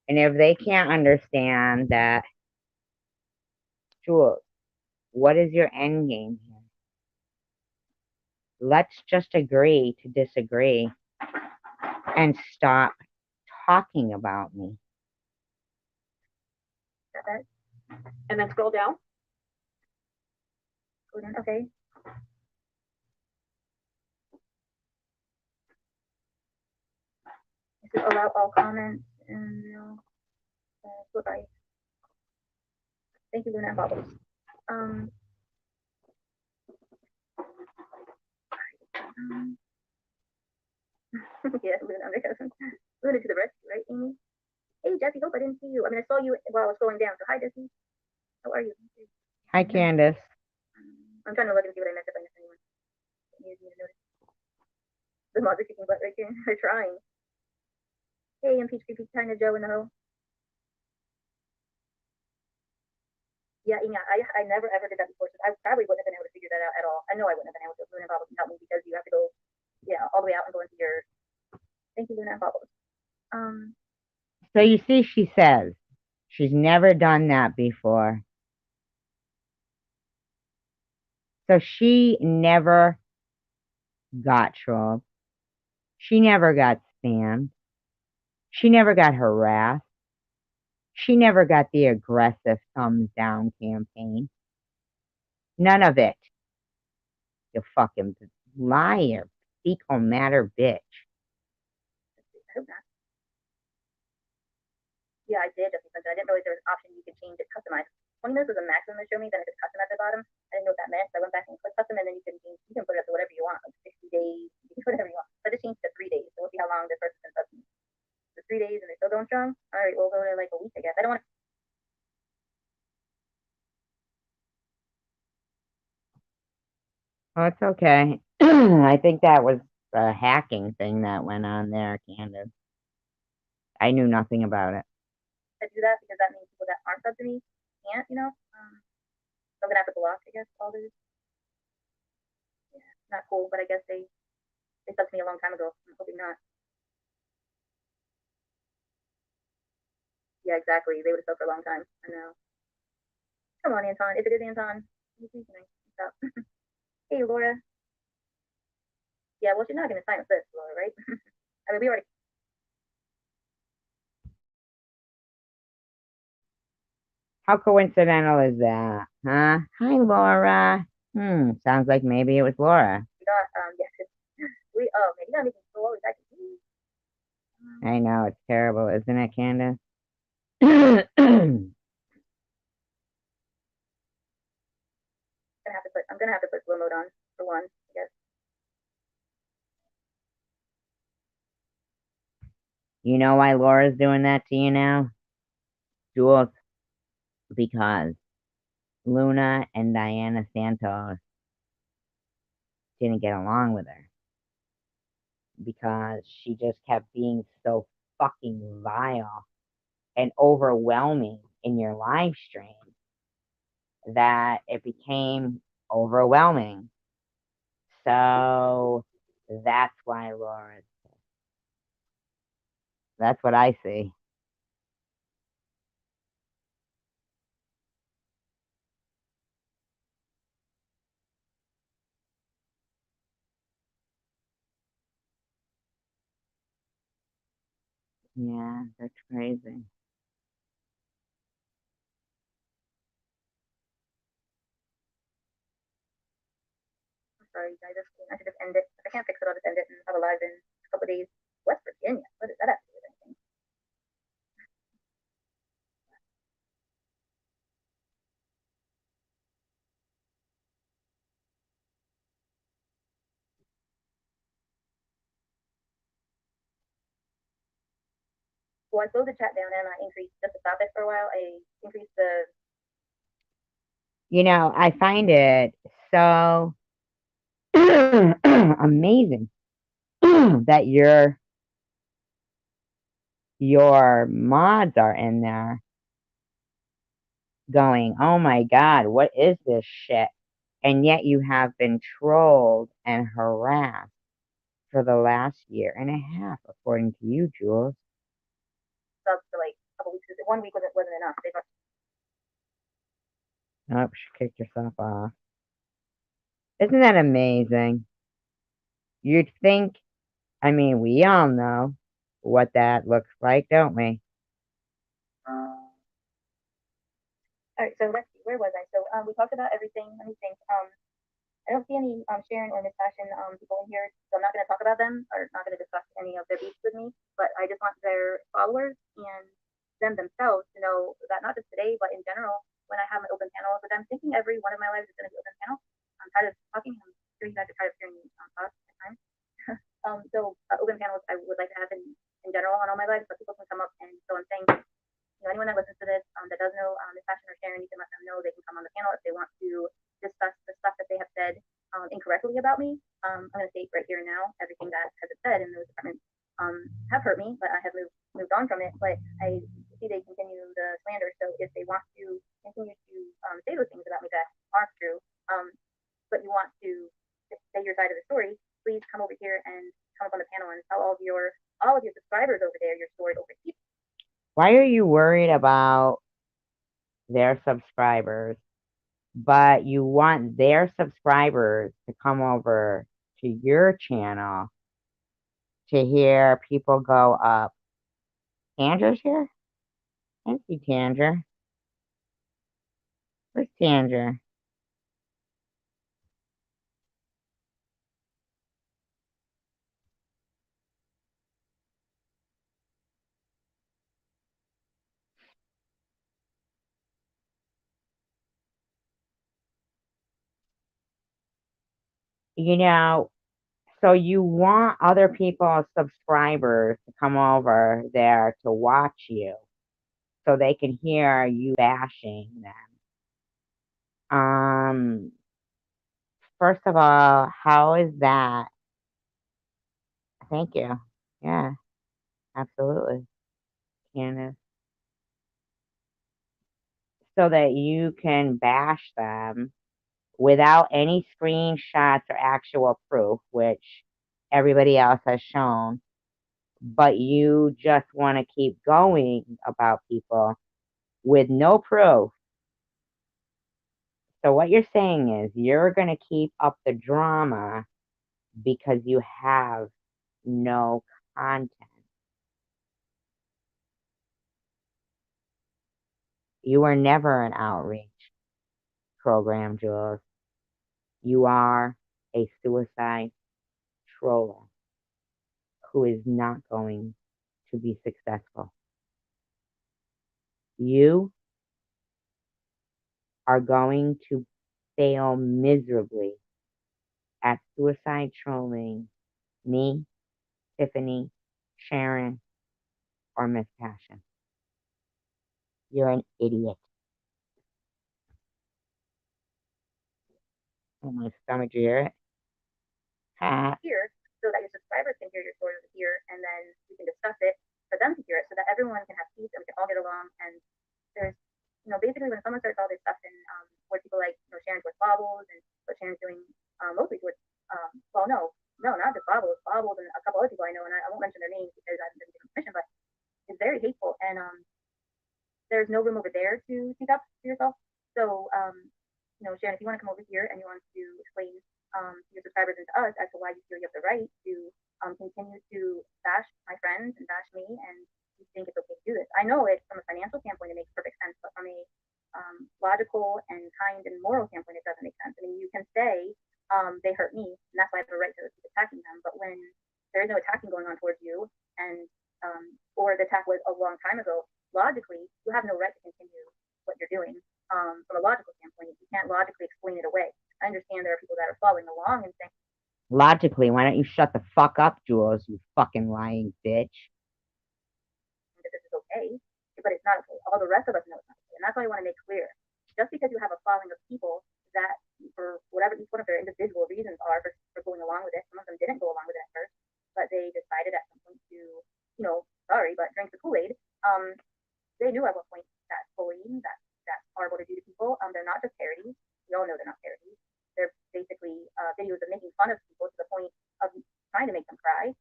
and if they can't understand that, Jules, what is your end game here? Let's just agree to disagree and stop talking about me. And then scroll down. Okay. This is allow all comments and goodbye. Thank you, Luna and Bubbles. Yeah, Luna, I'm the cousin. Luna to the rescue, right, Amy? Hey, Jesse, hope I didn't see you. I mean, I saw you while I was going down. So hi, Jesse. How are you? Hi, Candace. I'm trying to look and see what I missed if I missed anyone. You need to notice. The mods are kicking butt right here. They're trying. Hey, I'm Peach Creepy, kind of Joe in the hoe. Yeah, Amy, I never ever did that before, so I probably wouldn't have been able to figure that out at all. I know I wouldn't have been able to. Luna and Bubbles can help me because you have to go, all the way out and go into your. Thank you, Luna and Bubbles. So you see, she says she's never done that before. So she never got trolled. She never got spammed. She never got harassed. She never got the aggressive thumbs down campaign. None of it. You fucking liar. Fecal matter bitch. I hope not. Yeah, I did just because I didn't realize there was an option you could change it, customize. 20 minutes was a maximum to show me, then it was custom at the bottom. I didn't know what that meant, so I went back and clicked custom, and then you can put it up to whatever you want, like 60 days, you can put whatever you want. So I just changed to 3 days, so we'll see how long this person's been subbing for 3 days, and they're still going strong. All right, we'll go to like a week, I guess. I don't want to. Oh, it's okay. I think that was a hacking thing that went on there, Candace. I knew nothing about it. Do that because that means people that aren't subbed to me can't, so I'm gonna have to block, I guess, all those. Yeah, not cool, but I guess they subbed to me a long time ago. I'm hoping not. Yeah, exactly. They would have subbed for a long time. I know. Come on, Anton. If it is Anton, please stop. Hey, Laura. Yeah, well, she's not gonna sign up this, Laura, right? I mean, we already. How coincidental is that? Huh? Hi, Laura. Sounds like maybe it was Laura. We got yeah, we man, you gotta make me so always like I know, it's terrible, isn't it, Candace? I'm gonna have to put slow mode on for one, I guess. You know why Laura's doing that to you now? Jules, because Luna and Diana Santos didn't get along with her. Because she just kept being so fucking vile and overwhelming in your live stream that it became overwhelming. So that's why Laura's. That's what I see. Yeah, that's crazy. I'm sorry, guys. I should just end it. If I can't fix it, I'll just end it and have a live in a couple days. West Virginia. What does that have to do with anything? Well, I slowed the chat down and I increased just to stop it for a while. I increased the. I find it so amazing that your mods are in there going, oh my God, what is this shit? And yet you have been trolled and harassed for the last year and a half, according to you, Jules. Subs for like a couple weeks. 1 week wasn't enough. They got. Oh, she kicked herself off. Isn't that amazing? You'd think, I mean, we all know what that looks like, don't we? All right, so let's see. Where was I? So we talked about everything. Let me think. I don't see any Sharon or Miss Fashion people in here, so I'm not going to talk about them or not going to discuss any of their beefs with me. But I just want their followers and them themselves to know that not just today, but in general, when I have my open panel, which I'm thinking every one of my lives is going to be open panel. I'm tired of talking. I'm sure you guys are tired of hearing me talk at times. Open panels I would like to have in general on all my lives, but people can come up and so I'm saying anyone that listens to this that does know Miss Fashion or Sharon, you can let them know they can come on the panel if they want to discuss the stuff that they have said incorrectly about me. I'm going to state right here and now everything that has been said in those departments have hurt me, but I have moved on from it. But I see they continue the slander. So if they want to continue to say those things about me that aren't true, but you want to say your side of the story, please come over here and come up on the panel and tell all of your subscribers over there your story over here. Why are you worried about their subscribers, but you want their subscribers to come over to your channel to hear people go up? Andrew's here? Thank you, Tandra. Where's Tandra? You know, so you want other people's subscribers to come over there to watch you so they can hear you bashing them. First of all, how is that? Thank you. Yeah, absolutely, Candace. So that you can bash them without any screenshots or actual proof, which everybody else has shown, but you just want to keep going about people with no proof. So what you're saying is you're going to keep up the drama because you have no content. You were never an outreach program, Jules. You are a suicide troller who is not going to be successful. You are going to fail miserably at suicide trolling me, Tiffany, Sharon, or Miss Passion. You're an idiot. Oh, my stomach, you hear it? Ha. Here, so that your subscribers can hear your story over here, and then we can discuss it for them to hear it, so that everyone can have peace and we can all get along. And there's, basically when someone starts all this stuff and where people like, Sharon towards bobbles and what Sharon's doing mostly towards, well, no, not just bobbles and a couple other people I know, and I won't mention their names because I haven't been given permission, but it's very hateful, and there's no room over there to speak up for yourself. So, Sharon, if you want to come over here and you want to explain to your subscribers and to us as to why you feel you have the right to continue to bash my friends and bash me, and you think it's okay to do this. I know it from a financial standpoint, it makes perfect sense, but from a logical and kind and moral standpoint, it doesn't make sense. I mean, you can say they hurt me, and that's why I have the right to keep attacking them. But when there is no attacking going on towards you, and or the attack was a long time ago, logically, you have no right to continue what you're doing. From a logical standpoint, you can't logically explain it away. I understand there are people that are following along and saying, logically, why don't you shut the fuck up, Jules, you fucking lying bitch? that this is okay, but it's not okay. All the rest of us know it's not okay. And that's why I want to make clear. Just because you have a following of people that, for whatever each one of their individual reasons are for going along with it, some of them didn't go along with it at first, but they decided at some point to, sorry, but drink the Kool-Aid. They knew at one point that bullying, that's horrible to do to people. They're not just parodies. We all know they're not parodies. They're basically videos of making fun of people to the point of trying to make them cry.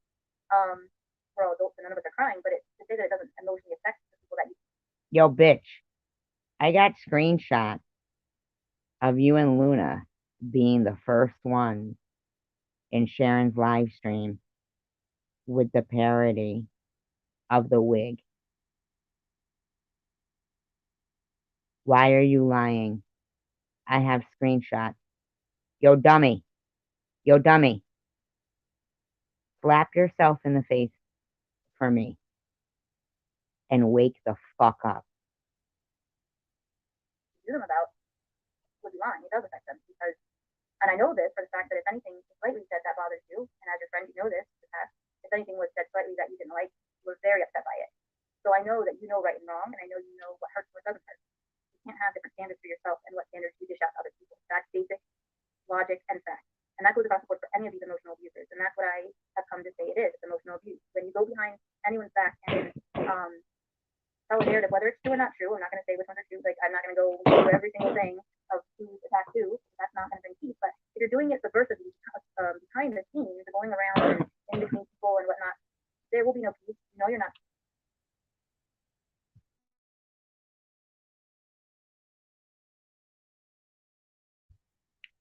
We're all adults and none of us are crying, but it's to say that it doesn't emotionally affect the people that you. Yo, bitch, I got screenshots of you and Luna being the first one in Sharon's live stream with the parody of the wig. Why are you lying? I have screenshots. Yo, dummy. Yo, dummy. Slap yourself in the face for me and wake the fuck up. Do them about would be lying. It does affect them because, and I know this for the fact that if anything slightly said that bothers you, and as your friend, you know this, if anything was said slightly that you didn't like, you were very upset by it. So I know that you know right and wrong, and I know you know what hurts and what doesn't hurt. You can't have different standards for yourself and what standards you dish out to other people. That's basic logic and fact. And that goes across the board for any of these emotional abusers. And that's what I have come to say it is. It's emotional abuse. When you go behind anyone's back and tell a narrative, whether it's true or not true, I'm not going to say which ones are true. Like, I'm not going to go through every single thing of who's attacked who. That's not going to bring peace. But if you're doing it subversively behind the scenes, going around and in between people and whatnot, there will be no peace. You're not.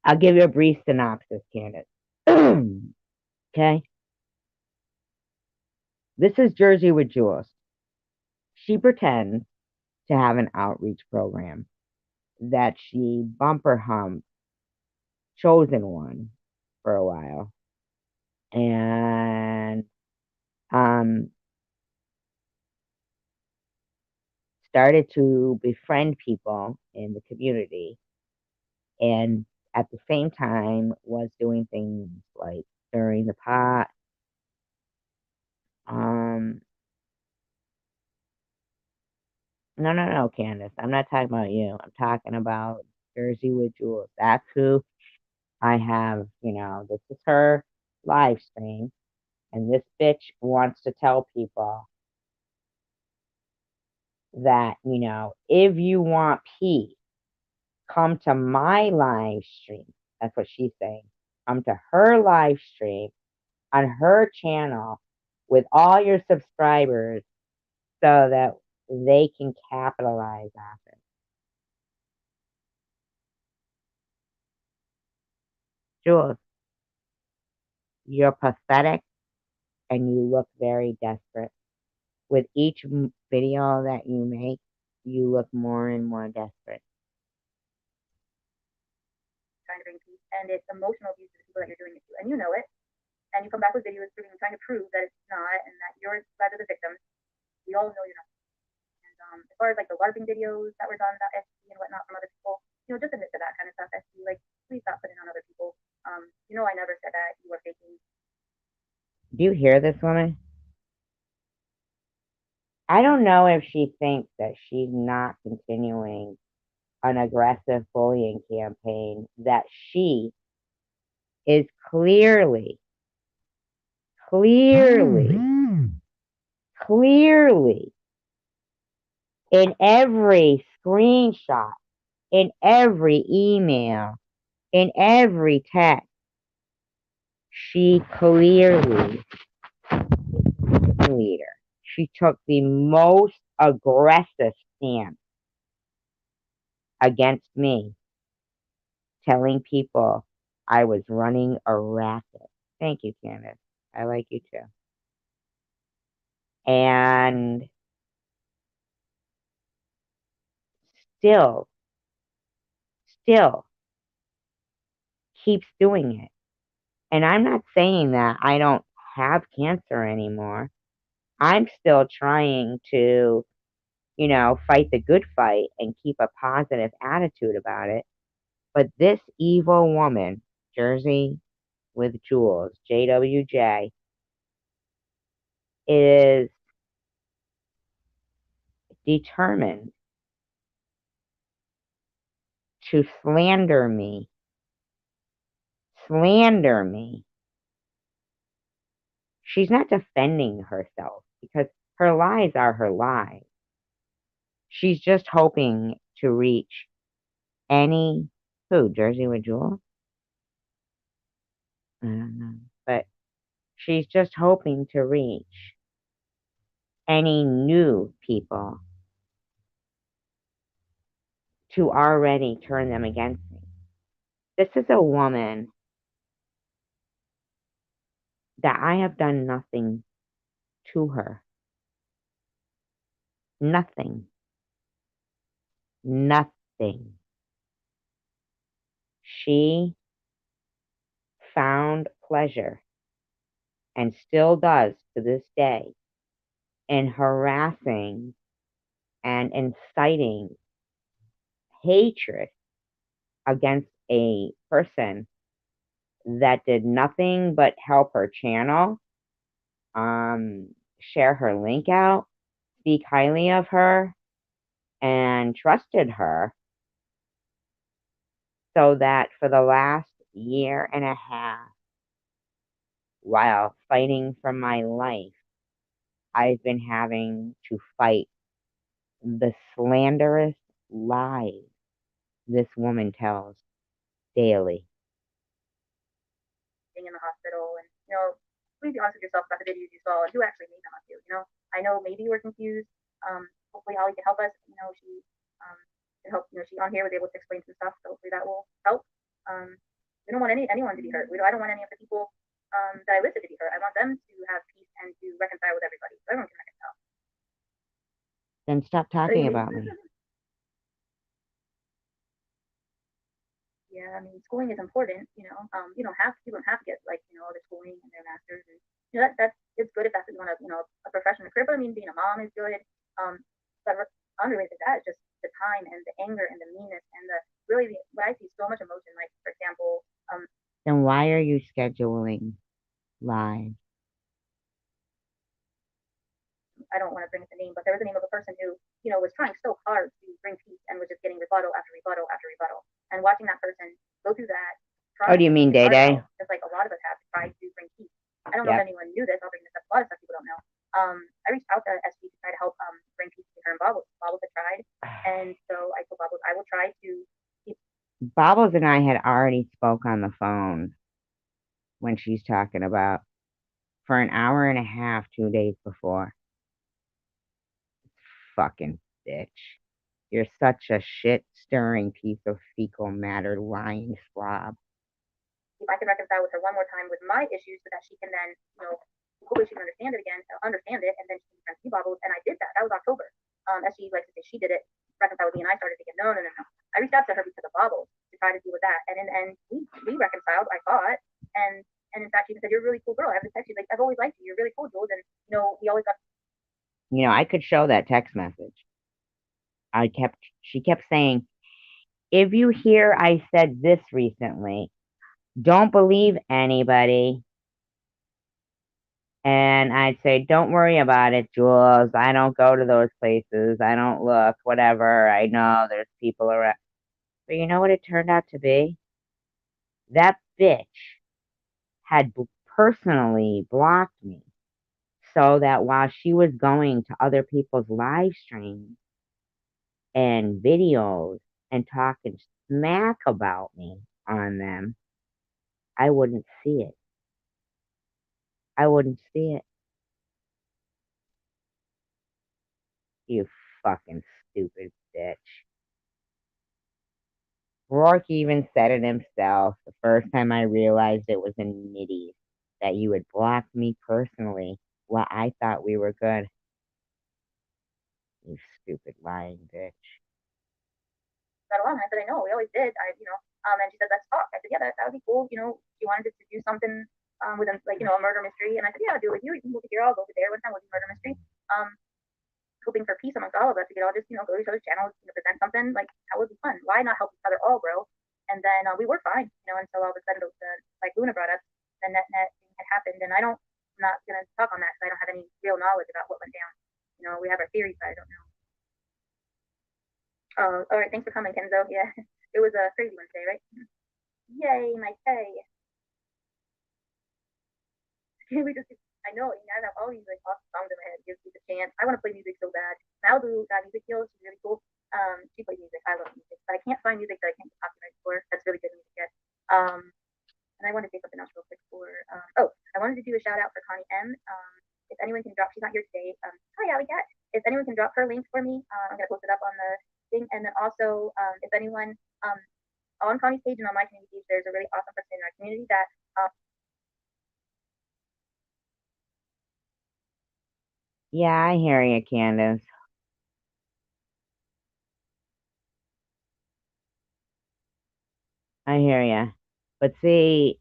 I'll give you a brief synopsis, Candace. Okay? This is Jersey with Jules. She pretends to have an outreach program, that she bumper humped Chosen One for a while, and um, started to befriend people in the community, and at the same time was doing things like stirring the pot. Um, no, Candace, I'm not talking about you. I'm talking about Jersey with Jules. That's who I have. This is her live stream, and this bitch wants to tell people that, if you want peace, come to my live stream. That's what she's saying. Come to her live stream on her channel with all your subscribers so that they can capitalize off it. Jules, you're pathetic and you look very desperate. With each video that you make, you look more and more desperate. Trying to bring peace, and it's emotional abuse to the people that you're doing it to, and you know it. And you come back with videos trying to prove that it's not, and that you're rather the victim. We all know you're not. And as far as like the LARPing videos that were done about SC and whatnot from other people, just admit to that kind of stuff. SC, like, please stop putting on other people. I never said that you were faking. Do you hear this woman? I don't know if she thinks that she's not continuing an aggressive bullying campaign, that she is clearly, in every screenshot, in every email, in every text, she clearly is a leader. She took the most aggressive stance against me, telling people I was running a racket. Thank you, Candace. I like you too. And still keeps doing it. And I'm not saying that I don't have cancer anymore. I'm still trying to, fight the good fight and keep a positive attitude about it. But this evil woman, Jersey with Jules, JWJ, is determined to slander me. She's not defending herself because her lies are her lies. She's just hoping to reach Jersey with Jules? I don't know. But she's just hoping to reach any new people to already turn them against me. This is a woman that I have done nothing to her. Nothing. She found pleasure, and still does to this day, in harassing and inciting hatred against a person that did nothing but help her channel, share her link out, speak highly of her, and trusted her, so that for the last year and a half, while fighting for my life, I've been having to fight the slanderous lies this woman tells daily. Being in the hospital, and please be honest with yourself about the videos you saw and who actually made them of you. I know maybe you were confused. Hopefully Holly can help us. She can help. She on here was able to explain some stuff, so hopefully that will help. We don't want anyone to be hurt. I don't want any of the people that I listed to be hurt. I want them to have peace and to reconcile with everybody, so everyone can reconcile. Then stop talking about me. Yeah, I mean, schooling is important, you know. You don't have to get like, the schooling and their masters, and that's it's good if that's what you want to, a professional career. But I mean, being a mom is good. Um, but underrated that is just the time and the anger and the meanness and the really what I see so much emotion. Like for example, Then why are you scheduling live? I don't want to bring up the name, but there was the name of a person who, was trying so hard to bring peace and was just getting rebuttal after rebuttal after rebuttal. And watching that person go through that, Oh, do you trying mean his Day heart Day? out, just like a lot of us have tried to bring peace. I don't know if Yep. anyone knew this. I'll bring this up. A lot of stuff people don't know. I reached out to SG to try to help bring peace to her and Bobbles. Bobbles had tried, and so I told Bobbles I will try to keep. Bobbles and I had already spoke on the phone when she's talking about for an hour and a half 2 days before. Fucking bitch. You're such a shit stirring piece of fecal matter lying slob. If I can reconcile with her one more time with my issues so that she can then, hopefully she can understand it again, understand it, and then she can see Bobbles. And I did that. That was October. As she likes to say, she did it, reconcile with me, and I started thinking, no, no, no, no. I reached out to her because of Bobbles to try to deal with that. And in the end, we reconciled, I thought. And in fact, she said, you're a really cool girl. I have to text you, like, I've always liked you. You're really cool, Jules. And, we always got. I could show that text message. She kept saying, if you hear I said this recently, don't believe anybody. And I'd say, don't worry about it, Jules. I don't go to those places. I don't look, whatever. I know there's people around. But you know what it turned out to be? That bitch had personally blocked me so that while she was going to other people's live streams and videos and talking smack about me on them, I wouldn't see it. I wouldn't see it. You fucking stupid bitch. Rourke even said it himself the first time I realized it was a nitty that you had blocked me personally while I thought we were good. You stupid lying bitch. Got along. I said, I know, we always did. And she said, let's talk. I said, yeah, that would be cool. She wanted us to do something with like, a murder mystery. And I said, yeah, I'll do it with you. You can move here. I'll go over there. One time we'll do murder mystery. Hoping for peace amongst all of us. We could all just, go to each other's channels, present something. Like, that would be fun. Why not help each other all, bro? And then we were fine, until all of a sudden, like Luna brought up, the net thing had happened. And I'm not going to talk on that because I don't have any real knowledge about what went down. We have our theories, but I don't know. Oh, all right. Thanks for coming, Kenzo. Yeah, it was a crazy one today, right? Yay, my pay. We just, I know, I have all these like awesome songs in my head. Gives me the chance. I want to play music so bad. Malibu got music deals. She's really cool. She plays music. I love music, but I can't find music that I can't get copyright for. That's really good music. Yet. And I want to say something else real quick for. I wanted to do a shout out for Connie M. If anyone can drop, she's not here today. Hi, Alley Cat. If anyone can drop her link for me, I'm gonna post it up on the thing. And then also, if anyone on Connie's page and on my community page, there's a really awesome person in our community that Yeah, I hear you, Candace. I hear you. But see,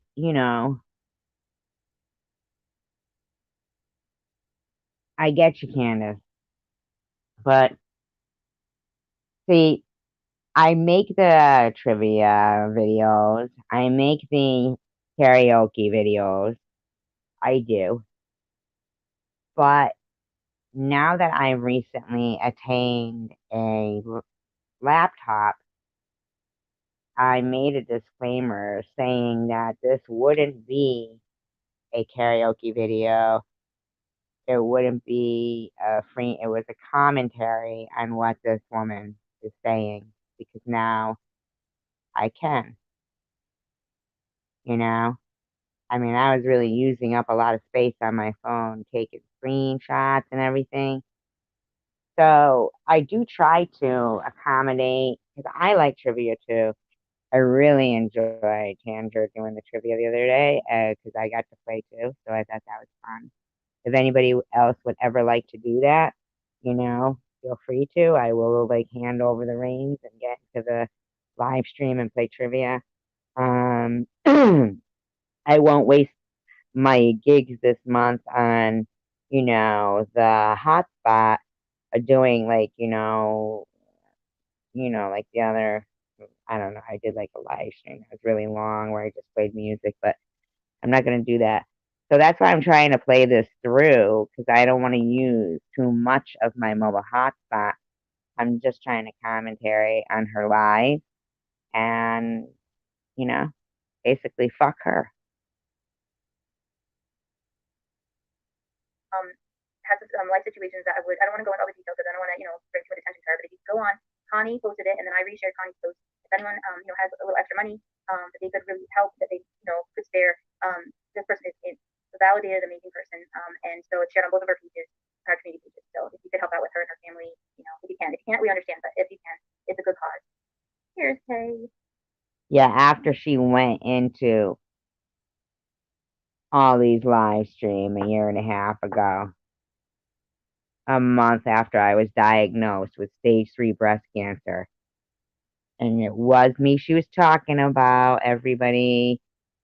I get you, Candace. But see, I make the trivia videos. I make the karaoke videos. I do. But now that I've recently attained a laptop, I made a disclaimer saying that this wouldn't be a karaoke video. It wouldn't be it was a commentary on what this woman is saying because now I can, you know? I mean, I was really using up a lot of space on my phone, taking screenshots and everything. So I do try to accommodate because I like trivia too. I really enjoyed Tanger doing the trivia the other day because I got to play too. So I thought that was fun. If anybody else would ever like to do that, you know, feel free to. I will like hand over the reins and get into the live stream and play trivia. I won't waste my gigs this month on, the hotspot doing like, like the other, I don't know, I did like a live stream. It was really long where I just played music, but I'm not going to do that. So that's why I'm trying to play this through because I don't want to use too much of my mobile hotspot. I'm just trying to commentary on her live and, you know, basically fuck her. Has some life situations that I don't want to go into all the details because I don't want to, bring too much attention to her. But if you go on, Connie posted it, and then I reshared Connie's post. If anyone, has a little extra money, that they could really help, that they, could spare, this person is a validated, amazing person, and so it's shared on both of our pages, our community pages. So if you could help out with her and her family, if you can. If you can't, we understand, but if you can, it's a good cause. Here's Kay. Yeah, after she went into all these live stream a year and a half ago, a month after I was diagnosed with stage 3 breast cancer. And it was me she was talking about, everybody,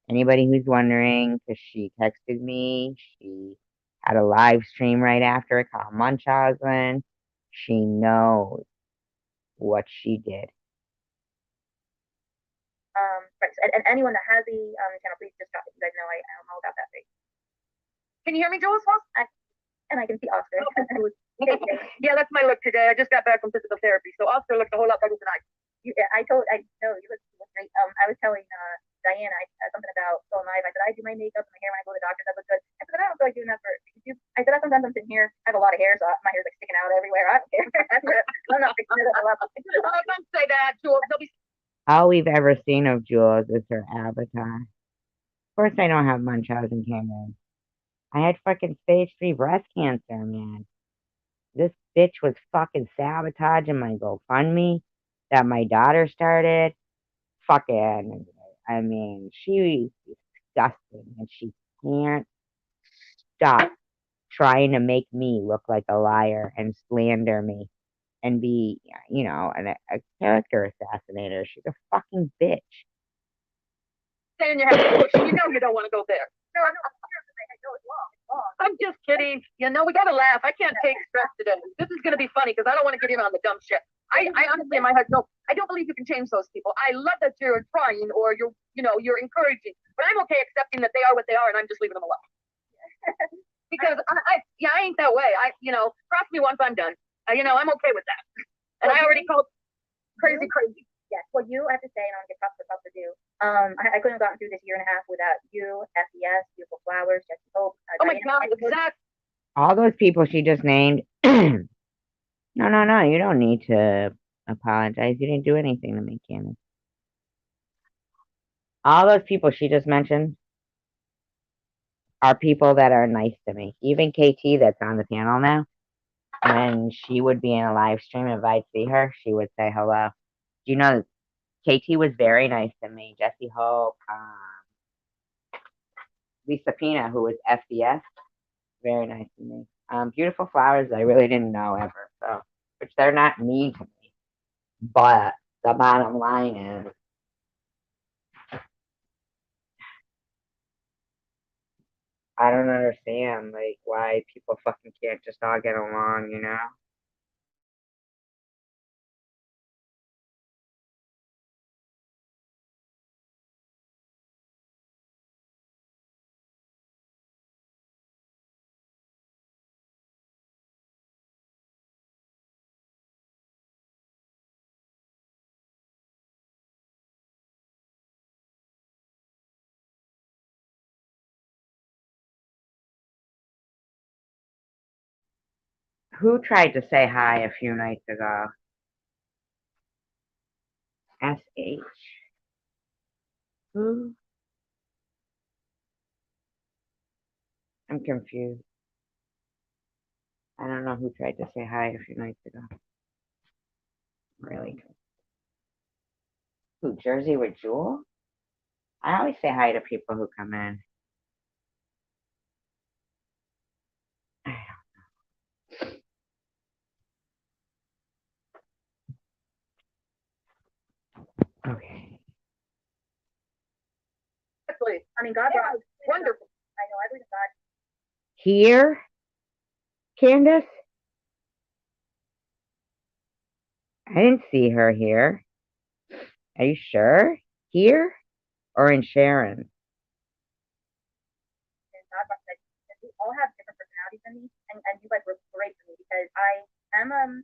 anybody who's wondering, because she texted me. She had a live stream right after it called Munchausen. She knows what she did. Right. So, and anyone that has the channel, please just drop it. You guys know I'm all about that. Right? Can you hear me, Jules? And I can see Oscar. Yeah, that's my look today. I just got back from physical therapy, so Oscar looked a whole lot better than I. I know you look great. I was telling Diana something about going live. I said I do my makeup and my hair when I go to the doctor. That looks good. I said I don't feel like doing that for you. I said sometimes I'm sitting here. I have a lot of hair, so my hair's like sticking out everywhere. I don't care. I'm not fixing it up. Oh, don't say that, Jules. They'll be. All we've ever seen of Jules is her avatar. Of course, I don't have Munchausen, Cameron. I had fucking stage 3 breast cancer, man. This bitch was fucking sabotaging my GoFundMe that my daughter started. Fucking, I mean, she's disgusting and she can't stop trying to make me look like a liar and slander me and be, a character assassinator. She's a fucking bitch. Stay in your house. You know you don't want to go there. No, I'm not. I know it's long. It's long. I'm just kidding. We gotta laugh. I can't take stress today. This is gonna be funny because I don't want to get in on the dumb shit. I honestly, in my head, no, I don't believe you can change those people. I love that you're trying or you're encouraging, but I'm okay accepting that they are what they are and I'm just leaving them alone. Because I ain't that way. Cross me once, I'm done. I'm okay with that. And I already called crazy. Yes. Well, I have to say, and I want to get props for due. I couldn't have gotten through this year and a half without you, FES, Beautiful Flowers, Jesse Hope. Oh my God, exactly. All those people she just named. No, you don't need to apologize. You didn't do anything to me, Candace. All those people she just mentioned are people that are nice to me. Even KT that's on the panel now, when she would be in a live stream, if I'd see her, she would say hello. Do you know KT was very nice to me. Jesse Hope, Lisa Pina, who was FDS, very nice to me. Beautiful Flowers, I really didn't know ever, so which they're not mean to me. But the bottom line is, I don't understand like why people fucking can't just all get along, Who tried to say hi a few nights ago? SH. Who? I'm confused. I don't know who tried to say hi a few nights ago. Really? Who, Jersey with Jewel? I always say hi to people who come in. Exactly. I mean, God brought. Wonderful. I know. I believe in God. Here, Candace? I didn't see her here. Are you sure? Here or in Sharon? And God brought that. We all have different personalities in me, and you guys were great for me because I am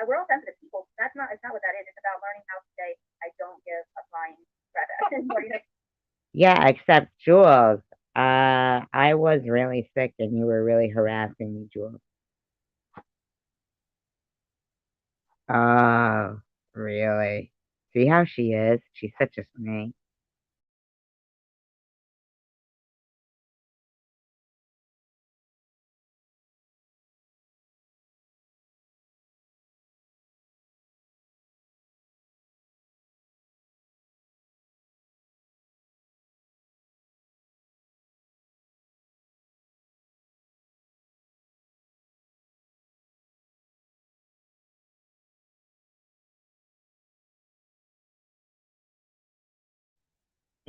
we're all sensitive people. It's not what that is. It's about learning how to say I don't give a flying crap. Yeah, except Jules. I was really sick and you were really harassing me, Jules. Oh, really? See how she is? She's such a snake.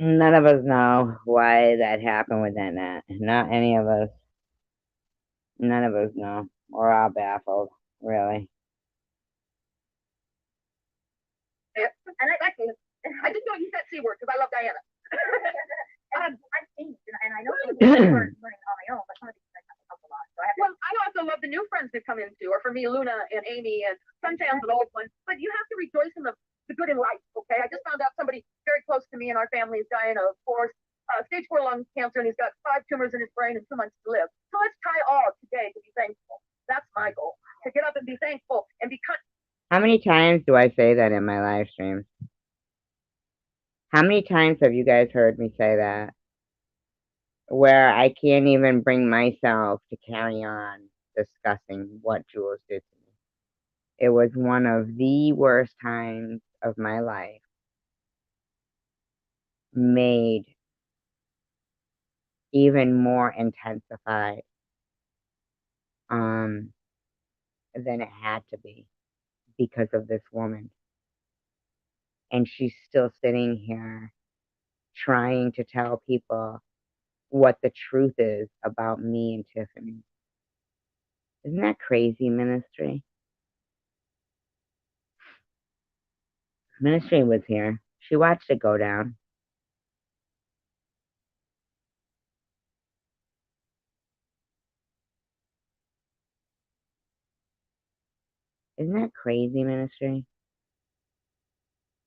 None of us know why that happened with that net. Not any of us. None of us know. We're all baffled, really. Yeah. And I just know you said C word because I love Diana. I've changed, and I know things I'm learning on my own, but some of these things have helped a lot. So I have to. Well, I also love the new friends that come into, or for me, Luna and Amy and Sunshine the old ones. But you have to rejoice in the good in life, okay? I just found out somebody very close to me in our family is dying of, course, stage 4 lung cancer, and he's got 5 tumors in his brain and 2 months to live. So let's try all today to be thankful. That's my goal, to get up and be thankful and be kind. How many times do I say that in my live streams? How many times have you guys heard me say that? Where I can't even bring myself to carry on discussing what Jules did to me. It was one of the worst times of my life, made even more intensified than it had to be because of this woman. And she's still sitting here trying to tell people what the truth is about me and Tiffany. Isn't that crazy, Ministry? Ministry was here. She watched it go down. Isn't that crazy, Ministry?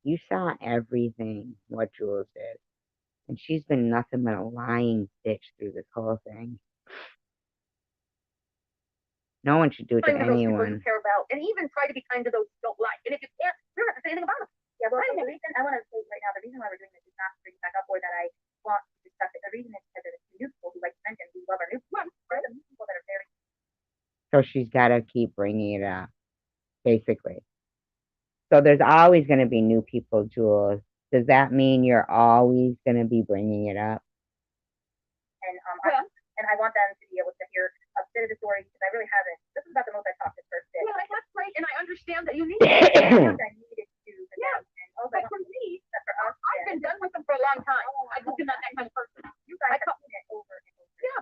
You saw everything what Jules did. And she's been nothing but a lying bitch through this whole thing. No one should do it to Kind to those people you anyone. care about, and even try to be kind to those you don't like. And if you can't, you don't have to say anything about them. Yeah, well, the reason I want to say right now, the reason why we're doing this is not to bring it back up or that I want to discuss it. The reason is because there's new people who, like you mentioned, we love our new people. There's some new people that are very. So she's got to keep bringing it up, basically. So there's always going to be new people, Jules. Does that mean you're always going to be bringing it up? And I want them to be able to hear a bit of the story because I really haven't. This is about the most I talked this first day. Yeah, that's great, and I understand that you need I needed to. Yeah. And also, But for me, for us, I've been done with them for a long time. I've been not that kind of person. you guys have seen it over and over. Yeah.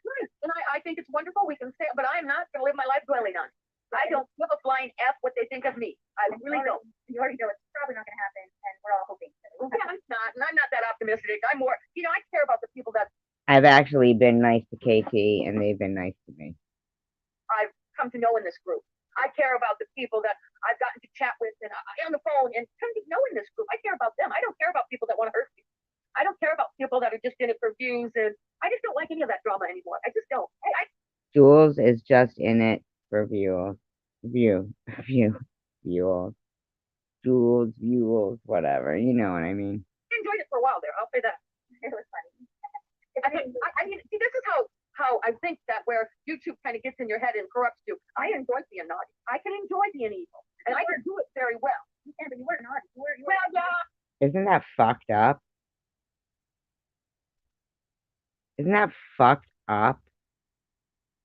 Right. And I think it's wonderful. We can say, but I am not going to live my life dwelling on it. I don't give a flying F what they think of me. I really don't. You already know it's probably not going to happen, and we're all hoping that it will happen. Yeah, it's not. And I'm not that optimistic. I'm more, I care about the people that I've actually been nice to KT, and they've been nice to me. I've come to know in this group. I care about the people that I've gotten to chat with and on the phone and come to know in this group. I care about them. I don't care about people that want to hurt me. I don't care about people that are just in it for views, and I just don't like any of that drama anymore. I just don't. Jules is just in it for views. Jules, whatever. You know what I mean. I enjoyed it for a while there. I'll say that. It was funny. I mean, see, this is how I think that where YouTube kind of gets in your head and corrupts you. I enjoy being naughty. I can enjoy being evil, and I can do it very well. You can, but you weren't naughty. You were. Well, yeah. Isn't that fucked up? Isn't that fucked up?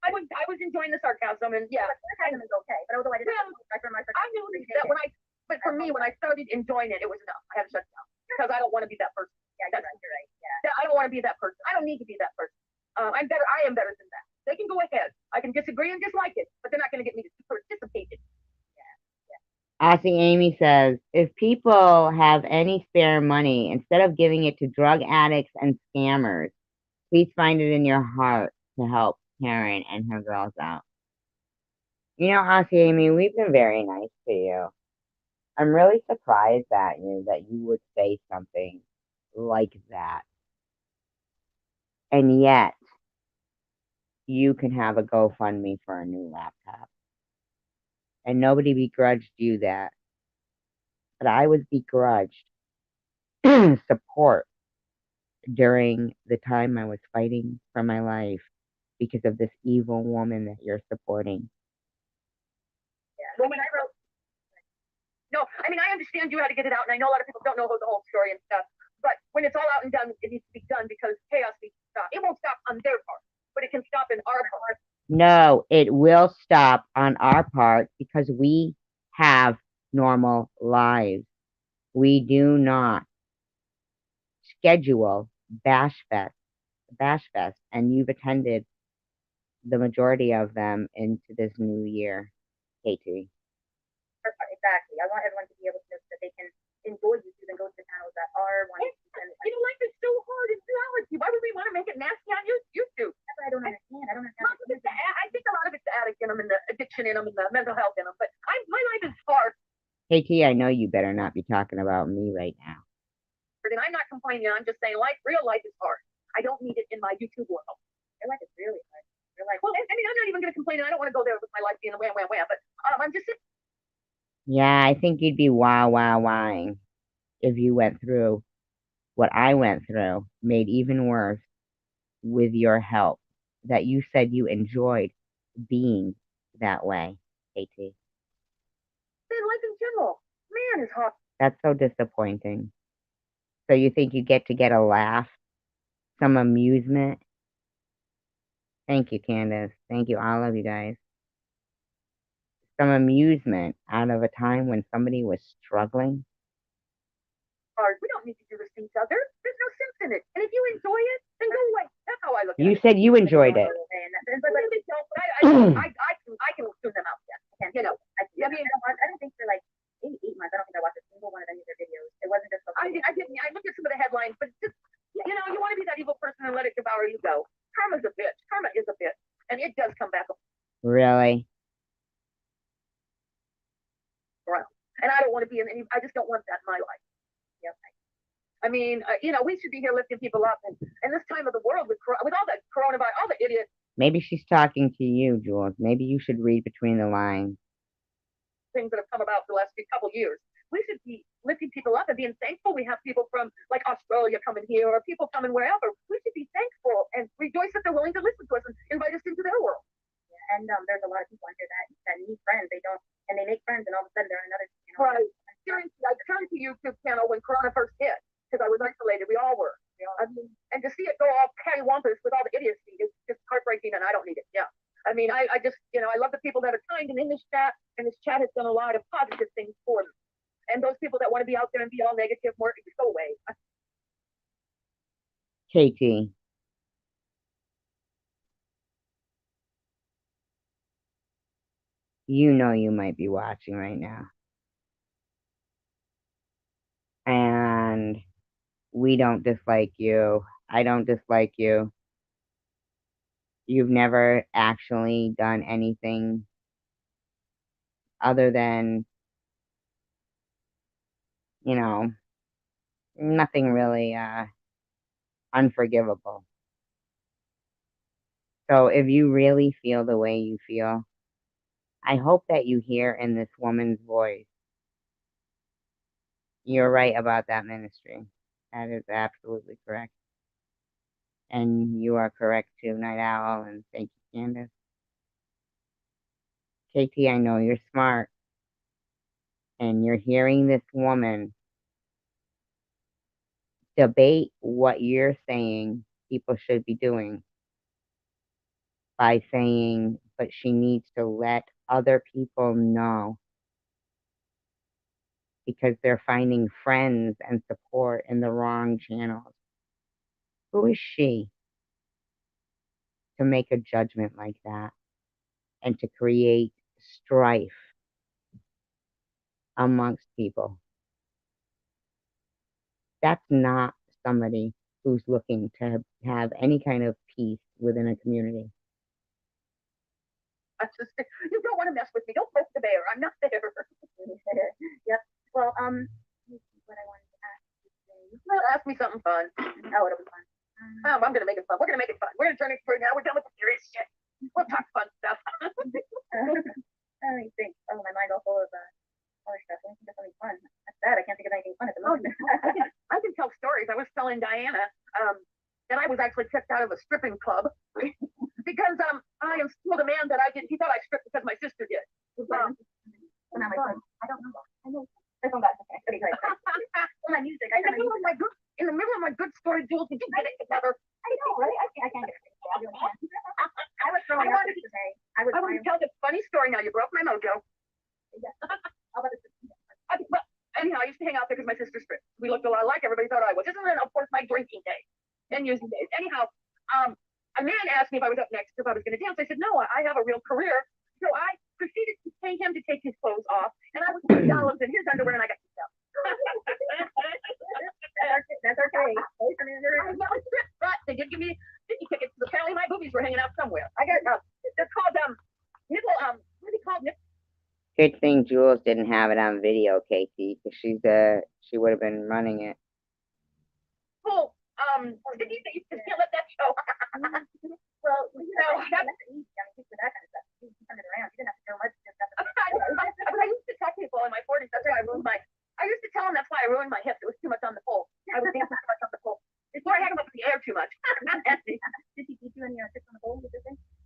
I was enjoying the sarcasm, and yeah. But sarcasm is okay. But although I didn't, I knew that but for me, when I started enjoying it, it was enough. I had to shut down because I don't want to be that person. Yeah, you're right. Yeah. to be that person. I don't need to be that person. I'm better. I am better than that. They can go ahead. I can disagree and dislike it, but they're not going to get me to participate in it. Aussie Amy says, if people have any spare money, instead of giving it to drug addicts and scammers, please find it in your heart to help Karen and her girls out. You know, Aussie Amy, we've been very nice to you. I'm really surprised at you that you would say something like that. And yet, you can have a GoFundMe for a new laptop. And nobody begrudged you that. But I was begrudged support during the time I was fighting for my life because of this evil woman that you're supporting. Well, when I wrote, no, I mean, I understand you had to get it out, and I know a lot of people don't know the whole story and stuff. But when it's all out and done, it needs to be done because chaos needs to stop. It won't stop on their part, but it can stop in our part. No, it will stop on our part because we have normal lives. We do not schedule Bash Fest, and you've attended the majority of them into this new year, Katie. Exactly. I want everyone to be able to know that they can enjoy YouTube and go to the channels that are wanting to spend. You know, life is so hard in reality. Why would we want to make it nasty on YouTube? That's what I don't understand. I don't understand. I think a lot of it's the addict in them and the addiction in them and the mental health in them. But my life is hard. Katie, I know you better not be talking about me right now. And I'm not complaining. I'm just saying real life is hard. I don't need it in my YouTube world. Real life is really hard. Real life. Well, I mean, I'm not even going to complain. I don't want to go there with my life being wham, wham, wham. But I'm just saying. Yeah, I think you'd be wowing if you went through what I went through, made even worse with your help, that you said you enjoyed being that way, Katie. Life in general, man, is hard. That's so disappointing. So you think you get a laugh, some amusement? Thank you, Candace. Thank you, all of you guys. Some amusement out of a time when somebody was struggling. We don't need to do this to each other. There's no sense in it. And if you enjoy it, then go away. That's how I look at it. You said you enjoyed it. I can tune them out. Yeah. You know, I don't think for like maybe 8 months. I don't think I watched a single one of any of their videos. It wasn't just. I didn't. I looked at some of the headlines, but just you know, you want to be that evil person and let it devour you. Go. Karma's a bitch. Karma is a bitch, and it does come back Really? around. And I don't want to be in any. I just don't want that in my life. Yep. I mean, you know, we should be here lifting people up, and this time of the world with all the coronavirus, all the idiots. Maybe she's talking to you, Jules. Maybe you should read between the lines. Things that have come about the last couple years. We should be lifting people up and being thankful. We have people from like Australia coming here, or people coming wherever. We should be thankful and rejoice that they're willing to listen to us and invite us into their world. Yeah, and there's a lot of people on here that need friends. They don't, and they make friends, and all of a sudden they're another. You know, right. I turned to YouTube channel when Corona first hit because I was isolated. We all were. I mean, and to see it go all cattywampus with all the idiocy is just heartbreaking, and I don't need it. Yeah. I mean, I just, you know, I love the people that are kind and in this chat, and this chat has done a lot of positive things for me. And those people that want to be out there and be all negative, more, just go away. Katie. You know you might be watching right now. And we don't dislike you. I don't dislike you. You've never actually done anything other than, you know, nothing really unforgivable. So if you really feel the way you feel, I hope that you hear in this woman's voice. You're right about that ministry. That is absolutely correct. And you are correct too, Night Owl, and thank you, Candace. Katie, I know you're smart. And you're hearing this woman debate what you're saying people should be doing by saying, but she needs to let other people know because they're finding friends and support in the wrong channels. Who is she to make a judgment like that and to create strife amongst people? That's not somebody who's looking to have any kind of peace within a community. I just, you don't want to mess with me. Don't poke the bear. I'm not there. Yep. Well, let me see what I wanted to ask you today. Well, ask me something fun. Oh, it'll be fun. Oh, I'm gonna make it fun. We're gonna make it fun. We're gonna turn it for now. We're done with the serious shit. We'll talk fun stuff. Let me think. Oh, my mind's all full of other stuff. Let me think of something fun. That's bad. I can't think of anything fun at the moment. I can tell stories. I was telling Diana that I was actually kicked out of a stripping club because I told a man that I didn't. He thought I stripped because my sister did. Well, not my fun. I don't know. I know. That's on that. Okay. Okay, great. Well, my music. In the middle of my good story, Jules, did you get it together? I know, right? I can't get it. I was throwing up today. I want to tell this funny story now. You broke my mojo. How about this? Well, anyhow, I used to hang out there because my sister stripped. We looked a lot alike. Everybody thought I was. This is, of course, my drinking day and using days. Anyhow, a man asked me if I was up next, if I was going to dance. I said, no, I have a real career. So I proceeded to pay him to take his clothes off, and I was $2 in his underwear, and I got kicked out. That's okay. But they did give me 50 tickets. Apparently, my boobies were hanging out somewhere. I got they're called nipple what are they called? Good thing Jules didn't have it on video, Casey, because she would have been running it. Full did you can't let that show? Well, that's easy. I mean, for that kind of stuff, you turn it around. You didn't have to do much. I used to tell people in my 40s. That's why I ruined my. I used to tell them that's why I ruined my hips. It was too much on the pole. I was dancing too much on the pole. Before I had them up in the air too much. Did she teach you any tricks on the pole?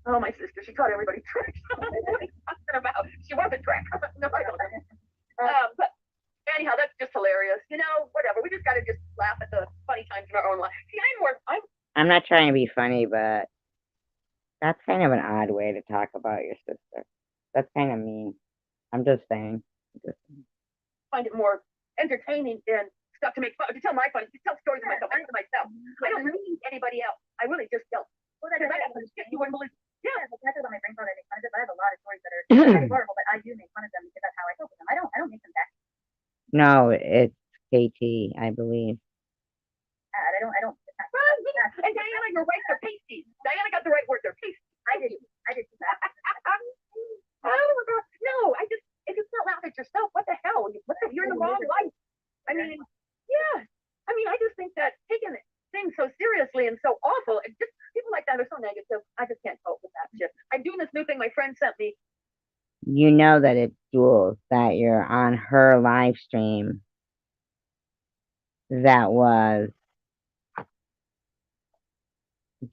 Oh, my sister. She taught everybody tricks. What are you talking about? She was a trick. No, I don't know. But anyhow, that's just hilarious. You know, whatever. We just got to just laugh at the funny times in our own life. See, I'm not trying to be funny, but that's kind of an odd way to talk about your sister. That's kind of mean. I'm just saying. Find it more entertaining and stuff to make fun, to tell my funny, to tell stories of myself, to myself. I don't need anybody else. I really just don't. Well, that's I got some shit you wouldn't believe. Yeah, that's on my brain phone. I make fun of it. I have a lot of stories that are horrible, but I do make fun of them because that's how I cope with them. I don't make them back. No, it's KT, I believe. I don't. And Diana, you're right. They're pasties. Diana got the right word. They're pasties. I did that. No, if you can't laugh at yourself, what the hell? You're in the wrong life. I mean, yeah. I mean, I just think that taking things so seriously and so awful, and just people like that are so negative. I just can't cope with that shit. I'm doing this new thing my friend sent me. You know that it's Jules, that you're on her live stream. That was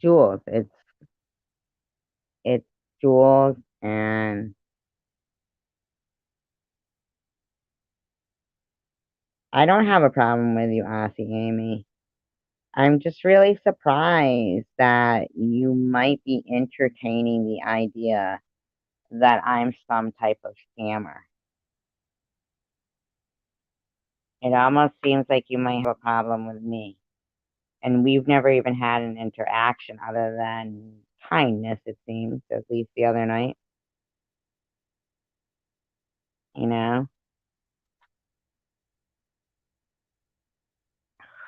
Jules. It's Jules, and I don't have a problem with you, Aussie Amy. I'm just really surprised that you might be entertaining the idea that I'm some type of scammer. It almost seems like you might have a problem with me. And we've never even had an interaction other than kindness, it seems, at least the other night. You know?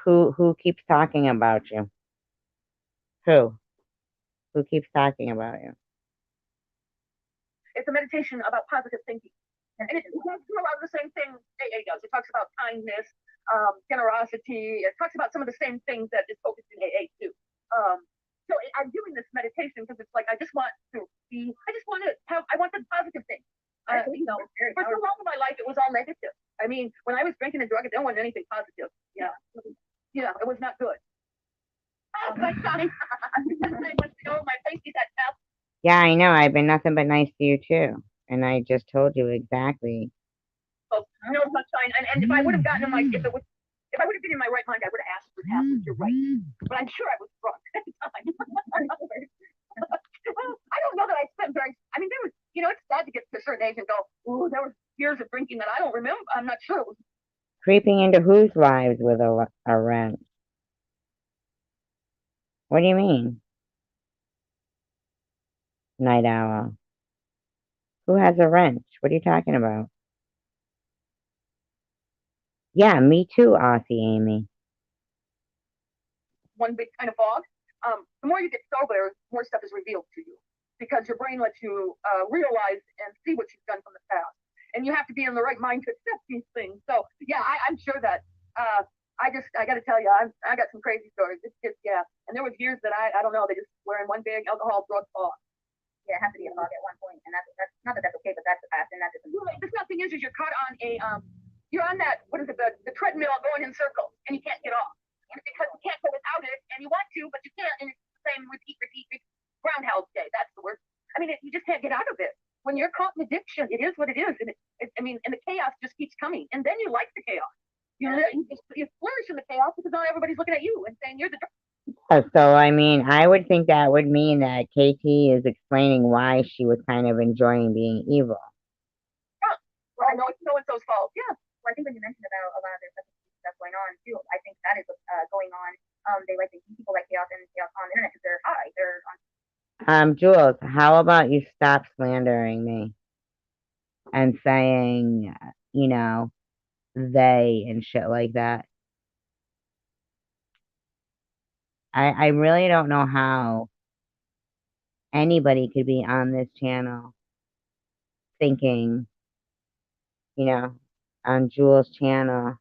Who keeps talking about you? Who? Who keeps talking about you? It's a meditation about positive thinking. And it talks through a lot of the same things AA does. It talks about kindness, generosity. It talks about some of the same things that is focused in AA too. So I'm doing this meditation because it's like I just want to I want the positive things. For so long in my life, it was all negative. I mean, when I was drinking and drugging, there wasn't anything positive. Yeah, it was not good. Oh, my God. My face is that tough. Yeah, I know. I've been nothing but nice to you too. And I just told you exactly. Oh, no sunshine. And if I would have gotten in if I would have been in my right mind, I would have asked for half. You're right. But I'm sure I was drunk at the time. Well, I don't know that I spent I mean, there was, it's sad to get to a certain age and go, ooh, there were years of drinking that I don't remember. I'm not sure. It was Creeping into whose lives with a wrench? What do you mean? Night owl. Who has a wrench? What are you talking about? Yeah, me too, Aussie Amy. One big kind of fog. The more you get sober, more stuff is revealed to you because your brain lets you realize and see what you've done from the past, and you have to be in the right mind to accept these things. So yeah, I'm sure that I got to tell you, I got some crazy stories. It's just yeah, and there was years that I don't know, they just were in one big alcohol drug fog. Yeah, it has to be a fog at one point, and that's not that that's okay, but that's the past, and that doesn't. Well, the sad thing is you're caught on a you're on that what is it the treadmill going in circles, and you can't get off. And because you can't go without it, and you want to, but you can't, and it's the same repeat, Groundhog Day. That's the word. I mean, you just can't get out of it. When you're caught in addiction, it is what it is, and I mean, and the chaos just keeps coming, and then you like the chaos. You flourish in the chaos because not everybody's looking at you and saying you're the. So, I mean, I would think that would mean that KT is explaining why she was kind of enjoying being evil. Huh. Well, I know it's so and so's fault. Yeah. Well, I think when you mentioned about a lot of their stuff going on too, I think that is what's going on. They like to keep people like chaos and chaos on the internet because they're high. They're on. Jules, how about you stop slandering me and saying, you know, they and shit like that? I really don't know how anybody could be on this channel thinking, you know, on Jules' channel,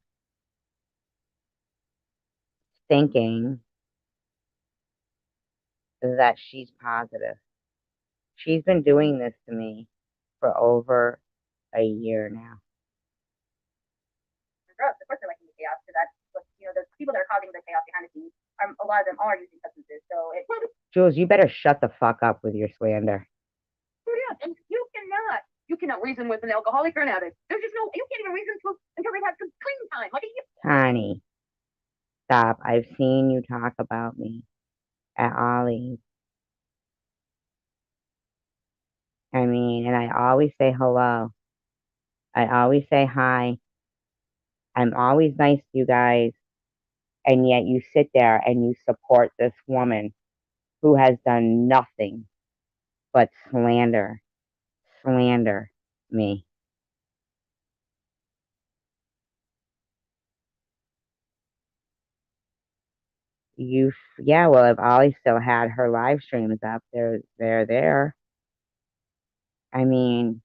thinking that she's positive. She's been doing this to me for over a year now. Drugs, of course, they're liking the chaos because that's what the people that are causing the chaos behind the scenes. A lot of them are using substances, so it. Jules, you better shut the fuck up with your slander. Oh, yeah, and you cannot reason with an alcoholic or an addict. There's just no, you can't even reason until they've had some clean time. Like Connie, stop. I've seen you talk about me at Ollie's. I mean, and I always say hello. I always say hi. I'm always nice to you guys. And yet you sit there and you support this woman who has done nothing but slander me. Yeah, well, if Ollie still had her live streams up, they're there. I mean,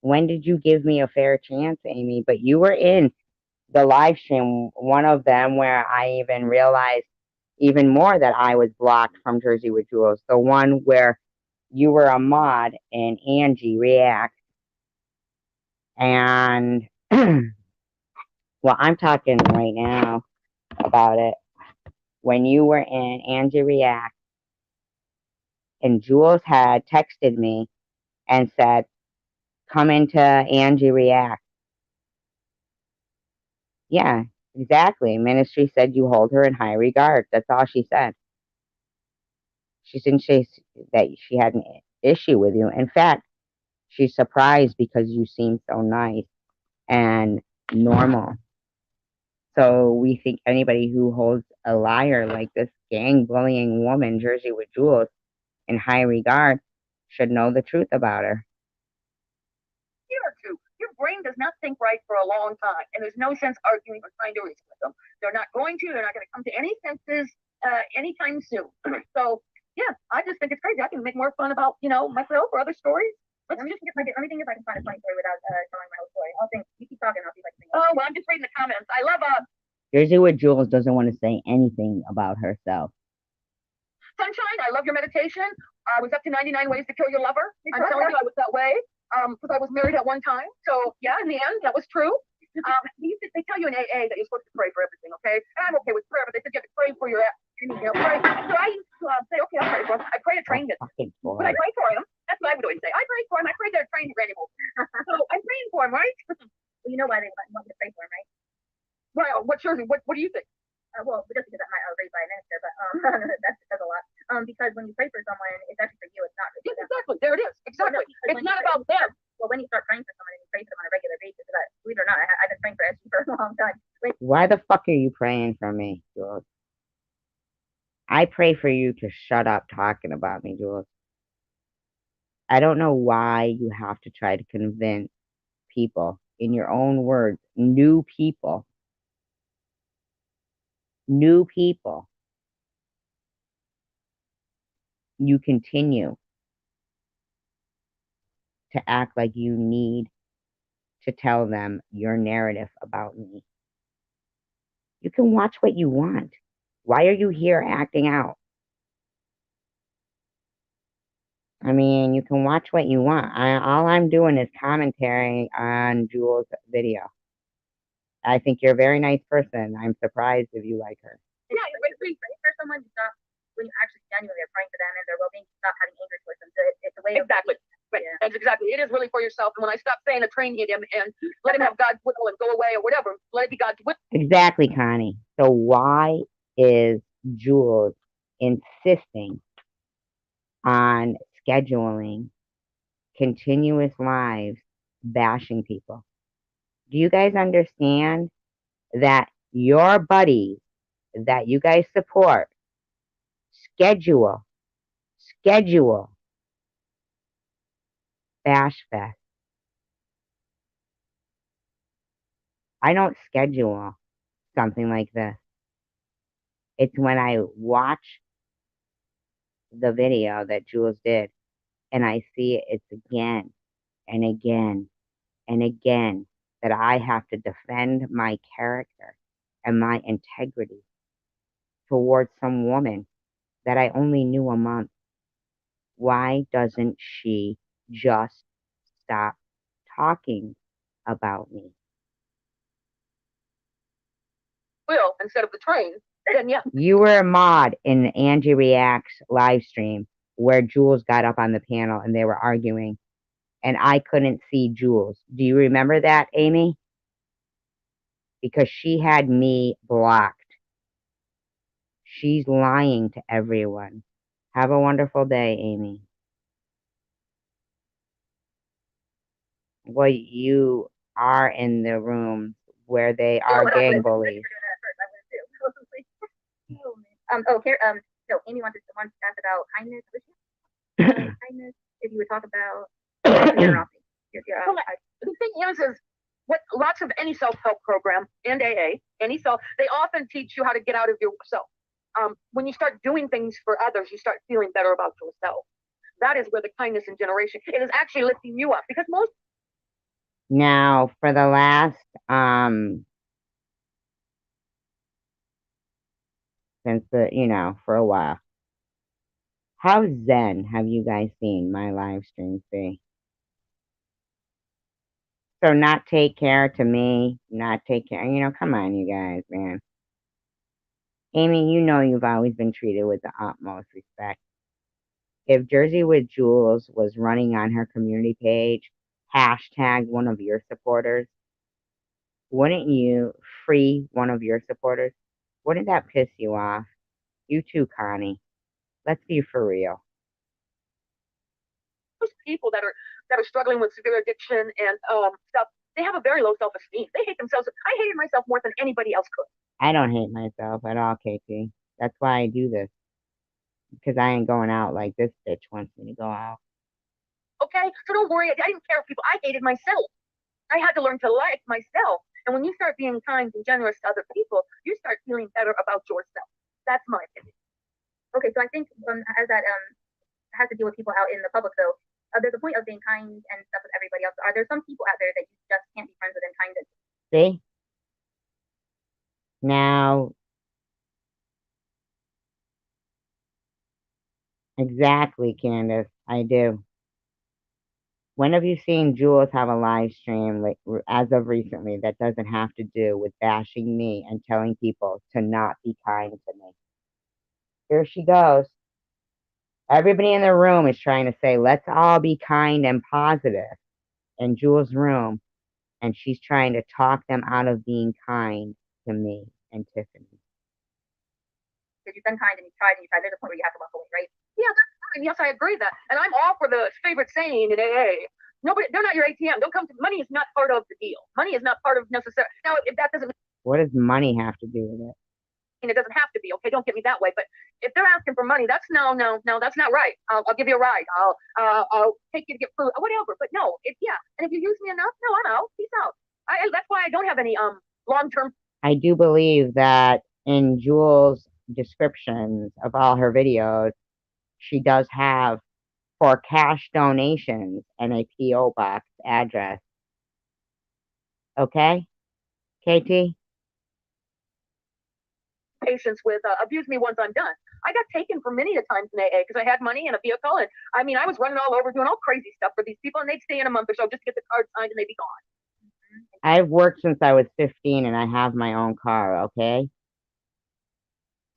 when did you give me a fair chance, Amy? But you were in the live stream, one of them where I even realized even more that I was blocked from Jersey with Jules. The one where you were a mod and Angie React. And, well, I'm talking right now about it. When you were in Angie React and Jules had texted me and said, come into Angie React. Yeah, exactly. Ministry said you hold her in high regard. That's all she said. She didn't say that she had an issue with you. In fact, she's surprised because you seem so nice and normal. So we think anybody who holds a liar like this gang bullying woman, Jersey with Jules, in high regard should know the truth about her. year or two. Your brain does not think right for a long time, and there's no sense arguing or trying to reason with them. They're not going to. They're not going to come to any senses anytime soon. So yeah, I just think it's crazy. I can make more fun about myself or other stories. Let me think if I can find a funny story without telling my whole story. I'll think. You keep talking. I'll see if I can think. Oh well, I'm just reading the comments. I love Jersey with Jules doesn't want to say anything about herself. Sunshine. I love your meditation. I was up to 99 ways to kill your lover. I'm telling you, I was that way because I was married at one time. So yeah, in the end, that was true. They tell you in AA that you're supposed to pray for everything, okay? And I'm okay with prayer, but they said you have to pray for your pray. So I used to say, okay, I'll pray for him. I pray a train gets but I pray for him. That's what I would always say. I pray for him. I pray that a train ran him over. So I'm praying for him, right? Well, you know why they want you to pray for him, right? Right. What do you think? Well, just because I'm not raised by a minister, but that's a lot. Because when you pray for someone, it's actually for you. It's not for them. Yes, exactly. There it is. Exactly. It's not about them. Well, when you start praying for someone and you pray for them on a regular basis, believe it or not, I've been praying for SG for a long time. Why the fuck are you praying for me, Jules? I pray for you to shut up talking about me, Jules. I don't know why you have to try to convince people, in your own words, new people, you continue to act like you need to tell them your narrative about me. You can watch what you want. Why are you here acting out? I mean, you can watch what you want. All I'm doing is commentary on Jules' video. I think you're a very nice person. I'm surprised if you like her. Yeah, when you pray for someone, you stop, when you actually genuinely are praying for them and their well-being, you stop having anger towards them. So it's a way exactly. Right. Yeah. That's exactly. It is really for yourself. And when I stop saying a train hit him and let him have God's will and go away or whatever, let it be God's will. Exactly, Connie. So why is Jules insisting on scheduling continuous lives bashing people? Do you guys understand that your buddies that you guys support schedule Bash Fest? I don't schedule something like this. It's when I watch the video that Jules did and I see it's again and again and again that I have to defend my character and my integrity towards some woman that I only knew a month. Why doesn't she just stop talking about me? Will instead of the train, then yeah. You were a mod in Angie Reacts live stream where Jules got up on the panel and they were arguing and I couldn't see Jules. Do you remember that, Amy? Because she had me blocked. She's lying to everyone. Have a wonderful day, Amy. Well, you are in the room where they are gang bullies. So Amy wants to ask about kindness. Kindness. If you would talk about generosity. The thing is what lots of any self-help program and AA, they often teach you how to get out of yourself. When you start doing things for others, you start feeling better about yourself. That is where the kindness and generation, it is actually lifting you up because most. Now, for the last, for a while, how zen have you guys seen my live streams be? So not take care to me, not take care, come on, you guys, man. Amy, you've always been treated with the utmost respect. If Jersey with Jules was running on her community page, hashtag one of your supporters, wouldn't you free one of your supporters? Wouldn't that piss you off? You too, Connie. Let's be for real. Those people that are struggling with severe addiction and stuff, they have a very low self-esteem. They hate themselves. I hated myself more than anybody else could. I don't hate myself at all, KT. That's why I do this. Because I ain't going out like this bitch wants me to go out. Okay? So don't worry. I didn't care if people. I hated myself. I had to learn to like myself. And when you start being kind and generous to other people, you start feeling better about yourself. That's my opinion. Okay, so I think as that has to deal with people out in the public, though, there's a point of being kind and stuff with everybody else. Are there some people out there that you just can't be friends with and kind of? See? Now, exactly, Candace, I do. When have you seen Jules have a live stream as of recently that doesn't have to do with bashing me and telling people to not be kind to me? Here she goes. Everybody in the room is trying to say, let's all be kind and positive in Jules' room. And she's trying to talk them out of being kind to me and Tiffany. Because you've been kind and you tried. There's a point where you have to walk away, right? Yeah, that's fine. Yes, I agree with that. And I'm all for the favorite saying in AA. They're not your ATM. Don't come to money is not part of the deal. Money is not part of necessary. Now, if that doesn't. What does money have to do with it? And it doesn't have to be, okay? Don't get me that way. But if they're asking for money, that's no, that's not right. I'll give you a ride. I'll take you to get food, whatever. But no, yeah. And if you use me enough, no, I'm out. Peace out. That's why I don't have any long term. I do believe that in Jules' descriptions of all her videos, she does have for cash donations and a P.O. box address. Okay, KT? Patience with abuse me once I'm done. I got taken for many a times in AA because I had money and a vehicle, and I mean I was running all over doing all crazy stuff for these people, and they'd stay in a month or so just to get the card signed and they'd be gone. I've worked since I was 15 and I have my own car, okay?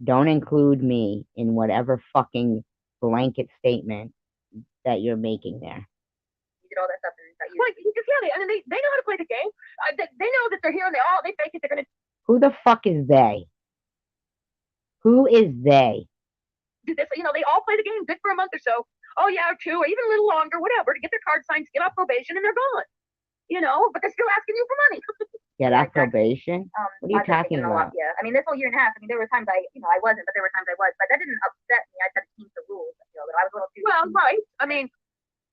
Don't include me in whatever fucking blanket statement that you're making there. You did all that stuff and got you. Like, yeah, and they know how to play the game. They know that they're here and they fake it. They're gonna Who the fuck is they? Who is they? do this. You know, they all play the game good for a month or so. Oh yeah, or 2, or even a little longer, whatever, to get their card signed, to get off probation, and they're gone. You know, but they're still asking you for money. Get off probation? What are you I've been talking taking a lot, about? yeah. I mean, this whole year and a half, I mean, there were times I wasn't, but there were times I was. But that didn't upset me. I tried to keep the rules. I feel that I was a little too. Well, right. I mean,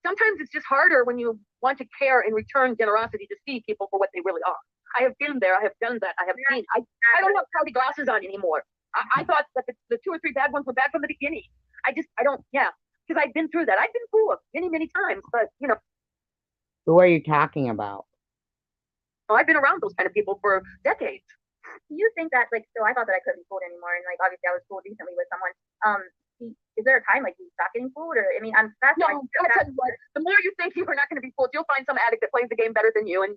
sometimes it's just harder when you want to care and return generosity to see people for what they really are. I have been there. I have done that. I have seen. I don't have cloudy glasses on anymore. I thought that the 2 or 3 bad ones were bad from the beginning. I don't, yeah, because I've been through that. I've been fooled many times, but you know. Who are you talking about? I've been around those kind of people for decades. Do you think that, like, so I thought that I couldn't be fooled anymore, and like obviously I was fooled recently with someone. Is there a time like you stop getting fooled, or I mean, that's no. The more you think you are not going to be fooled, you'll find some addict that plays the game better than you, and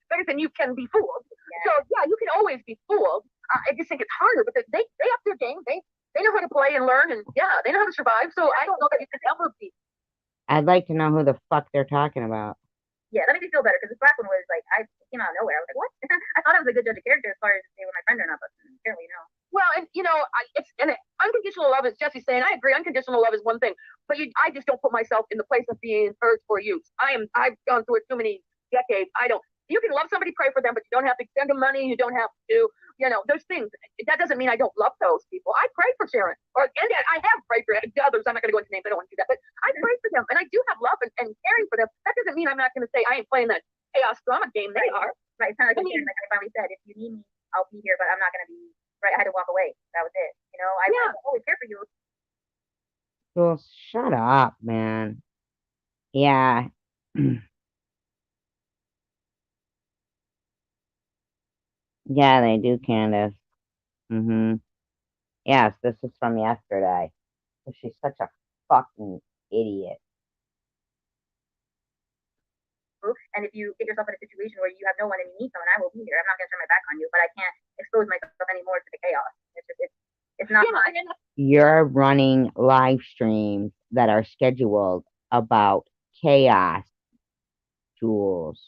better than you can be fooled. Yeah. So yeah, you can always be fooled. I just think it's harder because they up their game. They know how to play and learn, and yeah, they know how to survive. So I don't know that you can ever be. I'd like to know who the fuck they're talking about. Yeah, that made me feel better because this last one was like I came out of nowhere. I was like, what? I thought I was a good judge of character as far as they were my friend or not, but apparently no. Well, and you know, unconditional love, as Jesse's saying, I agree. Unconditional love is one thing, but I just don't put myself in the place of being urged for use. I've gone through it too many decades. I don't. You can love somebody, pray for them, but you don't have to send them money. You don't have to, there's things. That doesn't mean I don't love those people. I pray for Sharon, and I have prayed for others. I'm not going to go into names. I don't want to do that, but I pray for them, and I do have love and caring for them. That doesn't mean I'm not going to say I ain't playing that chaos drama game. They are. Right. It's kind of like Sharon, like I finally said, if you need me, I'll be here, but I'm not going to be. Right. I had to walk away. That was it. I always care for you. Well, shut up, man. Yeah. Yeah, they do, Candace. Yes, this is from yesterday. She's such a fucking idiot. And if you get yourself in a situation where you have no one and you need someone, I will be here. I'm not going to turn my back on you, but I can't expose myself anymore to the chaos. It's not fun. You're running live streams that are scheduled about chaos, Jules.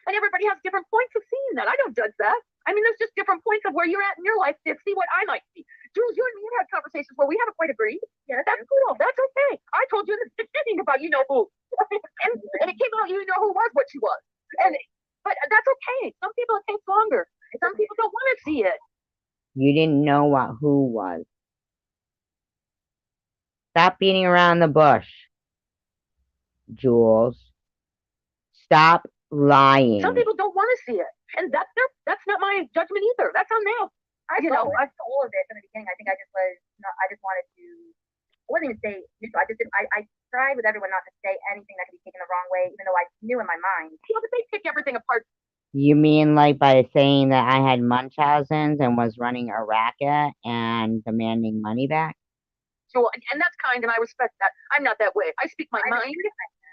And everybody has different points of seeing that. I don't judge that. I mean, there's just different points of where you're at in your life to see what I might see. Jules, you and me have had conversations where we haven't quite agreed. Yeah, that's cool. That's okay. I told you in the beginning about you know who, and it came out you know who was what she was. But that's okay. Some people it takes longer. Some people don't want to see it. You didn't know what who was. Stop beating around the bush, Jules. Stop lying. Some people don't want to see it, and that's not my judgment either. That's on them. I saw all of it from the beginning. I think I just was. I just wanted to. I wasn't even say neutral. I just didn't. I tried with everyone not to say anything that could be taken the wrong way, even though I knew in my mind. Yeah, but they pick everything apart. You mean like by saying that I had Munchausen's and was running a racket and demanding money back? Sure, and that's kind, and I respect that. I'm not that way. I speak my mind.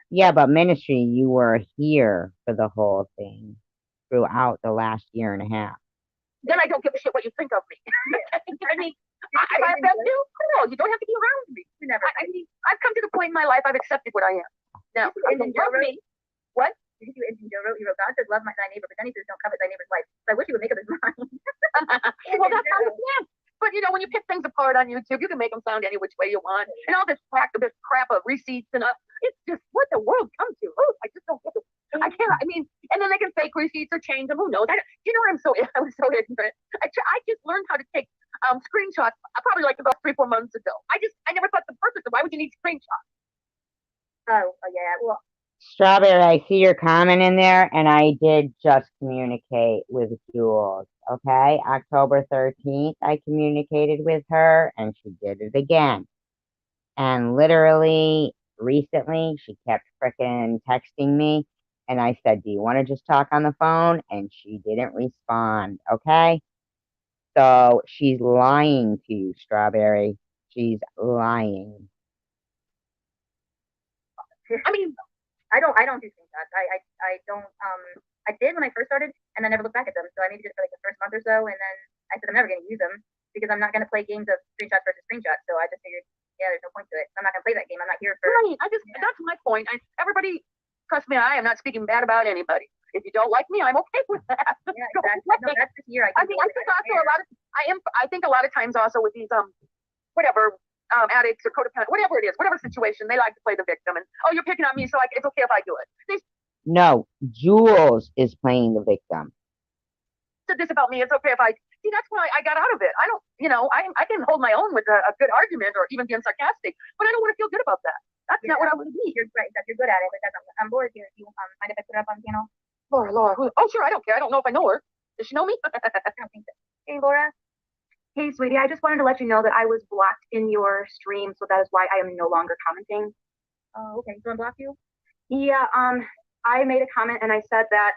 Yeah, but ministry, you were here for the whole thing throughout the last year and a half. Then I don't give a shit what you think of me. I mean, if I offend you, cool. You don't have to be around me. I mean, I've come to the point in my life I've accepted what I am. Now, if you love me, what? Did you in Joe wrote, God says love thy neighbor, but then he says don't covet thy neighbor's wife. So I wish he would make up his mind. Well, that's how it is. But when you pick things apart on YouTube, you can make them sound any which way you want, and all this crap of receipts and it's just what the world comes to. Oh, I just don't get it. I can't. I mean, and then they can fake receipts or change them. Who knows? I was so ignorant. I just learned how to take screenshots, probably like about 3-4 months ago. I never thought the purpose of why would you need screenshots? Oh, yeah. Well, Strawberry, I see your comment in there, and I did just communicate with Jules. Okay, October 13th, I communicated with her, and she did it again. And literally, recently, she kept frickin' texting me, and I said, "Do you want to just talk on the phone?" And she didn't respond. Okay, so she's lying to you, Strawberry. She's lying. I mean, I don't do screenshots. I don't I did when I first started and then never looked back at them. So I maybe did it for like the first month or so and then I said I'm never gonna use them because I'm not gonna play games of screenshots versus screenshots. So I just figured, yeah, there's no point to it. I'm not gonna play that game. I'm not here for right. That's my point. Everybody, trust me, I am not speaking bad about anybody. If you don't like me, I'm okay with that. yeah, exactly. No, that's this year. I think also a lot of I think a lot of times also with these whatever addicts or codependent, whatever it is, whatever situation, they like to play the victim and oh, you're picking on me, so it's okay if I do it. They No, Jules is playing the victim. said this about me. It's okay if I see. That's why I got out of it. I don't, I can hold my own with a good argument or even being sarcastic, but I don't want to feel good about that. That's not what I want to be. You're right. That you're good at it, but that's I'm bored here. Do you mind if I put it up on the channel? Laura. Oh, sure. I don't care. I don't know if I know her. Does she know me? I don't think so. Hey, Laura. Hey, sweetie, I just wanted to let you know that I was blocked in your stream, so that is why I am no longer commenting. Oh, okay. So unblock you? Yeah, I made a comment and I said that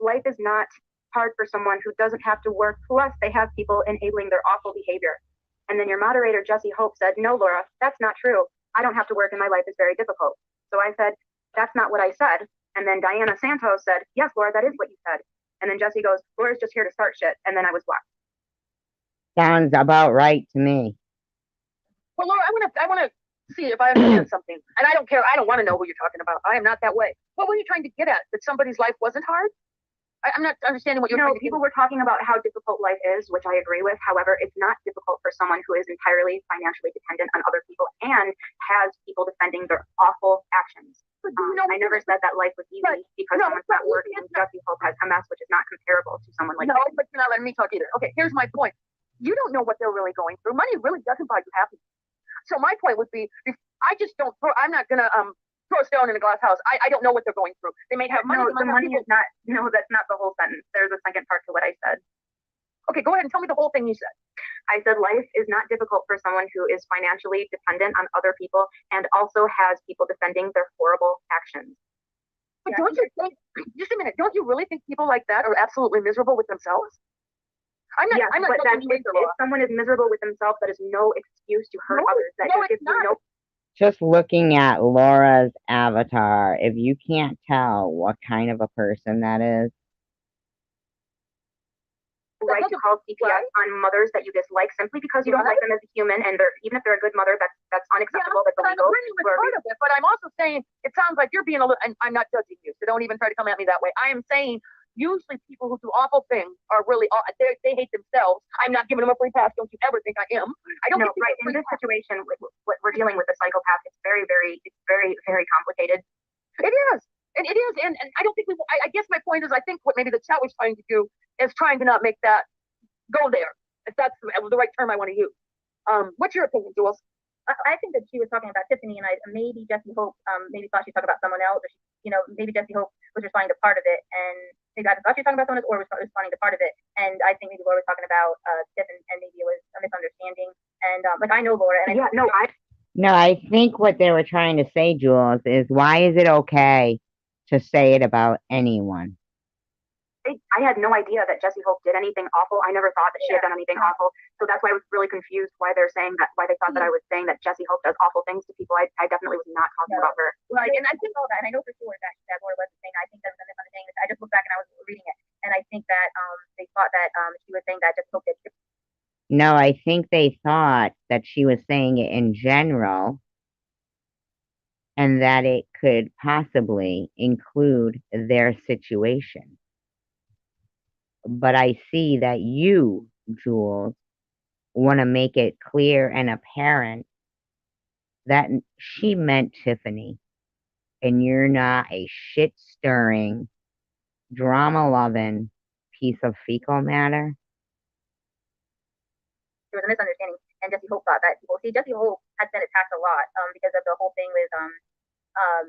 life is not hard for someone who doesn't have to work, plus they have people enabling their awful behavior. And then your moderator, Jesse Hope, said, no, Laura, that's not true. I don't have to work and my life is very difficult. So I said, that's not what I said. And then Diana Santos said, yes, Laura, that is what you said. And then Jesse goes, Laura's just here to start shit. And then I was blocked. Sounds about right to me. Well, Laura, I want to see if I understand something. And I don't care. I don't want to know who you're talking about. I am not that way. What were you trying to get at? That somebody's life wasn't hard? I'm not understanding what you're trying to people were talking about how difficult life is, which I agree with. However, it's not difficult for someone who is entirely financially dependent on other people and has people defending their awful actions. I never said that life was easy because someone's not working and Jesse Hope has MS, which is not comparable to someone like No, but you're not letting me talk either. Okay, here's my point. You don't know what they're really going through. Money really doesn't buy you happiness. So my point would be, I just don't. I'm not gonna throw a stone in a glass house. I don't know what they're going through. They may have money. No, the money is not. No, that's not the whole sentence. There's a second part to what I said. Okay, go ahead and tell me the whole thing you said. I said life is not difficult for someone who is financially dependent on other people and also has people defending their horrible actions. But don't you think? Just a minute. Don't you really think people like that are absolutely miserable with themselves? I'm not. But that if someone is miserable with themselves, that is no excuse to hurt others. That just gives you no. Just looking at Laura's avatar, if you can't tell what kind of a person that is. Right to call CPS on mothers that you dislike simply because you don't like them as a human, and even if they're a good mother, that's unacceptable. That's illegal. But I'm also saying it sounds like you're being a little. And I'm not judging you, so don't even try to come at me that way. I am saying usually people who do awful things are really they hate themselves. I'm not giving them a free pass. Don't you ever think I am? I don't. No, right. In this situation, what we're dealing with a psychopath, it's very, very complicated. It is. And it is, and I don't think I guess my point is, I think what maybe the chat was trying to do is trying to not make that go there. If that's the right term I want to use. What's your opinion, Jules? I think that she was talking about Tiffany, and maybe Jesse Hope maybe thought she was talking about someone else, or maybe Jesse Hope was responding to part of it, and maybe I thought she was talking about someone else, or was responding to part of it. And I think maybe Laura was talking about Tiff, and maybe it was a misunderstanding. And I know Laura, and No, I think what they were trying to say, Jules, is why is it okay to say it about anyone? I had no idea that Jesse Hope did anything awful. I never thought that she had done anything awful. So that's why I was really confused why they're saying that, why they thought that I was saying that Jesse Hope does awful things to people. I definitely was not talking about her. Right, and I think all that, and I know for sure that Laura wasn't saying that. I think that was a misunderstanding. I just looked back and I was reading it, and I think that they thought that she was saying that Jesse Hope did. No, I think they thought that she was saying it in general, and that it could possibly include their situation. But I see that you, Jules, want to make it clear and apparent that she meant Tiffany, and you're not a shit-stirring, drama-loving piece of fecal matter. there was a misunderstanding, and Jesse Hope thought that people see Jesse Hope has been attacked a lot because of the whole thing with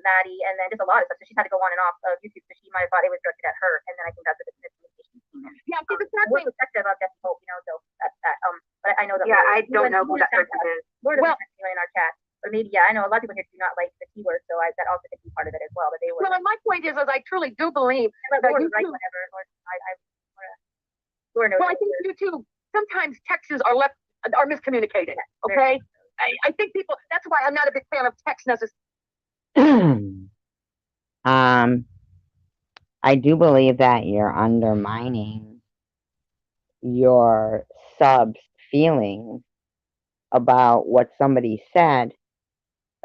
Maddie, and then just a lot of stuff. So she's had to go on and off of YouTube, so she might have thought it was directed at her, and then I think that's what the miscommunication came in. Yeah, see, the We're protective of Jesse Hope, so that's that. But I know that. Yeah, I don't know who that person is. Laura doesn't in our chat. But maybe, I know a lot of people here do not like the T word, so that also could be part of it as well. But they were. Well, and my point is I truly do believe that Laura, you right, too, whatever. Laura knows. well, I think you too, sometimes texts are miscommunicated, okay? I think people, that's why I'm not a big fan of text necessarily. I do believe that you're undermining your sub's feelings about what somebody said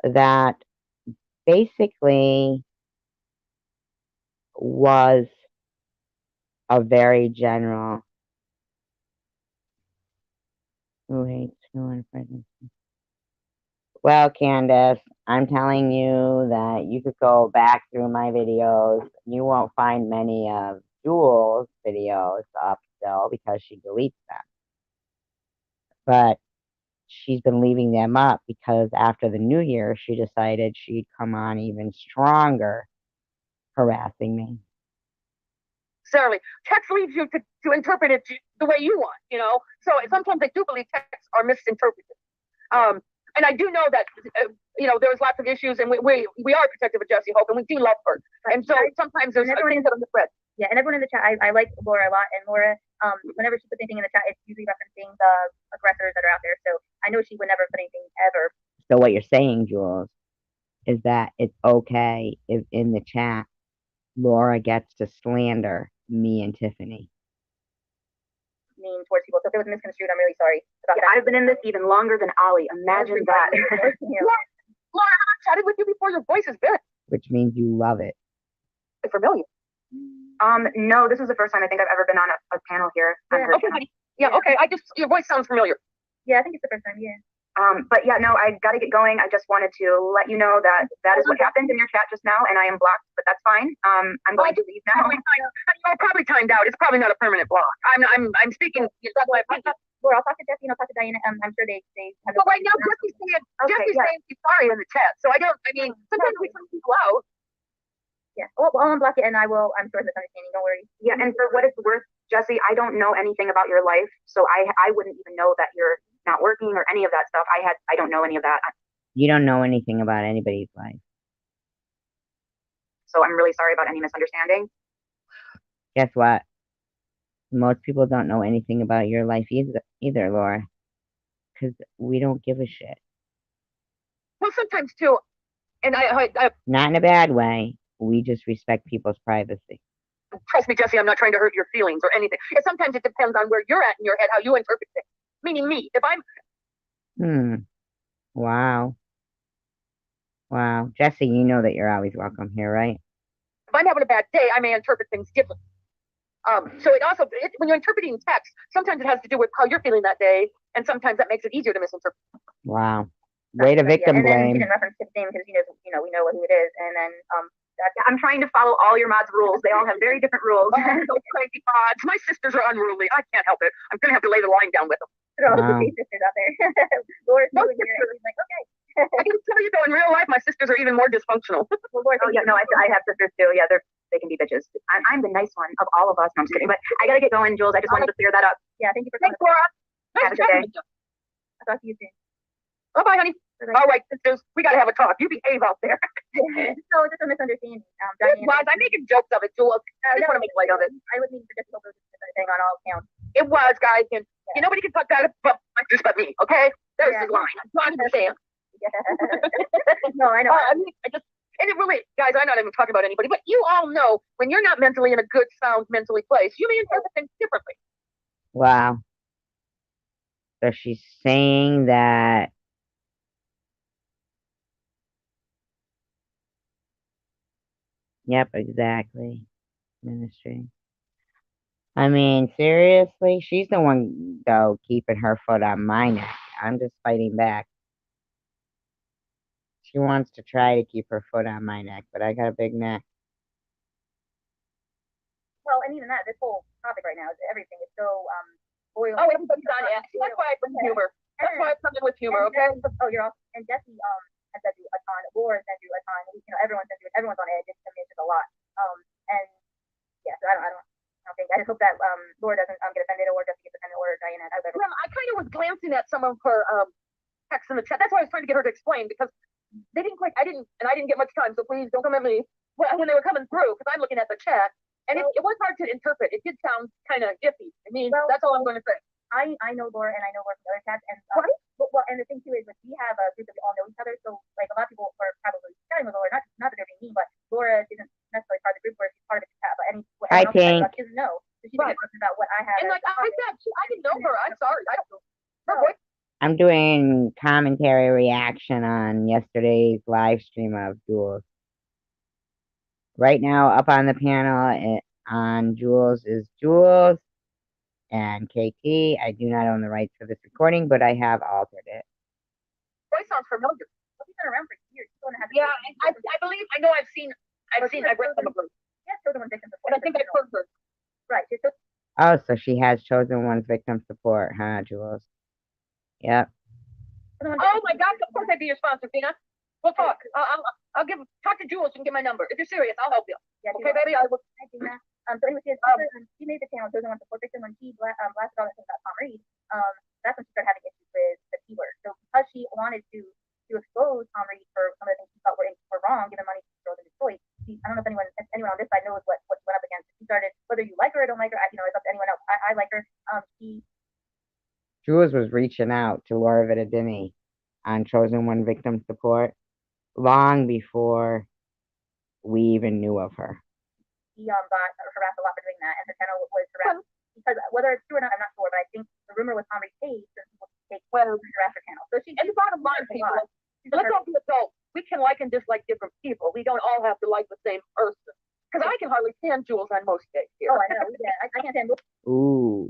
that basically was a very general who hates no one present. Well, Candace, I'm telling you that you could go back through my videos. You won't find many of Jules' videos up still because she deletes them. But she's been leaving them up because after the new year, she decided she'd come on even stronger, harassing me. Necessarily. Text leads you to interpret it the way you want, So sometimes I do believe texts are misinterpreted. And I do know that, there's lots of issues, and we are protective of Jesse Hope, and we do love her. And so sometimes there's things that are misread. Yeah, and everyone in the chat, I like Laura a lot, and Laura, whenever she puts anything in the chat, it's usually referencing the aggressors that are out there. So I know she would never put anything ever. So what you're saying, Jules, is that it's okay if in the chat Laura gets to slander me and Tiffany. Mean towards people. So if it was misconstrued, I'm really sorry about that. I've been in this even longer than Ollie. Imagine that. Laura, I've chatted with you before. Your voice is good. Which means you love it. It's familiar. No, this is the first time I think I've ever been on a panel here. Yeah. Okay, honey. Yeah, okay. Your voice sounds familiar. Yeah, I think it's the first time. Yeah. But yeah, no, I got to get going. I just wanted to let you know that is what happened in your chat just now, and I am blocked, but that's fine. I'm going to leave now. Probably timed out. It's probably not a permanent block. I'm speaking. Laura, I'll talk to Jesse and I'll talk to Diana. I'm sure they have. Well, right now Jesse's saying she's sorry in the chat, so sometimes we turn people out. Yeah. Well, I'll unblock it, and I'm sure it's misunderstanding. Don't worry. Yeah, and for what it's worth, Jesse, I don't know anything about your life, so I wouldn't even know that you're not working or any of that stuff. I don't know any of that. You don't know anything about anybody's life. So I'm really sorry about any misunderstanding. Guess what? Most people don't know anything about your life either, Laura. Because we don't give a shit. Well, sometimes too, and I not in a bad way. We just respect people's privacy. Trust me, Jesse, I'm not trying to hurt your feelings or anything. Sometimes it depends on where you're at in your head, how you interpret things. Meaning me. If I'm Wow. Jesse, you know that you're always welcome here, right? If I'm having a bad day, I may interpret things differently. So when you're interpreting text, sometimes it has to do with how you're feeling that day, and sometimes that makes it easier to misinterpret. Wow. Way to victim blame. And then you didn't reference his name because we know who it is, and then I'm trying to follow all your mods' rules. They all have very different rules. Those crazy mods. My sisters are unruly. I can't help it. I'm gonna have to lay the line down with them. There are all the sisters out there. Laura's new in here, and she's like, okay. I can tell you though, in real life, my sisters are even more dysfunctional. I have sisters too. Yeah, they can be bitches. I'm the nice one of all of us. No, I'm just kidding. But I gotta get going, Jules. I just wanted to clear that up. Yeah, thank you for coming. Thanks, Laura. Have a good day. I'll talk to you soon. Bye-bye, honey. Bye-bye. All right, sisters, we gotta have a talk. You behave out there. So just a misunderstanding. I'm making jokes of it, Jules. I just want to make light of it. I would mean for just a thing on all accounts. It was, guys, and nobody can talk about it but me. Okay, there's the line. I'm trying to understand. No, I know. And it really, guys, I'm not even talking about anybody, but you all know when you're not mentally in a good, sound, mentally place, you may interpret things differently. Wow. So she's saying that yep, exactly. Ministry. I mean, seriously, she's the one, though, keeping her foot on my neck. I'm just fighting back. She wants to try to keep her foot on my neck, but I got a big neck. Well, and even that, this whole topic right now is everything is so spoiled. Oh, everybody's on edge. See, that's why I bring humor. That's why I come in with humor, okay? Oh, you're all, and Jesse has sent you a ton. Laura sent you a ton. Everyone sent you. Everyone's on edge. It's just a lot. And yeah, so I don't think. I just hope that Laura doesn't get offended or Jesse gets offended or Diana. Well, I kind of was glancing at some of her texts in the chat. That's why I was trying to get her to explain because they didn't quite. I didn't get much time. So please don't come at me when they were coming through because I'm looking at the chat and it was hard to interpret. It did sound kind of iffy. I mean, that's all I'm going to say. I know Laura and I know Laura from other chats and and the thing too is like we have a group that we all know each other, so like a lot of people are probably chatting with Laura, not that they're being mean, but Laura isn't necessarily part of the group where she's part of the chat, but I think she doesn't know. So she's right. About what I have. And like I said, I didn't know her. I'm sorry. I'm doing commentary reaction on yesterday's live stream of Jules. Right now, up on the panel on Jules is Jules and KT. I do not own the rights for this recording, but I have altered it. Voice sounds familiar. Well, he's been around for years. Yeah, I believe I know. I've read some of her. Yeah, chosen one victim support. And I think I've heard her. Right. Oh, so she has chosen one's victim support, huh, Jules? Yep. Oh my God! Of course I'd be your sponsor, Tina. We'll talk. I'll talk to Jules and get my number. If you're serious, I'll help you. Yeah, okay, baby. I will. So anyway, she made the channel chosen one support victim when she blasted all that thing about Tom Reed. That's when she started having issues with the keyword. So because she wanted to expose Tom Reed for some of the things she thought were wrong, giving money to girls in Detroit. I don't know if anyone on this side knows what she went up against. She started, whether you like her or don't like her, it's up to anyone else. I like her. Jules was reaching out to Laura Vittadini on chosen one victim support long before we even knew of her. He got harassed a lot for doing that, and her channel was harassed because whether it's true or not, I'm not sure, but I think the rumor was Tom Reed paid for people to take harass her channel. So she's the bottom line, people. Let's all be adults. We can like and dislike different people. We don't all have to like the same person. Because I can hardly stand Jules on most days here. Oh, I know. I can't stand. Ooh.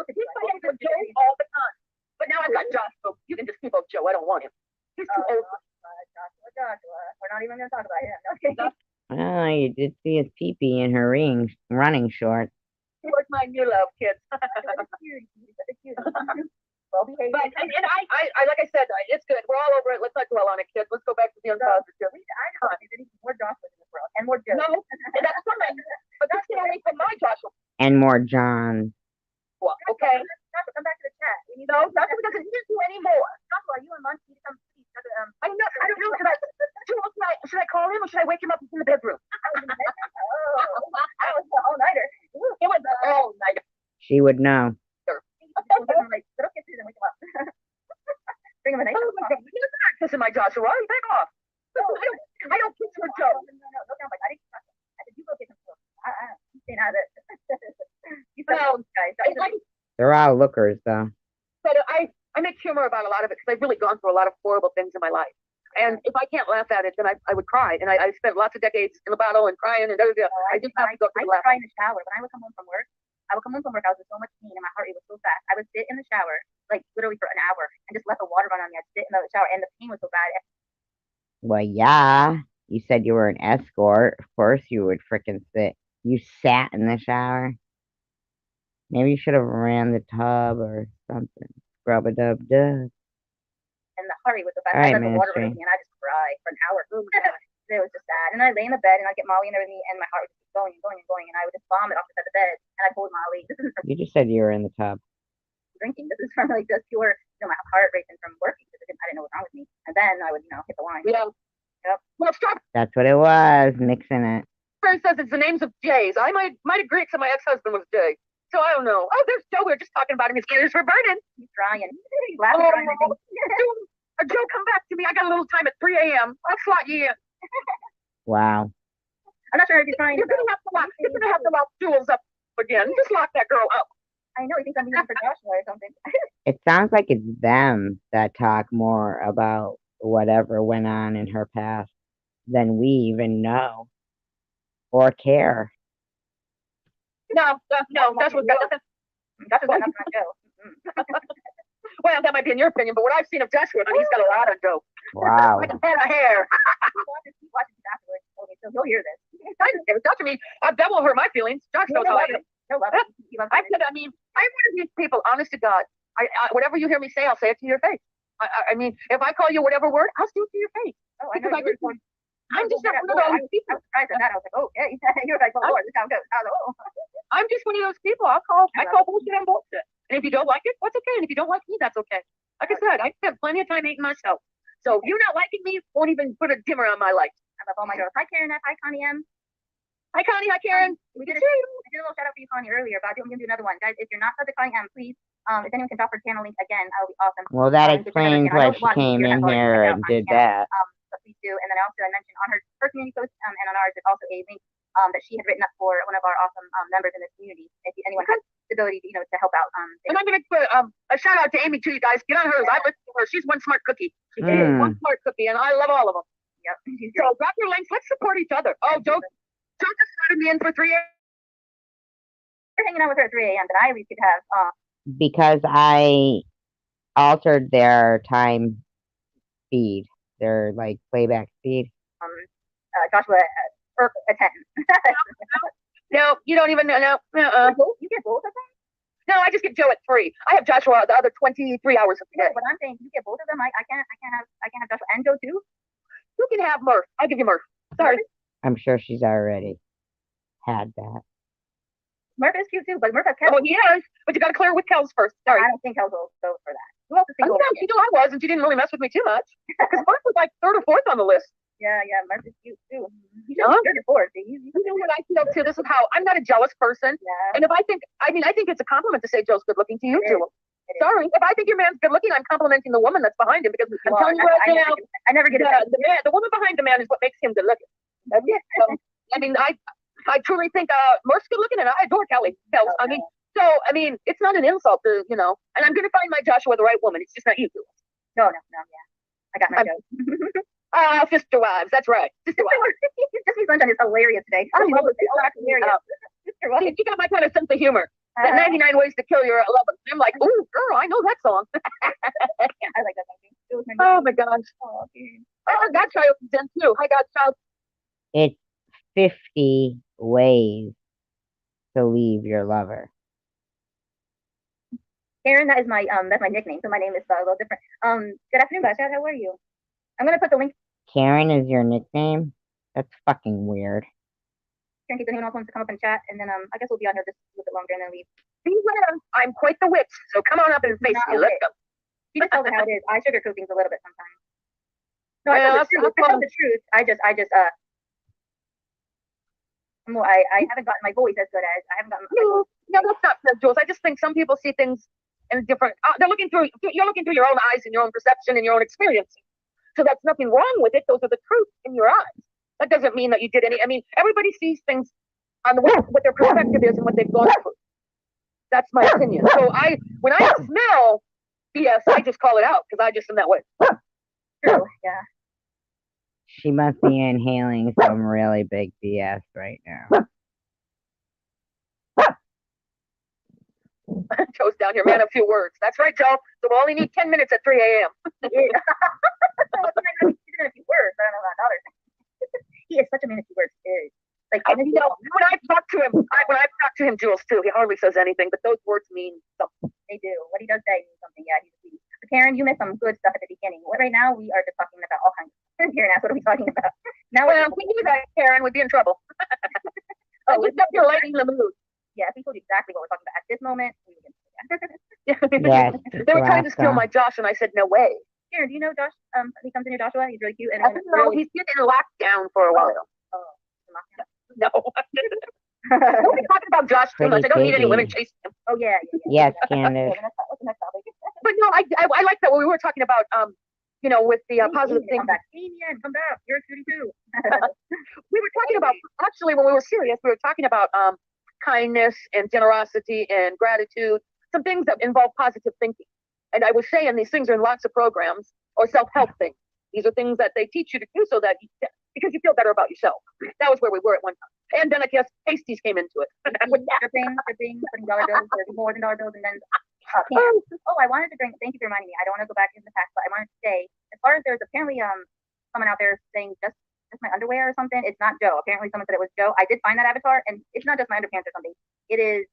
He's fighting for Joe all the time. But now I've got Josh, so you can just keep up Joe. I don't want him. He's too old. Joshua. We're not even going to talk about him. Okay. Oh, you did see his pee-pee in her running shorts. He was my new love, kids. Well behaved. But I like I said, it's good. We're all over it. Let's not dwell on it, kids. Let's go back to the unpositive. I know there needs more Joshua in this world and more Joe. No, and that's fine. But that's the only from my Joshua. And more John. Well, okay. Joshua, come back to the chat. No, Joshua doesn't need to anymore. Joshua, are you and Munch need to come please? I don't know. Should I call him or should I wake him up? He's in the bedroom. I was an all-nighter. It was an all-nighter. She would know. Bring him a nice. You're not kissing my Joshua. Back off. I don't kiss your Joe. No, I didn't. I said you go kiss him. I'm staying out of it. Guys. They're all lookers, though. But I make humor about a lot of it because I've really gone through a lot of horrible things in my life. And if I can't laugh at it, then I would cry. And I spent lots of decades in the bottle and crying and everything. I just have to go through the cry in the shower. When I would come home from work, I was in so much pain and my heart rate was so fast. I would sit in the shower, like literally for an hour, and just let the water run on me. I'd sit in the shower and the pain was so bad. Well, yeah. You said you were an escort. Of course you would frickin' sit. You sat in the shower. Maybe you should have ran the tub or something. Rub-a-dub-dub. And the heart rate was so fast. I let the water run on me and I just cried for an hour. It was just sad. And I lay in the bed and I get Molly and everything, and my heart was just going and going and going, and I would just vomit off the side of the bed. And I told Molly, "This isn't from You just said you were in the tub. drinking. This is from like just pure, my heart racing from working because I didn't know what's wrong with me." And then I would, hit the line. Yeah. Yep. Well, stop. That's what it was, mixing it. First says it's the names of Jays. I might agree because my ex-husband was Jay. So I don't know. Oh, there's Joe. We were just talking about him. His ears were burning. He's crying. He's laughing. Joe, come back to me. I got a little time at 3 a.m. I'll slot you in. Wow. I'm not sure if he's trying. You're gonna have to lock Jules up again. Just lock that girl up. I know he thinks I'm being for Joshua or something. It sounds like it's them that talk more about whatever went on in her past than we even know or care. No, that's what got nothing. That's what got nothing on Joe. Well, that might be in your opinion, but what I've seen of Joshua, he's got a lot of Joe. Wow. Like a head of hair. So he'll hear this. It was not to me. That will hurt my feelings. Josh knows how I am. No love. I said, I'm one of these people, honest to God. Whatever you hear me say, I'll say it to your face. I mean, if I call you whatever word, I'll say it to your face. Oh, I know. I'm just not one of those people. I was surprised at that. I was like, okay. You're like, oh, Lord, this sounds good. I was like, oh. I'm just one of those people. I call bullshit and bullshit. And if you don't like it, that's okay. And if you don't like me, that's okay. Like I said, I spent plenty of time hating myself. So you not liking me won't even put a dimmer on my life. I love all my girls. Hi, Karen. Hi, Connie M. Hi, Connie. Hi, Karen. I did a little shout out for you, Connie, earlier, but I'm going to do another one. Guys, if you're not subbed to Connie M, please, if anyone can drop her channel link again, that would be awesome. Well, that explains why she came in here and did that. So please do. And then also I mentioned on her community post and on ours, there's also a link that she had written up for one of our awesome members in this community. If anyone has the ability to, to help out. And I'm going to put a shout out to Amy too, you guys. Get on hers. I listen to her. She's one smart cookie. She is one smart cookie, and I love all of them. Yep. So drop your links. Let's support each other. Oh, Joe just started me in for 3 a.m. You're hanging out with her at 3 a.m. Then I at least could have. Because I altered their time speed, their like playback speed. Joshua at 10. No, you don't even know. No, You get both of them? No, I just get Joe at 3. I have Joshua the other 23 hours of the day. But I'm saying you get both of them. I can't have Joshua and Joe too. You can have Murph. I'll give you Murph. Sorry. I'm sure she's already had that. Murph is cute too, but Murph has Kels. Oh, he is. But you got to clear with Kels first. Sorry. I don't think Kels will go for that. Who else is single? You know I was, and she didn't really mess with me too much. Because Murph was like 3rd or 4th on the list. Yeah, Murph is cute too. He's 3rd or 4th. You know what I feel too? This is how I'm not a jealous person. Yeah. And if I think it's a compliment to say Joe's good looking to you too. Sorry, if I think your man's good looking, I'm complimenting the woman that's behind him because I'm telling you right now, I never get it. The woman behind the man is what makes him good looking. That's it. I mean, I truly think Murph's good looking, and I adore Kelly. I mean, it's not an insult to, and I'm gonna find my Joshua the right woman. It's just not you two. No, yeah. I got my Joe. Sister wives, that's right. Sister wives. Just Sunshine is hilarious today. I love it. Sister wives. You got my kind of sense of humor. That 99 Ways to Kill Your Lover. I'm like, oh, girl, I know that song. I like that song. Oh my gosh. Oh, Godchild is in too. Hi, Godchild. It's 50 ways to leave your lover. Karen, that's my nickname. So my name is a little different. Good afternoon, Godchild. How are you? I'm gonna put the link. Karen is your nickname? That's fucking weird. In case anyone else wants to come up and chat, and then I guess we'll be on here just a little bit longer and then leave. Beware, I'm quite the witch, so come on up and face me. Let's go. You just tell them how it is. I sugarcoat things a little bit sometimes. No, I tell the truth. I haven't gotten my voice as good as I haven't gotten. No, that's not fair, Jules. I just think some people see things in different. You're looking through your own eyes and your own perception and your own experience. So that's nothing wrong with it. Those are the truth in your eyes. That doesn't mean that you did any. I mean, everybody sees things on what their perspective is and what they've gone through. That's my opinion. So when I smell BS, I just call it out because I just am that way. True. Yeah. She must be inhaling some really big BS right now. Joe's down here, man, a few words. That's right, Joe. So we'll only need 10 minutes at 3 a.m. He's gonna be words. I don't know about others. He is such a man of few words. Like when I talk to him, Jules too, he hardly says anything, but those words mean something. They do. What he does say means something. Yeah, he's a sweetie. But Karen, you missed some good stuff at the beginning. Right now we are just talking about all kinds of stuff. Karen asked, what are we talking about? Now if we knew that, Karen, we'd be in trouble. Just up your lighting the mood. Yeah, if we told you exactly what we're talking about at this moment, we would Yes, they were trying to steal my Josh, and I said, no way. Karen, do you know Josh? He comes in here, Joshua. He's really cute. And he's been in lockdown for a while. No. Don't be talking about Josh too much. I don't need any women chasing him. Oh yeah. Yes, Candace. What's the next topic? But no, I like that when we were talking about with the positive thing. Come back, you're a cutie too. We were talking about actually when we were serious, we were talking about kindness and generosity and gratitude, some things that involve positive thinking. And I was saying these things are in lots of programs or self-help things. These are things that they teach you to do so that because you feel better about yourself. That was where we were at one time. And then I guess pasties came into it. Dripping, putting dollar bills, or more than dollar bills, and then I wanted to bring. Thank you for reminding me. I don't want to go back in the past, but I wanted to say, as far as there's apparently someone out there saying just my underwear or something. It's not Joe. Apparently someone said it was Joe. I did find that avatar, and it's not just my underpants or something. It is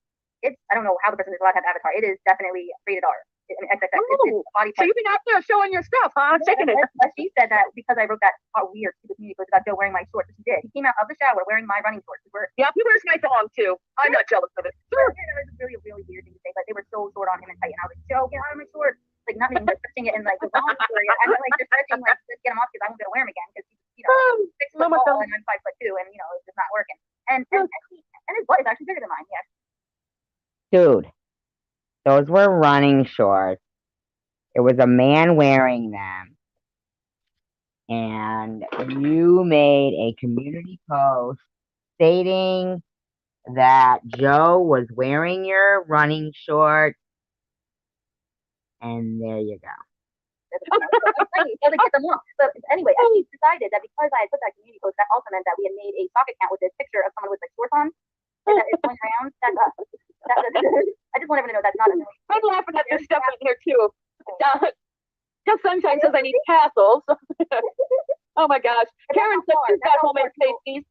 it's I don't know how the person is allowed to have Avatar. It is definitely rated R. I mean, XXX. Oh, It's body so part. you've been out there showing your stuff, huh? Checking it. She said that because I wrote that weird to the community post about Joe wearing my shorts, which he did. He came out of the shower wearing my running shorts. Yeah, he wears my thong too. I'm not jealous of it. Sure. It was a really, really weird thing to say, but they were so short on him and tight, and I was like, Joe, get out of my shorts. Like, not even stretching it in like the wrong area. I mean, like just stretching, like just get him off because I won't be able to wear him again because he's 6 foot tall and I'm 5'2", and it's just not working. And his butt is actually bigger than mine. Yes. Dude, those were running shorts. It was a man wearing them. And you made a community post stating that Joe was wearing your running shorts. And there you go. Get them off. But anyway, I decided that because I had put that community post, that also meant that we had made a stock account with this picture of someone with like shorts on. And that is going around. That's us. I just want everyone to know that's not us. I'm laughing at this stuff in here too. Just Sunshine says I need tassels. Oh my gosh. Karen says she's got homemade pasties.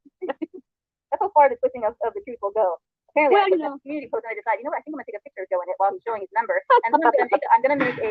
That's how far the twisting of the truth will go. Apparently, I put that community post and I decided, I think I'm gonna take a picture of Joe in it while he's showing his number, and then I'm gonna make a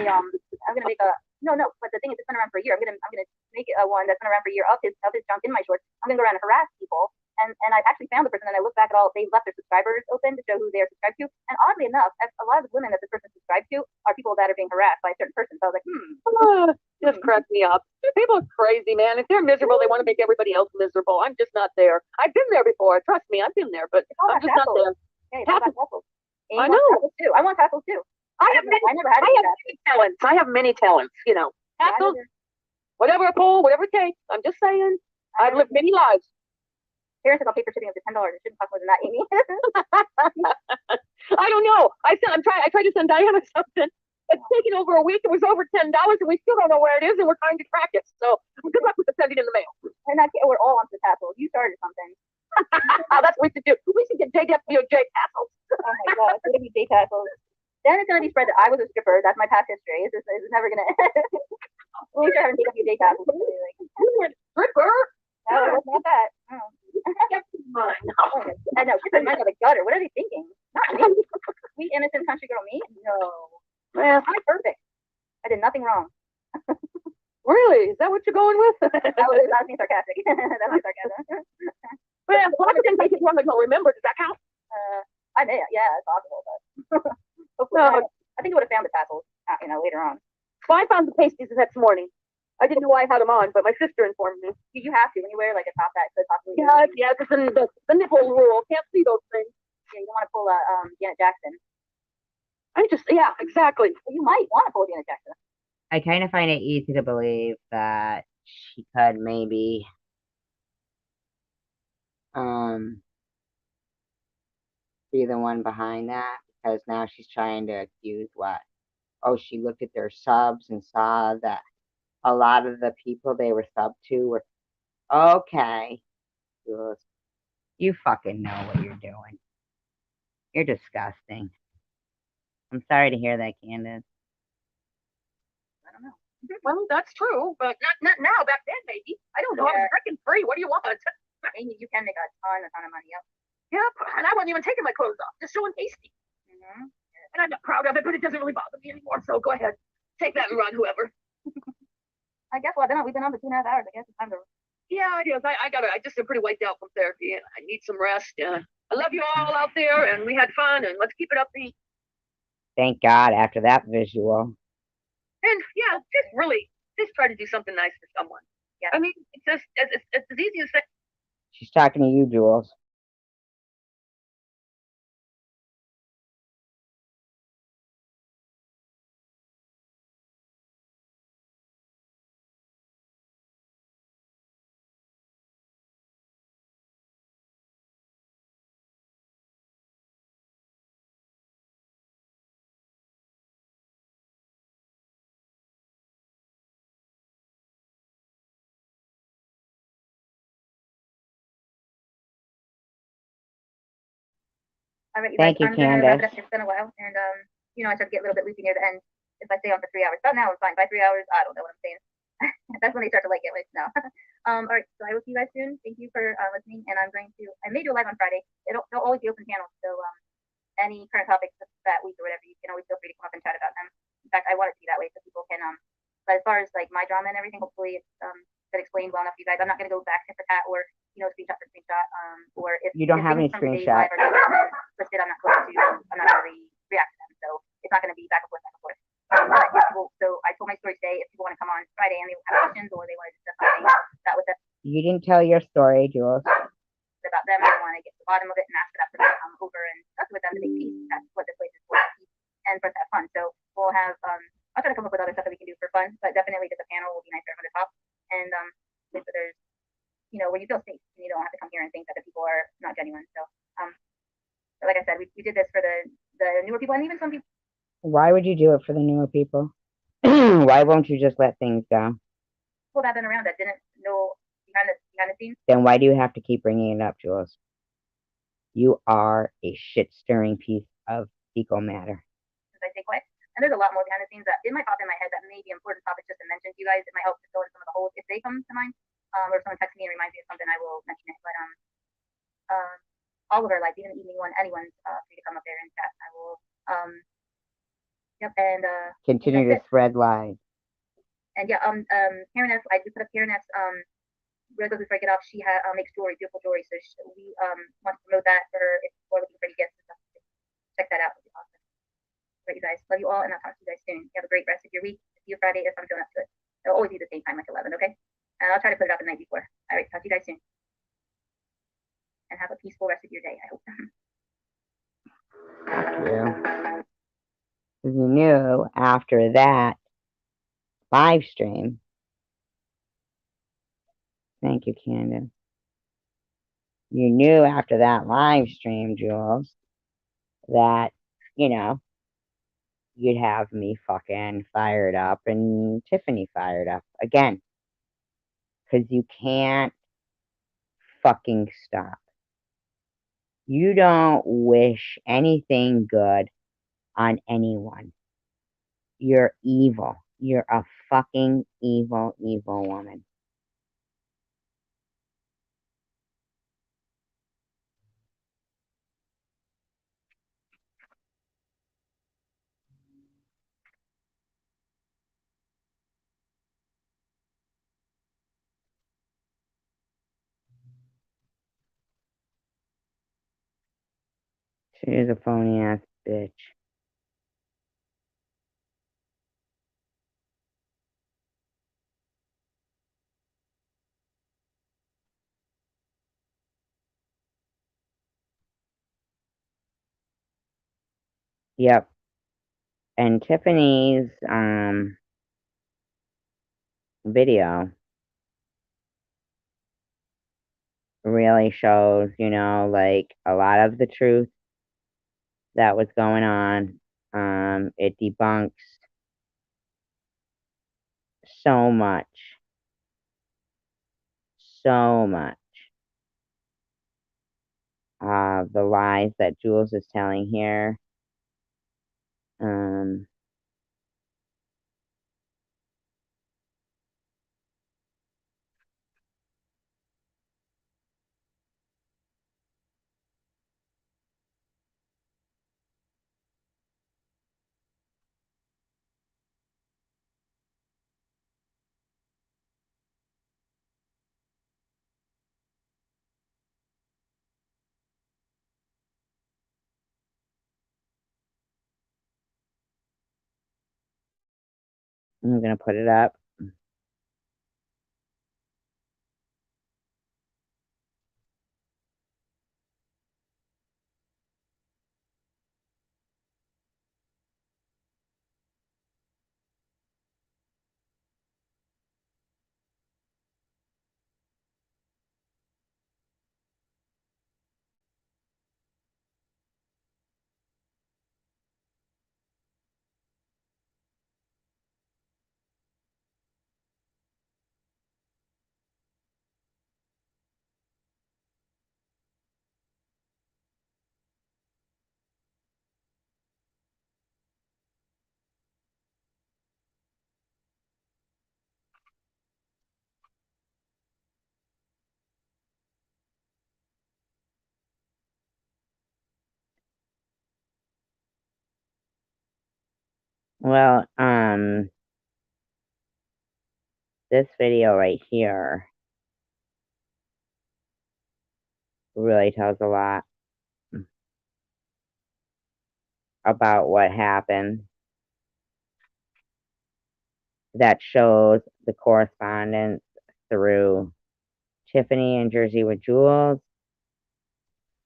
no, but the thing is, it's been around for a year. I'm gonna make it one that's been around for a year of his junk in my shorts. I'm gonna go around and harass people, and I actually found the person, and I look back at all they left their subscribers open to show who they are subscribed to, and oddly enough, a lot of the women that this person subscribed to are people that are being harassed by a certain person. So I was like, Just cracks me up. People are crazy, man. If they're miserable, they want to make everybody else miserable. I'm just not there. I've been there before. Trust me, I've been there, but I'm just not there. Hey, tassels. I know. Too. I want tassels too. I have many talents. I have many talents, Tassels, whatever I pull, whatever it takes. I'm just saying. I've lived many lives. Karen said I'll pay for shipping up to $10. It shouldn't cost more than that, Amy. I don't know. I tried to send Diana something. It's taken over a week. It was over $10, and we still don't know where it is, and we're trying to track it. So good luck with the sending in the mail. We're all on the tassels. You started something. That's what we should do. We should get JWJ tassels. Oh my gosh, it's gonna be J tassels. Then it's gonna be spread that I was a stripper. That's my past history. It's never gonna. We should have JWJ tassels. Stripper? No, it was not that. Oh. I know. She's mine out of the gutter. What are they thinking? Not me. Sweet innocent country girl me? No. Well, I'm perfect. I did nothing wrong. Really? Is that what you're going with? that was being sarcastic. That was sarcasm. Well, I didn't take it wrong. I don't remember. Does that count? I may. Yeah, it's possible, but hopefully, I think I would have found the tassels, later on. Well, I found the pasties the next morning. I didn't know I had them on, but my sister informed me. You have to when you wear like a top that could possibly. Yeah, it's the nipple rule. Can't see those things. Yeah, you don't want to pull a Janet Jackson. Exactly. Well, you might want to pull Janet Jackson. I kind of find it easy to believe that she could maybe be the one behind that, because now she's trying to accuse what? Oh, she looked at their subs and saw that a lot of the people they were subbed to were okay. You fucking know what you're doing. You're disgusting. I'm sorry to hear that, Candace. I don't know. Well, that's true, but not now. Back then, maybe. I don't know. I was freaking free. What do you want? Amy, you can make a ton of money. Yep. And I wasn't even taking my clothes off, just showing pasty. Mm-hmm. And I'm not proud of it, but it doesn't really bother me anymore. So go ahead, take that and run, whoever. I guess we've been on for 2.5 hours. I guess it's time to. Yeah, it is. I just am pretty wiped out from therapy, and I need some rest. I love you all out there, and we had fun, and let's keep it upbeat. Thank God after that visual. And yeah, just try to do something nice for someone. Yeah. I mean, it's just it's as easy as saying. She's talking to you, Jules. All right, Thank you, Candace. It's been a while, and I start to get a little bit loopy near the end. If I stay on for 3 hours, but now I'm fine. By 3 hours, I don't know what I'm saying. That's when they start to like it. Like no. All right, so I will see you guys soon. Thank you for listening, and I may do a live on Friday. They'll always be open channels, so any current topics that week or whatever, you can always feel free to come up and chat about them. In fact, I want it to be that way so people can but as far as like my drama and everything, hopefully it's been explained well enough to you guys. I'm not gonna go back to for tat or screenshot for screenshot. Or if You don't if have things any from today's screenshot. live are listed, I'm not going to I'm not gonna react to them. So it's not gonna be back and forth, back and forth. But if people, so I told my story today. If people want to come on Friday and they have questions or they want to discuss something that was You didn't tell your story, Jules. about them, I want to get to the bottom of it and ask for that person to come over and discuss with them to make peace. That's what this place is for, peace and for us to have fun. So we'll have I'll try to come up with other stuff that we can do for fun, but definitely just a panel will be nice for everyone to talk. And so there's where you feel safe and you don't have to come here and think that the people are not genuine. So like I said, we did this for the newer people and even some people. Why would you do it for the newer people? Why won't you just let things go? People that have been around that didn't know behind the scenes. Then why do you have to keep bringing it up, Jules? You are a shit-stirring piece of fecal matter. Since I stay quiet. And there's a lot more behind the scenes that it might pop in my head that may be important topics just to mention to you guys. It might help to fill in some of the holes if they come to mind. Or if someone texts me and reminds me of something, I will mention it. But all of our lives, even the evening one, anyone's free to come up there and chat. I will yep, and continue to spread lies. And yeah, Karen F, I just put up Karen F's really quickly before I get off, she makes jewelry, beautiful jewelry. So we want to promote that for her if people are looking for any gifts and stuff. Check that out. It'd be awesome. Right, you guys. Love you all, and I'll talk to you guys soon. You have a great rest of your week. See you Friday if I'm showing up to it. It'll always be the same time, like 11, okay? And I'll try to put it out the night before. All right, talk to you guys soon. And have a peaceful rest of your day, I hope. Yeah. You knew after that live stream. Thank you, Candace. You knew after that live stream, Jules, that, you'd have me fucking fired up and Tiffany fired up again. Because you can't fucking stop. You don't wish anything good on anyone. You're evil. You're a fucking evil, evil woman. She is a phony ass bitch. Yep. And Tiffany's video really shows, like a lot of the truth that was going on. It debunks so much. So much. The lies that Jules is telling here. I'm gonna put it up. Well, this video right here really tells a lot about what happened. That shows the correspondence through Tiffany and Jersey with Jules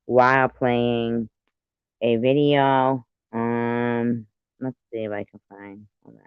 while playing a video. Let's see if I can find. Hold on.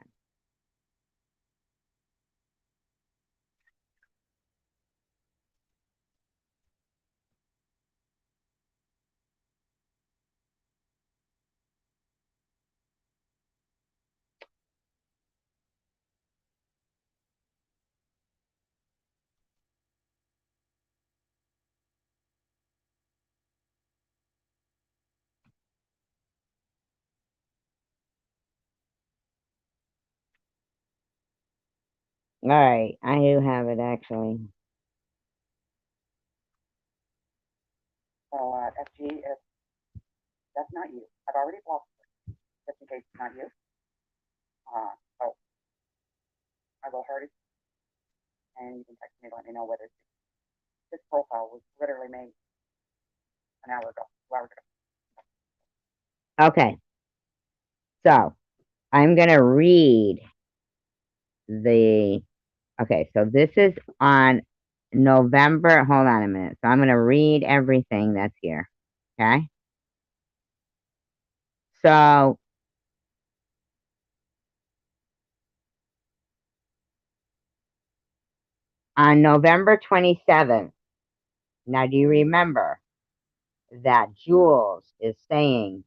All right, I do have it actually. So, FG, if that's not you, I've already blocked it, just in case it's not you. So I will hurt it, and you can text me, let me know whether this profile was literally made an hour ago, 2 hours ago. Okay, so I'm gonna read the. Okay, so this is on November. Hold on a minute. So I'm gonna read everything that's here. Okay. So on November 27th. Now, do you remember that Jules is saying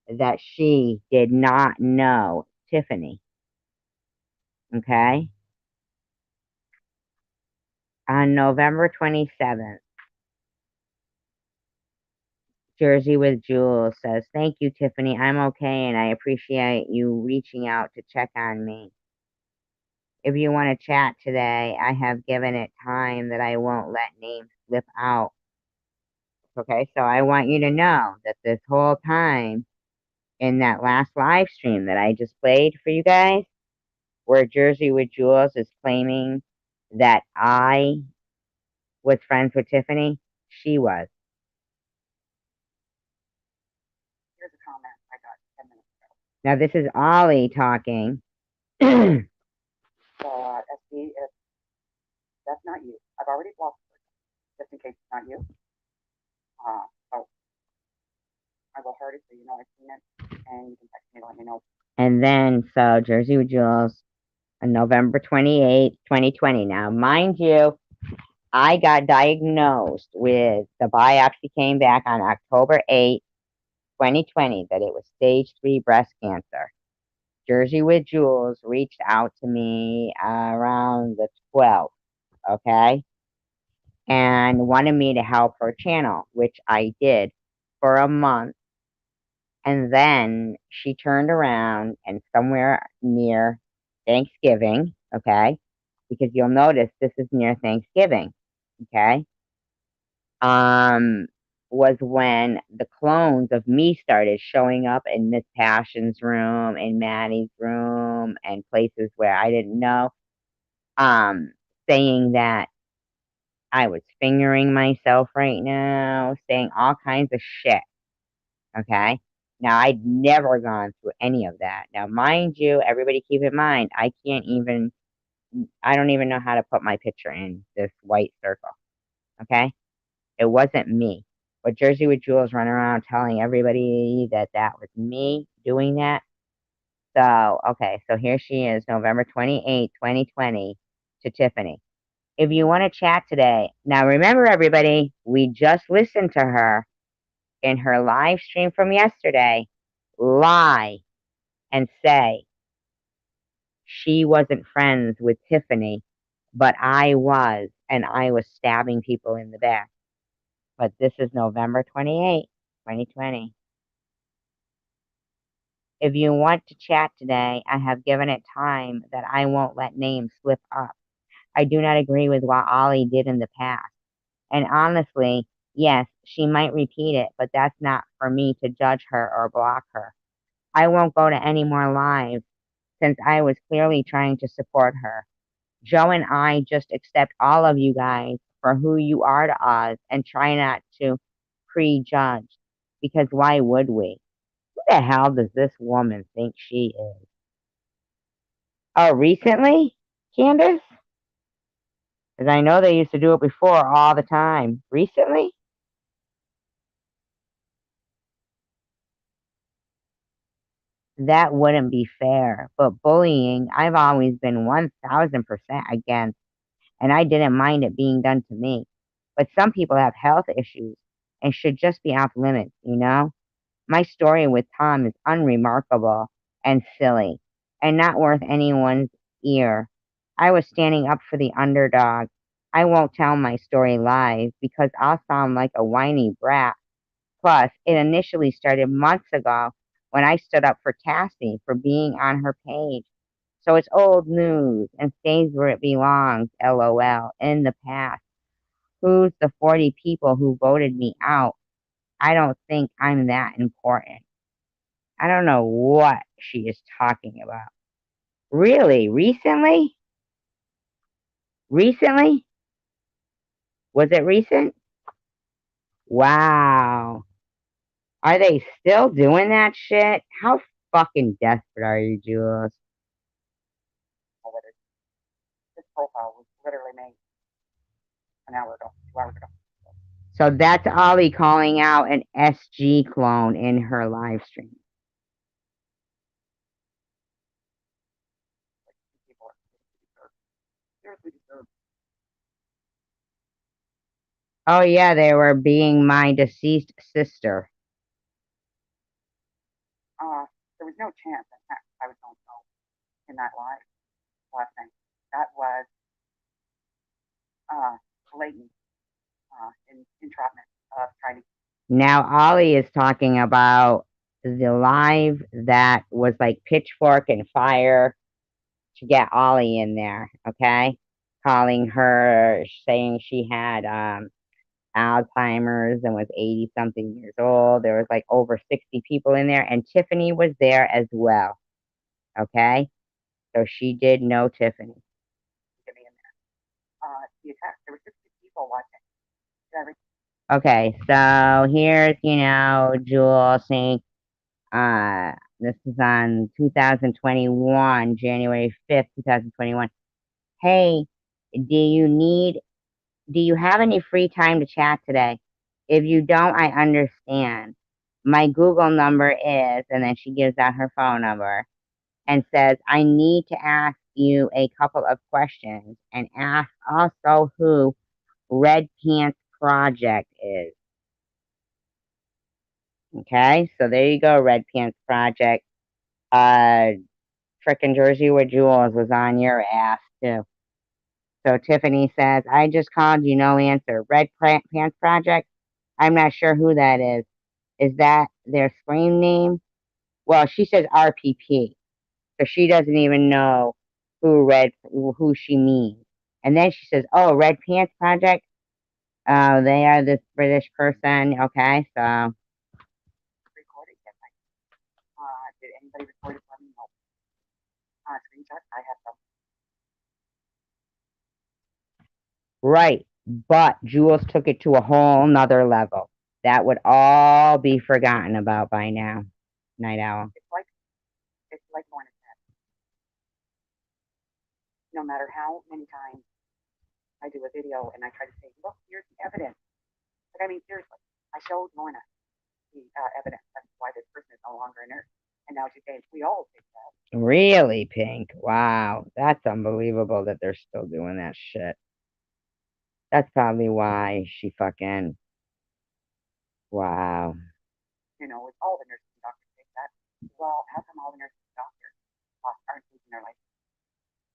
that she did not know Tiffany? Okay. On November 27th, Jersey with Jules says, "Thank you, Tiffany. I'm okay, and I appreciate you reaching out to check on me. If you want to chat today, I have given it time that I won't let names slip out." Okay, so I want you to know that this whole time in that last live stream that I just played for you guys, where Jersey with Jules is claiming that I was friends with Tiffany, she was. Here's a comment I got 10 minutes ago. Now, this is Ollie talking. So, FG, if that's not you, I've already blocked it, just in case it's not you. So I will hurt it so you know I've seen it, and you can text me, let me know. And then, so Jersey with Jules on November 28th, 2020. Now, mind you, I got diagnosed with the biopsy came back on October 8th, 2020, that it was stage 3 breast cancer. Jersey with Jules reached out to me around the 12th, okay, and wanted me to help her channel, which I did for a month. And then she turned around and somewhere near Thanksgiving, okay, because you'll notice this is near Thanksgiving, okay, was when the clones of me started showing up in Miss Passion's room, in Maddie's room, and places where I didn't know, saying that I was fingering myself right now, saying all kinds of shit, okay? Now, I'd never gone through any of that. Now, mind you, everybody keep in mind, I don't even know how to put my picture in this white circle, okay? It wasn't me. But Jersey with Jules run around telling everybody that that was me doing that. So, okay, so here she is, November 28th, 2020, to Tiffany. If you want to chat today, now remember, everybody, we just listened to her in her live stream from yesterday lie and say she wasn't friends with Tiffany, but I was, and I was stabbing people in the back. But this is November 28th, 2020. If you want to chat today, I have given it time that I won't let names slip up. I do not agree with what Ollie did in the past. And honestly, yes, she might repeat it, but that's not for me to judge her or block her. I won't go to any more lives since I was clearly trying to support her. Joe and I just accept all of you guys for who you are to us and try not to prejudge, because why would we? Who the hell does this woman think she is? Oh, recently, Candace? Because I know they used to do it before all the time. Recently? That wouldn't be fair. But bullying, I've always been 1000% against, and I didn't mind it being done to me. But some people have health issues and should just be off limits, you know? My story with Tom is unremarkable and silly and not worth anyone's ear. I was standing up for the underdog. I won't tell my story live because I'll sound like a whiny brat. Plus, it initially started months ago when I stood up for Cassie for being on her page. So it's old news and stays where it belongs, lol, in the past. Who's the 40 people who voted me out? I don't think I'm that important. I don't know what she is talking about. Really? Recently? Recently? Was it recent? Wow. Are they still doing that shit? How fucking desperate are you, Jules? This profile was literally made an hour ago, 2 hours ago. So that's Ollie calling out an SG clone in her live stream. People seriously deserve. Oh yeah, they were being my deceased sister. There was no chance that I was going to go in that live last night. That was blatant entrapment of trying to. Now Ollie is talking about the live that was like pitchfork and fire to get Ollie in there, okay? Calling her, saying she had Alzheimer's and was 80 something years old. There was like over 60 people in there, and Tiffany was there as well, okay? So she did know Tiffany. Get me in there. The attack. There were 60 people watching. Okay, so here's, Jewel saying, this is on 2021, January 5th, 2021. Hey, do you have any free time to chat today? If you don't, I understand. My Google number is, and then she gives out her phone number and says, I need to ask you a couple of questions and ask also who Red Pants Project is. Okay, so there you go, Red Pants Project. Frickin' Jersey with Jules was on your ass too. So Tiffany says, I just called you, no answer. Red Pants Project? I'm not sure who that is. Is that their screen name? Well, she says RPP. So she doesn't even know who she means. And then she says, oh, Red Pants Project? They are this British person. Okay, so. Recording that night. Did anybody record it for me? No. Screenshot. I have some. Right. But Jules took it to a whole nother level. That would all be forgotten about by now. Night Owl. It's like Lorna said. No matter how many times I do a video and I try to say, look, here's the evidence. But I mean, seriously, I showed Lorna the evidence. That's why this person is no longer a nurse. And now she's saying, we all think that. Really, Pink? Wow. That's unbelievable that they're still doing that shit. That's probably why she fucking. Wow. It's all the nurses and doctors think that. Well, how come all the nurses and doctors aren't losing their life?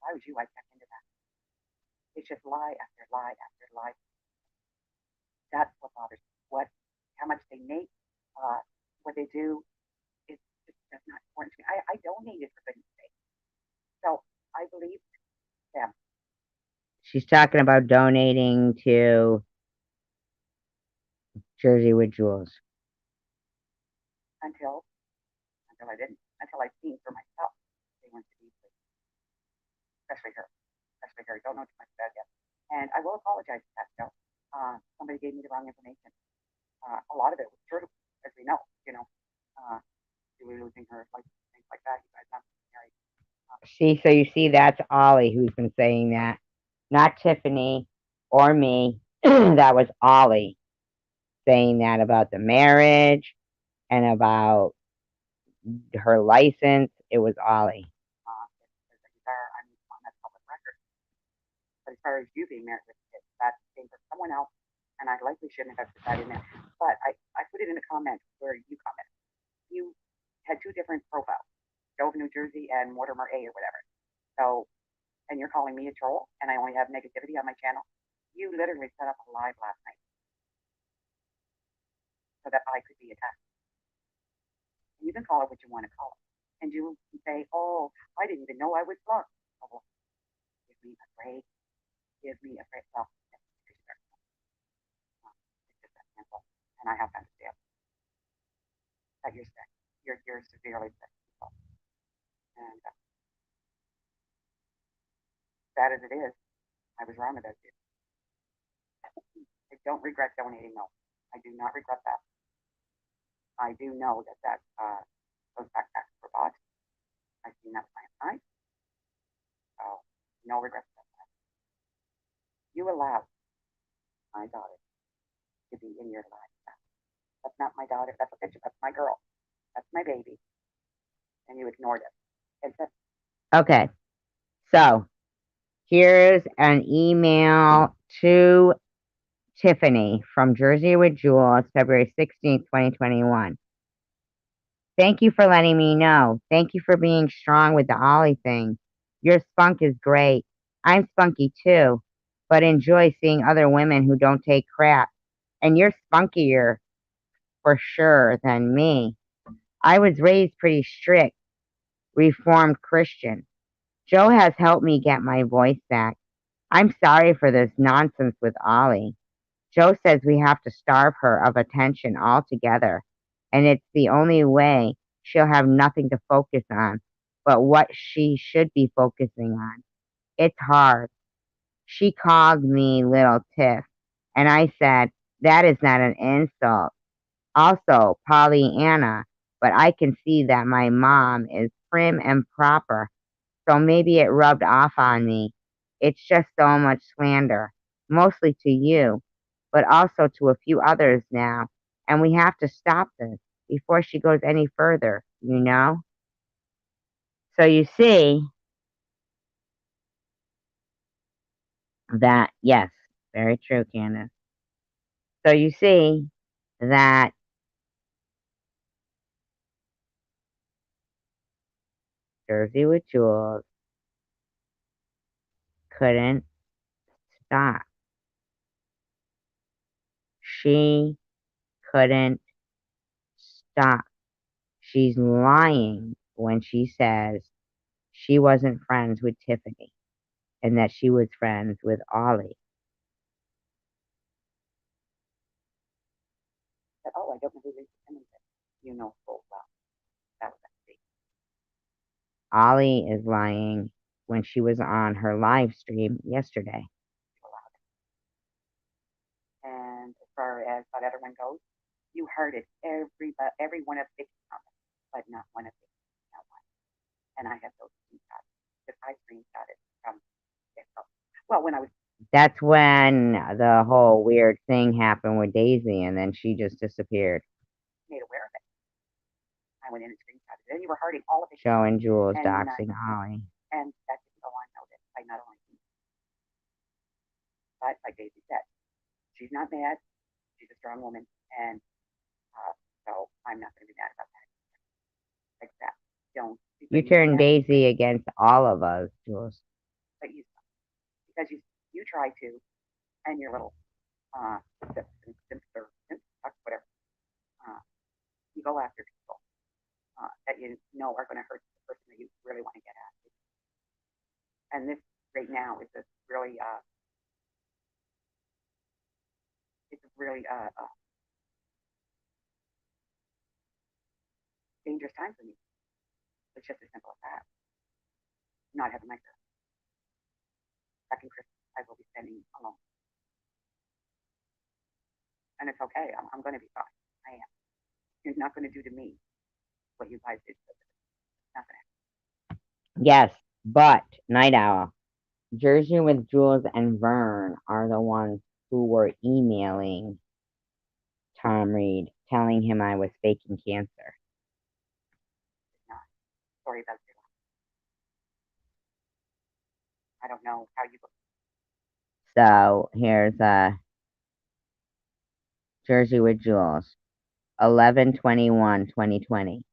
Why would you like check into that? It's just lie after lie after lie. That's what bothers me. How much they make, what they do, is just not important to me. I donated for goodness sake. So I believe them. She's talking about donating to Jersey with Jules. Until I didn't. Until I seen for myself. They went to be especially her. Don't know too much about it yet. And I will apologize for that still. Somebody gave me the wrong information. A lot of it was true, as we know, she was losing her life, things like that. You guys not married. See, so you see, that's Ollie who's been saying that, not Tiffany or me. That was Ollie saying that about the marriage and about her license. It was Ollie. I mean, on that public record. But as far as you being married with kids, that came from someone else, and I likely shouldn't have put that in there. But I put it in a comment where you commented. You had two different profiles, Joe of New Jersey and Mortimer A or whatever. So, and you're calling me a troll, and I only have negativity on my channel. You literally set up a live last night so that I could be attacked. And you can call it what you want to call it. And you can say, oh, I didn't even know I was blocked. Oh, give me a break. Give me a break. Well, it's just that simple. And I have to understand that you're sick. You're severely sick. And bad as it is, I was wrong about you. I don't regret donating, no. I do not regret that. I do know that those backpacks were bought. I've seen that with my own eyes. So, no regrets about that. You allowed my daughter to be in your life. That's not my daughter. That's a picture. That's my girl. That's my baby. And you ignored it. And said, Okay, so here's an email to Tiffany from Jersey with Jules, February 16th, 2021. Thank you for letting me know. Thank you for being strong with the Ollie thing. Your spunk is great. I'm spunky too, but enjoy seeing other women who don't take crap. And you're spunkier for sure than me. I was raised pretty strict, Reformed Christian. Joe has helped me get my voice back. I'm sorry for this nonsense with Ollie. Joe says we have to starve her of attention altogether, and it's the only way she'll have nothing to focus on but what she should be focusing on. It's hard. She called me little Tiff, and I said, that is not an insult. Also, Pollyanna, but I can see that my mom is prim and proper, so maybe it rubbed off on me. It's just so much slander, mostly to you, but also to a few others now, and we have to stop this before she goes any further, you know? So you see that, yes, very true, Candace. So you see that Jersey with Jules couldn't stop. She couldn't stop. She's lying when she says she wasn't friends with Tiffany and that she was friends with Ollie. oh, I don't know who Lisa Simmons is. You know full well. That was a mistake. Ollie is lying when she was on her live stream yesterday. And as far as that other one goes, you hearted every one of the comments, but not one of the not one. And I have those screenshots because I screenshotted from TikTok. Well, when I was That's when the whole weird thing happened with Daisy, and then she just disappeared. made aware of it, I went in and screenshotted it. And you were hearting all of it. Joe and Jules And, doxing Ollie. And that didn't go unnoticed by not only me, but like Daisy said, she's not mad. She's a strong woman, and so I'm not going to be mad about that. Like that. Don't. You turned Daisy against all of us, Jules. But you, because you try to, and your little whatever, you go after people that you know are going to hurt the person that you really want to get at. And this right now is a really dangerous time for me. It's just as simple as that. Not having my girl. alone. And it's okay. I'm going to be fine. I am. You're not going to do to me what you guys did. Not going to. Yes, but Night Owl, Jersey with Jules and Vern are the ones who were emailing Tom Reed, telling him I was faking cancer. Not. Sorry about your life. I don't know how you. So here's Jersey with Jules, 11/21/2020.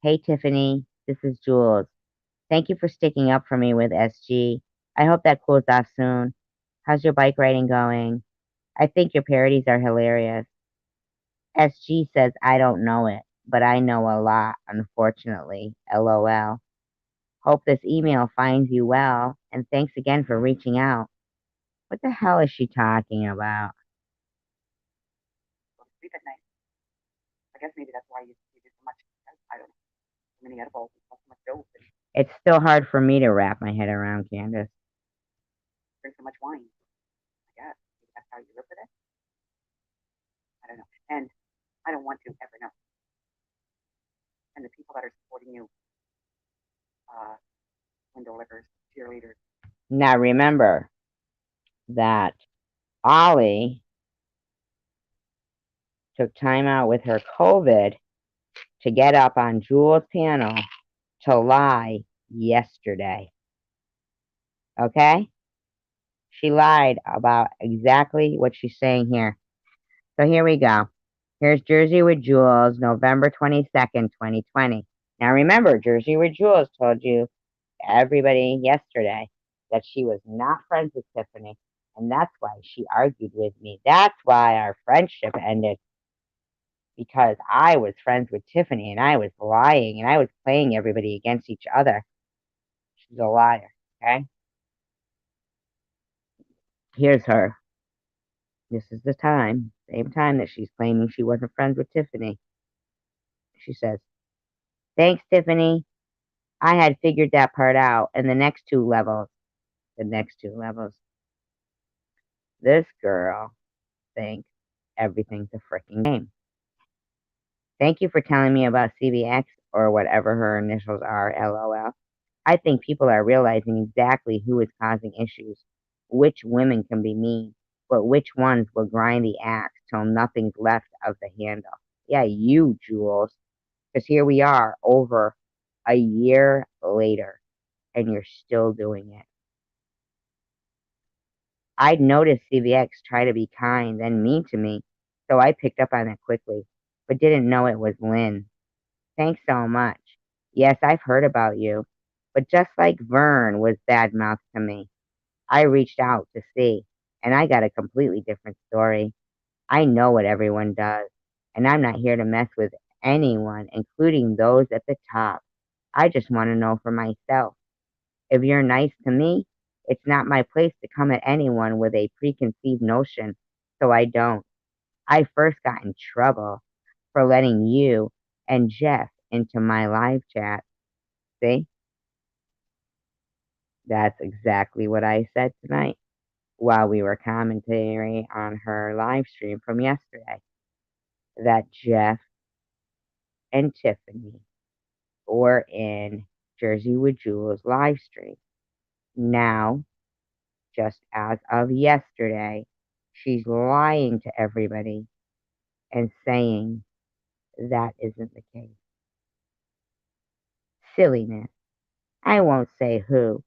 Hey Tiffany, this is Jules. Thank you for sticking up for me with SG. I hope that cools off soon. How's your bike riding going? I think your parodies are hilarious. SG says I don't know it, but I know a lot, unfortunately. LOL. Hope this email finds you well, and thanks again for reaching out. What the hell is she talking about? Go to sleep at night. I guess maybe that's why you do so much. I don't know. So many edibles and so much dope and It's still hard for me to wrap my head around, Candace. drink so much wine. I guess maybe that's how you live with it. I don't know. And I don't want to ever know. And the people that are supporting you, window lickers, cheerleaders. Now remember that Ollie took time out with her COVID to get up on Jules' panel to lie yesterday. Okay? She lied about exactly what she's saying here. So here we go. Here's Jersey with Jules, November 22nd, 2020. Now remember, Jersey with Jules told you, everybody yesterday, that she was not friends with Tiffany. And that's why she argued with me. That's why our friendship ended. Because I was friends with Tiffany and I was lying and I was playing everybody against each other. She's a liar, okay? Here's her. This is the same time that she's claiming she wasn't friends with Tiffany. She says, thanks, Tiffany. I had figured that part out. And the next two levels, this girl thinks everything's a freaking game. Thank you for telling me about CBX or whatever her initials are, LOL. I think people are realizing exactly who is causing issues, which women can be mean, but which ones will grind the axe till nothing's left of the handle. Yeah, you, Jules, because here we are over a year later, and you're still doing it. I'd noticed CVX try to be kind and mean to me, so I picked up on it quickly, but didn't know it was Lynn. Thanks so much. Yes, I've heard about you, but just like Vern was bad-mouthed to me, I reached out to see, and I got a completely different story. I know what everyone does, and I'm not here to mess with anyone, including those at the top. I just want to know for myself. If you're nice to me, it's not my place to come at anyone with a preconceived notion, so I don't. I first got in trouble for letting you and Jeff into my live chat. See? That's exactly what I said tonight while we were commentating on her live stream from yesterday. That Jeff and Tiffany were in Jersey with Jules live stream. Now, just as of yesterday, she's lying to everybody and saying that isn't the case. Silliness. I won't say who,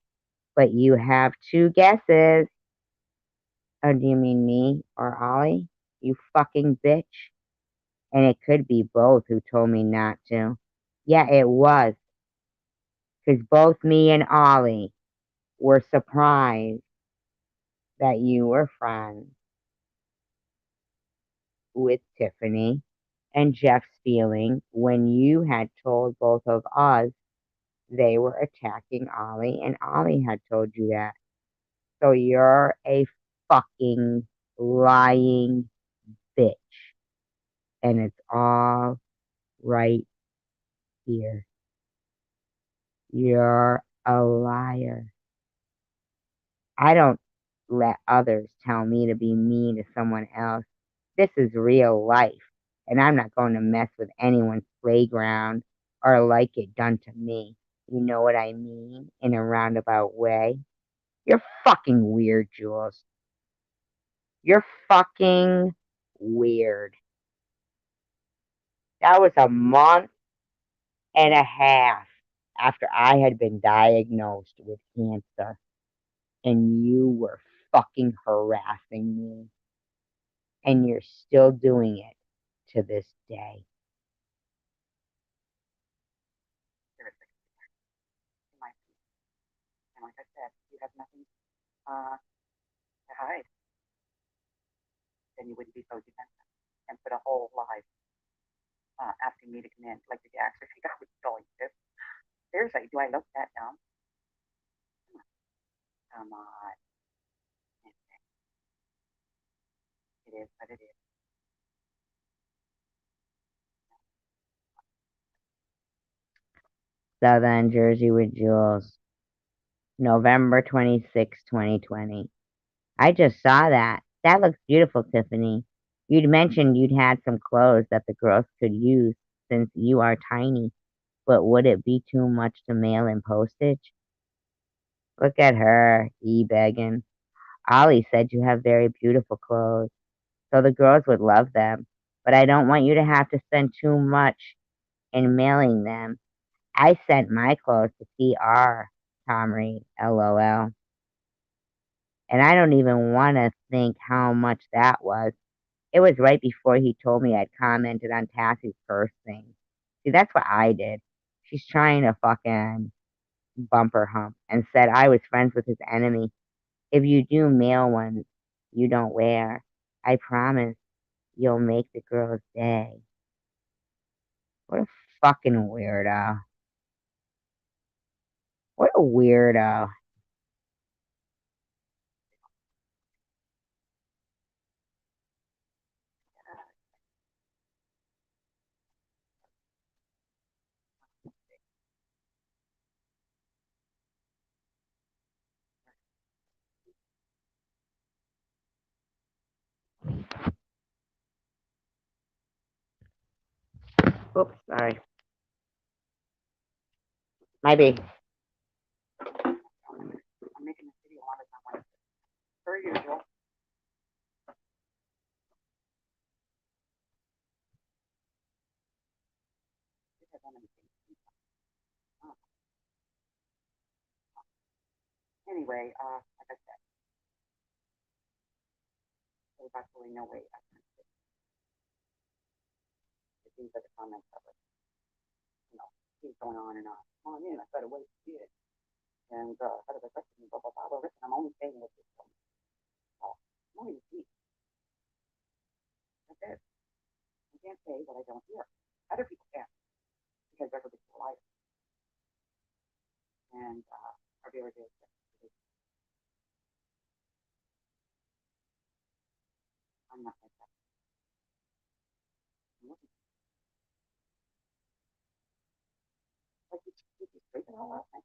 but you have two guesses. Oh, do you mean me or Ollie? You fucking bitch. And it could be both who told me not to. Yeah, it was. Because both me and Ollie were surprised that you were friends with Tiffany and Jeff's feeling when you had told both of us they were attacking Ollie and Ollie had told you that. So you're a fucking lying bitch. And it's all right here. You're a liar. I don't let others tell me to be mean to someone else. This is real life, and I'm not going to mess with anyone's playground or like it done to me. You know what I mean? In a roundabout way. You're fucking weird, Jules. You're fucking weird. That was a month and a half after I had been diagnosed with cancer, and you were fucking harassing me, and you're still doing it to this day. Seriously, in my opinion. And like I said, you have nothing to hide, then you wouldn't be so defensive and put a whole live asking me to come in. Like, did you actually think I was going to? Seriously, do I look that dumb? Come on. It is what it is. Southern Jersey with Jules, November 26, 2020. I just saw that. That looks beautiful, Tiffany. You'd mentioned you'd had some clothes that the girls could use since you are tiny, but would it be too much to mail in postage? Look at her, e-begging. Ollie said you have very beautiful clothes, so the girls would love them, but I don't want you to have to spend too much in mailing them. I sent my clothes to TR, Tom Reed, LOL. And I don't even want to think how much that was. It was right before he told me I'd commented on Tassie's purse thing. See, that's what I did. She's trying to fucking bumper hump and said I was friends with his enemy. If you do mail ones you don't wear, I promise you'll make the girl's day. What a fucking weirdo. What a weirdo. Oops, sorry. Maybe. I'm making this video on it. I want to, per usual. Anyway, like I said, there's absolutely no way I can sit. These are the comments of it. You know, keep going on and on. Come on in, I've got to wait to see it. And how does it affect me? Blah, blah, blah. Well, listen, I'm only saying what this film. I'm only repeating. That's it. I can't say what I don't hear. Other people can, because everybody's a liar. And our viewers is I'm not like that. I'm looking. Like, did you sleep at all last night?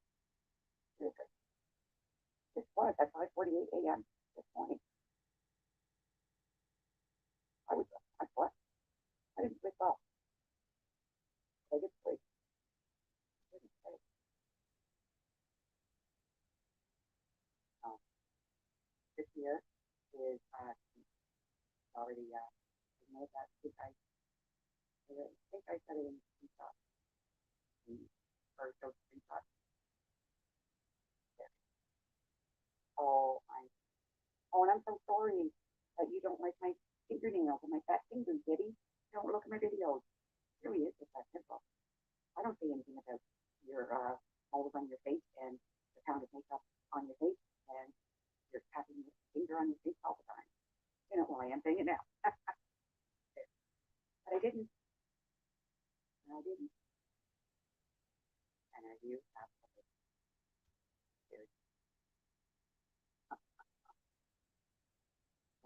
Seriously. It was at 5:48 a.m. this morning. I slept. I didn't sleep well. I did sleep. I didn't sleep. This year is already you know that I think I said it in screenshot. Or so screenshot. Oh, and I'm so sorry that you don't like my fingernails and my fat fingers, Diddy. Don't look at my videos. It really is just that simple. I don't say anything about your moles on your face and the pound of makeup on your face and you're tapping your finger on your face all the time. You know, well, I am saying it now. But I didn't. And I didn't. And I do have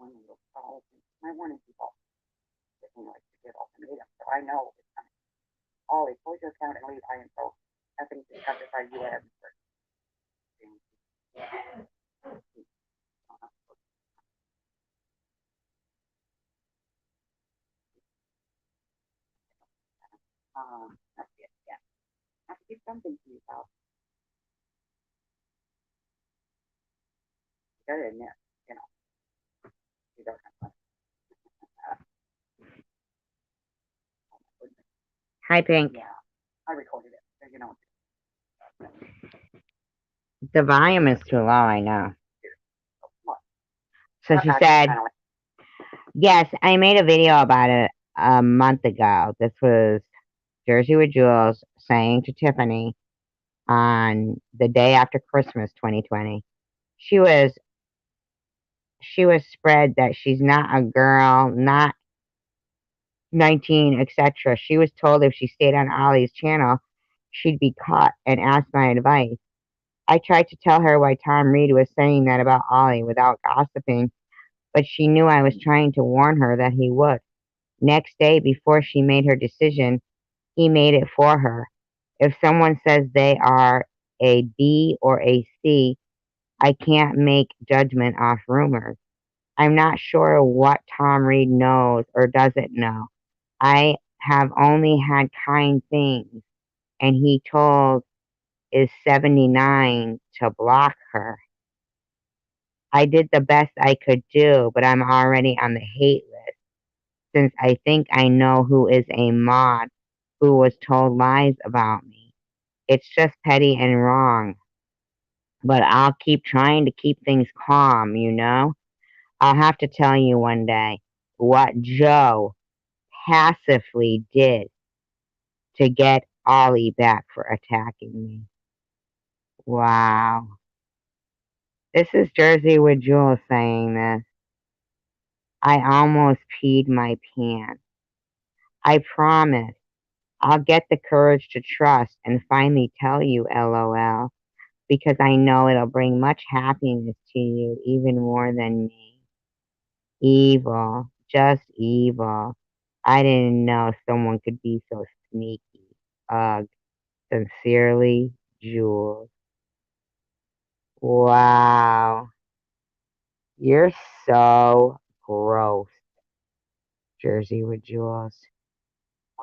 one little fall. My warning people. You know, to give ultimatum. So I know it's coming. Ollie, close your account and leave. I am so effing disgusted by you and That's it. Yeah. Have to keep something to yourself. You gotta admit, you know, you don't have money. Oh my goodness. Hi, Pink. Yeah. I recorded it. So you know. The volume is too low, I know. What? So she said, yes, I made a video about it a month ago. This was Jersey with Jules saying to Tiffany on the day after Christmas 2020. She was spread that she's not a girl, not 19, etc. She was told if she stayed on Ollie's channel, she'd be caught and asked my advice. I tried to tell her why Tom Reed was saying that about Ollie without gossiping, but she knew I was trying to warn her that he would. Next day, before she made her decision, he made it for her. If someone says they are a B or a C, I can't make judgment off rumors. I'm not sure what Tom Reed knows or doesn't know. I have only had kind things, and he told is 79 to block her. I did the best I could do, but I'm already on the hate list since I think I know who is a mod who was told lies about me. It's just petty and wrong, but I'll keep trying to keep things calm, you know? I'll have to tell you one day what Joe passively did to get Ollie back for attacking me. Wow. This is Jersey with Jules saying this. I almost peed my pants. I promise I'll get the courage to trust and finally tell you LOL because I know it'll bring much happiness to you even more than me. Evil. Just evil. I didn't know someone could be so sneaky. Ugh. Sincerely, Jules. Wow. You're so gross, Jersey with Jules.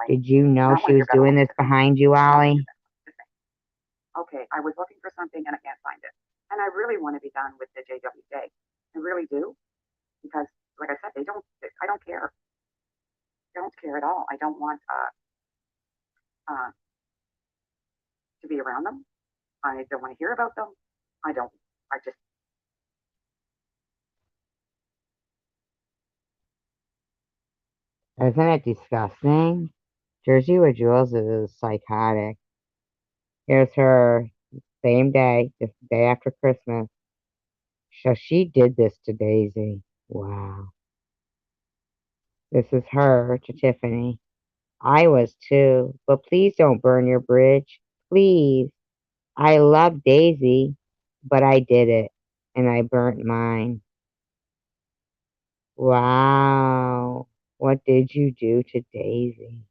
Did you know she was doing this behind you, Ollie? Okay, I was looking for something and I can't find it. And I really want to be done with the JWJ. I really do. Because, like I said, I don't care. I don't care at all. I don't want to be around them. I don't want to hear about them. I don't, I just, Isn't it disgusting? Jersey with Jules is psychotic. Here's her, same day, just the day after Christmas. So she did this to Daisy. Wow. This is her to Tiffany. I was too, but please don't burn your bridge. Please. I love Daisy, but I did it, and I burnt mine. Wow. What did you do to Daisy?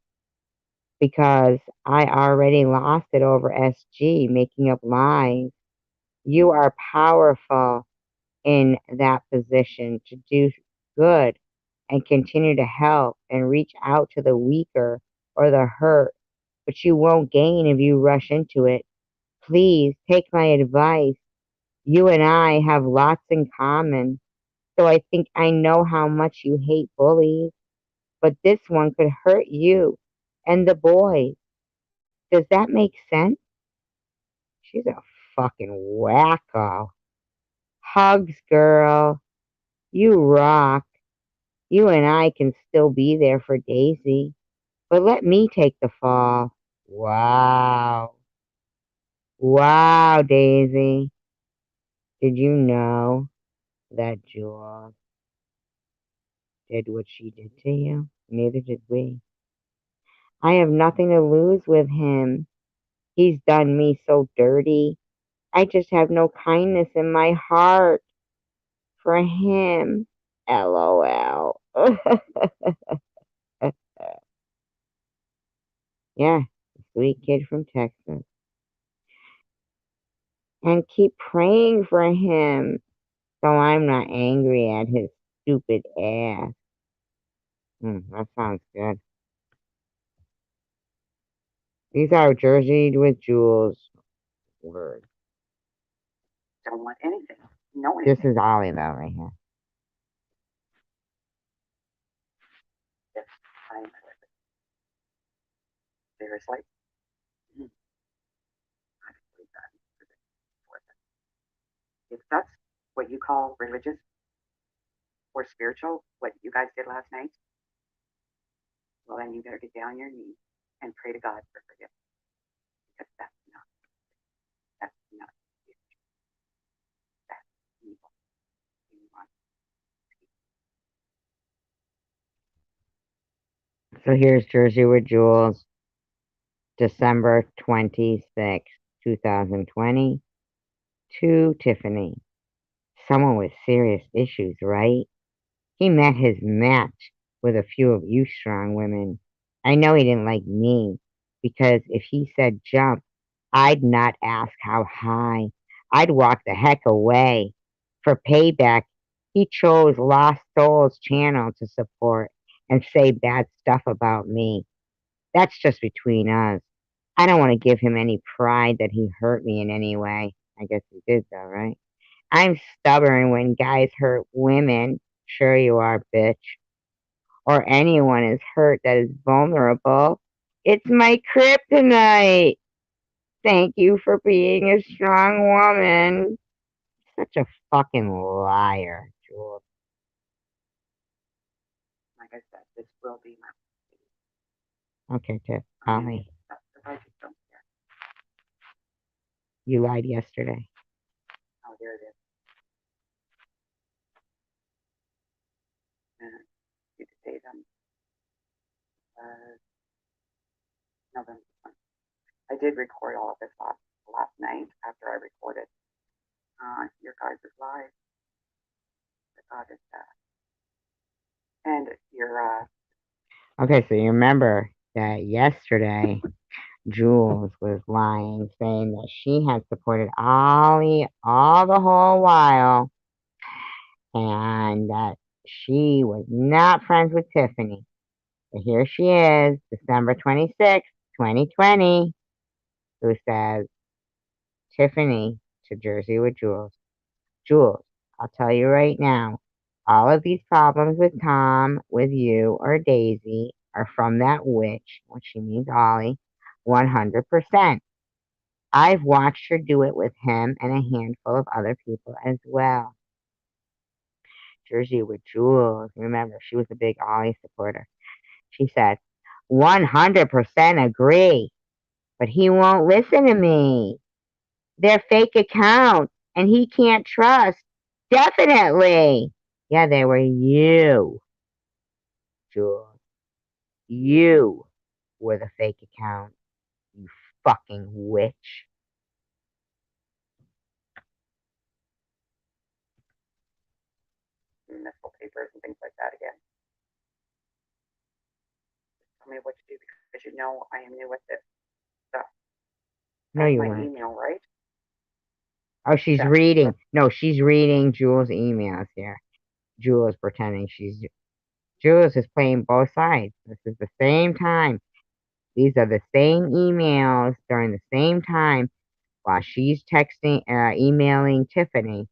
Because I already lost it over SG, making up lies. You are powerful in that position to do good and continue to help and reach out to the weaker or the hurt, but you won't gain if you rush into it. Please take my advice. You and I have lots in common, so I think I know how much you hate bullies, but this one could hurt you and the boys. Does that make sense? She's a fucking wacko. Hugs, girl. You rock. You and I can still be there for Daisy, but let me take the fall. Wow. Wow, Daisy. Did you know that Jules did what she did to you? Neither did we. I have nothing to lose with him. He's done me so dirty. I just have no kindness in my heart for him. LOL. Yeah, sweet kid from Texas. And keep praying for him so I'm not angry at his stupid ass. That sounds good. These are Jersey with Jules words. Don't want anything. No This anything. is Ollie though, right here. Yes, I am with it. Seriously? I can believe that. If that's what you call religious or spiritual, what you guys did last night, well, then you better get down on your knees and pray to God for forgiveness. Because that's not spiritual. That's evil. So here's Jersey with Jules, December 26th, 2020. To Tiffany. Someone with serious issues, right? He met his match with a few of you strong women. I know he didn't like me, because if he said jump, I'd not ask how high. I'd walk the heck away. For payback, he chose Lost Souls channel to support and say bad stuff about me. That's just between us. I don't want to give him any pride that he hurt me in any way. I guess he did though, right? I'm stubborn when guys hurt women. Sure you are, bitch. Or anyone is hurt that is vulnerable. It's my kryptonite. Thank you for being a strong woman. Such a fucking liar, Jules. Like I said, this will be my. Okay, Tiff. I just don't care. You lied yesterday. Oh, there it is. You could say them. November 20th. I did record all of this last night after I recorded your guys' live. The God is that. And your Okay, so you remember that yesterday Jules was lying, saying that she had supported Ollie all the whole while and that she was not friends with Tiffany. But here she is, December 26th, 2020, who says, Tiffany to Jersey with Jules. Jules, I'll tell you right now, all of these problems with Tom, with you, or Daisy are from that witch, which she means Ollie, 100%. I've watched her do it with him and a handful of other people as well. Jersey with Jules, remember, she was a big Ollie supporter. She said, 100% agree, but he won't listen to me. They're fake accounts, and he can't trust. Definitely. Yeah, they were you, Jules. You were the fake account, you fucking witch. municipal papers and things like that again. Tell me what to do because you know I am new with this stuff. No, That's you my weren't. email, right? Oh, she's reading. No, she's reading Jules' emails here. Jules pretending she's. Jules is playing both sides. This is the same time. These are the same emails during the same time while she's texting, emailing Tiffany.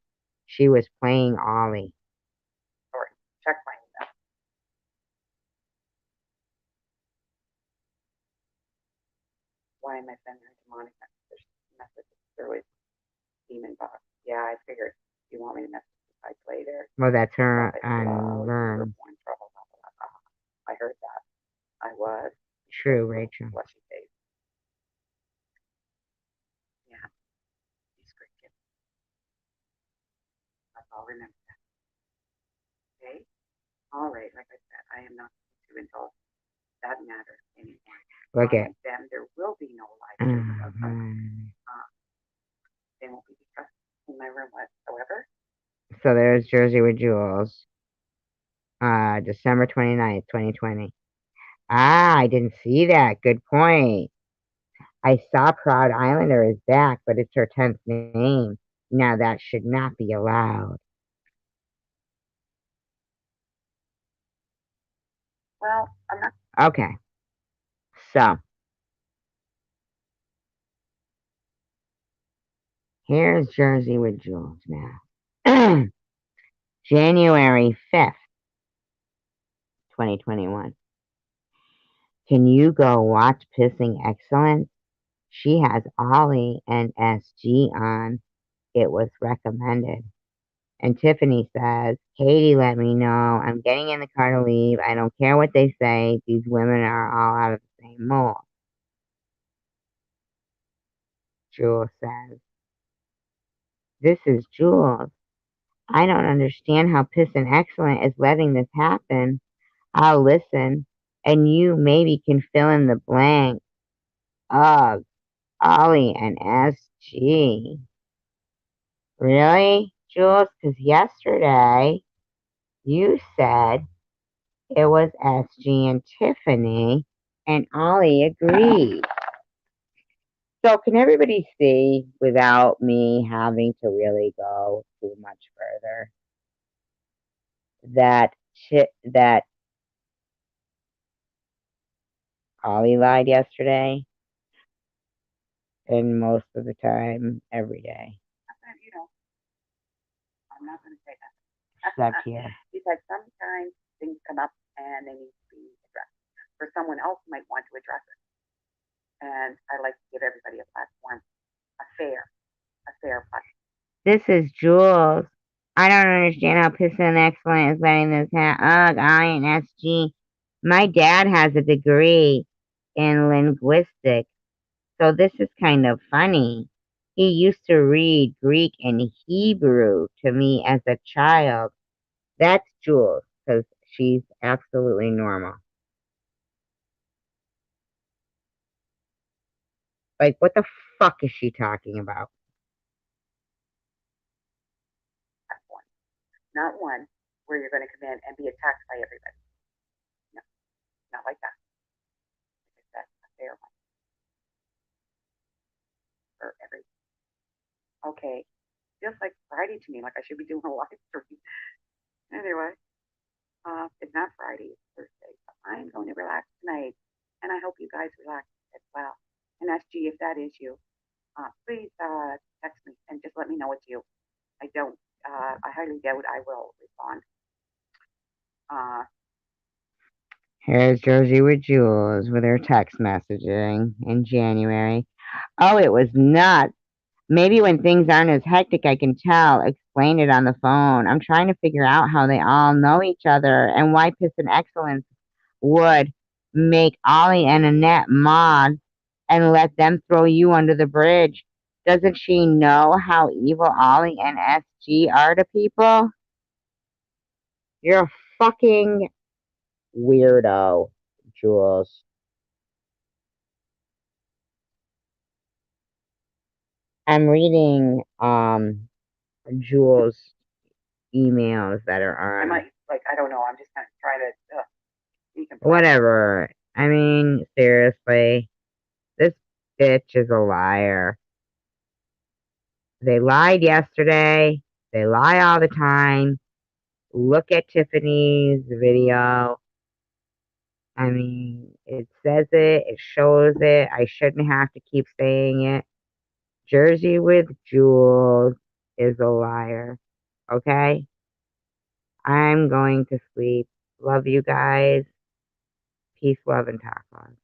She was playing Ollie. Sorry, check my email. Why am I sending her demonic messages through his demon box? Yeah, I figured you want me to message the sites later. Well, that's her Love, on Vern. trouble, blah, blah, blah. I heard that. I was. True, Rachel. Blushy face. Yeah, he's great kid. I'll remember that. Okay? All right, like I said, I am not too involved. That matter anymore. Look at. Them, there will be no live streaming of them. They won't be discussed in my room whatsoever. So there's Jersey with Jules. December 29th, 2020. Ah, I didn't see that. Good point. I saw Proud Islander is back, but it's her 10th name. Now that should not be allowed. Well, I'm not. Okay. So, Here's Jersey with Jules now. January 5th, 2021. Can you go watch Pissing Excellence? She has Ollie and SG on. It was recommended. And Tiffany says, Katie let me know. I'm getting in the car to leave. I don't care what they say. These women are all out of the same mold. Jules says, this is Jules. I don't understand how Pissin' Excellent is letting this happen. I'll listen, and you maybe can fill in the blank. Ugh, Ollie and SG. Really, Jules? Because yesterday you said it was SG and Tiffany, and Ollie agreed. So can everybody see without me having to really go too much further that Ollie lied yesterday, and most of the time, every day, You know, I'm not going to say that. except here. Because sometimes things come up and they need to be addressed. Or someone else might want to address it. And I like to give everybody a platform, a fair platform. This is Jules. I don't understand how Pissin' Excellent is letting this happen. Ugh, I and SG. My dad has a degree in linguistics, so this is kind of funny. He used to read Greek and Hebrew to me as a child. That's Jules, because she's absolutely normal. Like, what the fuck is she talking about? Not one where you're going to come in and be attacked by everybody. No, not like that. That's a fair one for every. Okay, feels like Friday to me. Like I should be doing a live stream. Anyway, it's not Friday. It's Thursday. So I'm going to relax tonight, and I hope you guys relax as well. And SG, if that is you, please text me and just let me know it's you. I don't. I highly doubt I will respond. Here's Jersey with Jules with her text messaging in January. Oh, it was nuts. Maybe when things aren't as hectic, I can tell. Explain it on the phone. I'm trying to figure out how they all know each other and why Pissin' Excellence would make Ollie and Annette mods and let them throw you under the bridge. Doesn't she know how evil Ollie and SG are to people? You're a fucking weirdo, Jules. I'm reading Jules' emails that are I on. might I don't know. I'm just gonna try to. Whatever. I mean, seriously, this bitch is a liar. They lied yesterday. They lie all the time. Look at Tiffany's video. I mean, it says it shows it. I shouldn't have to keep saying it. Jersey with Jules is a liar. Okay? I'm going to sleep. Love you guys. Peace, love, and tacos.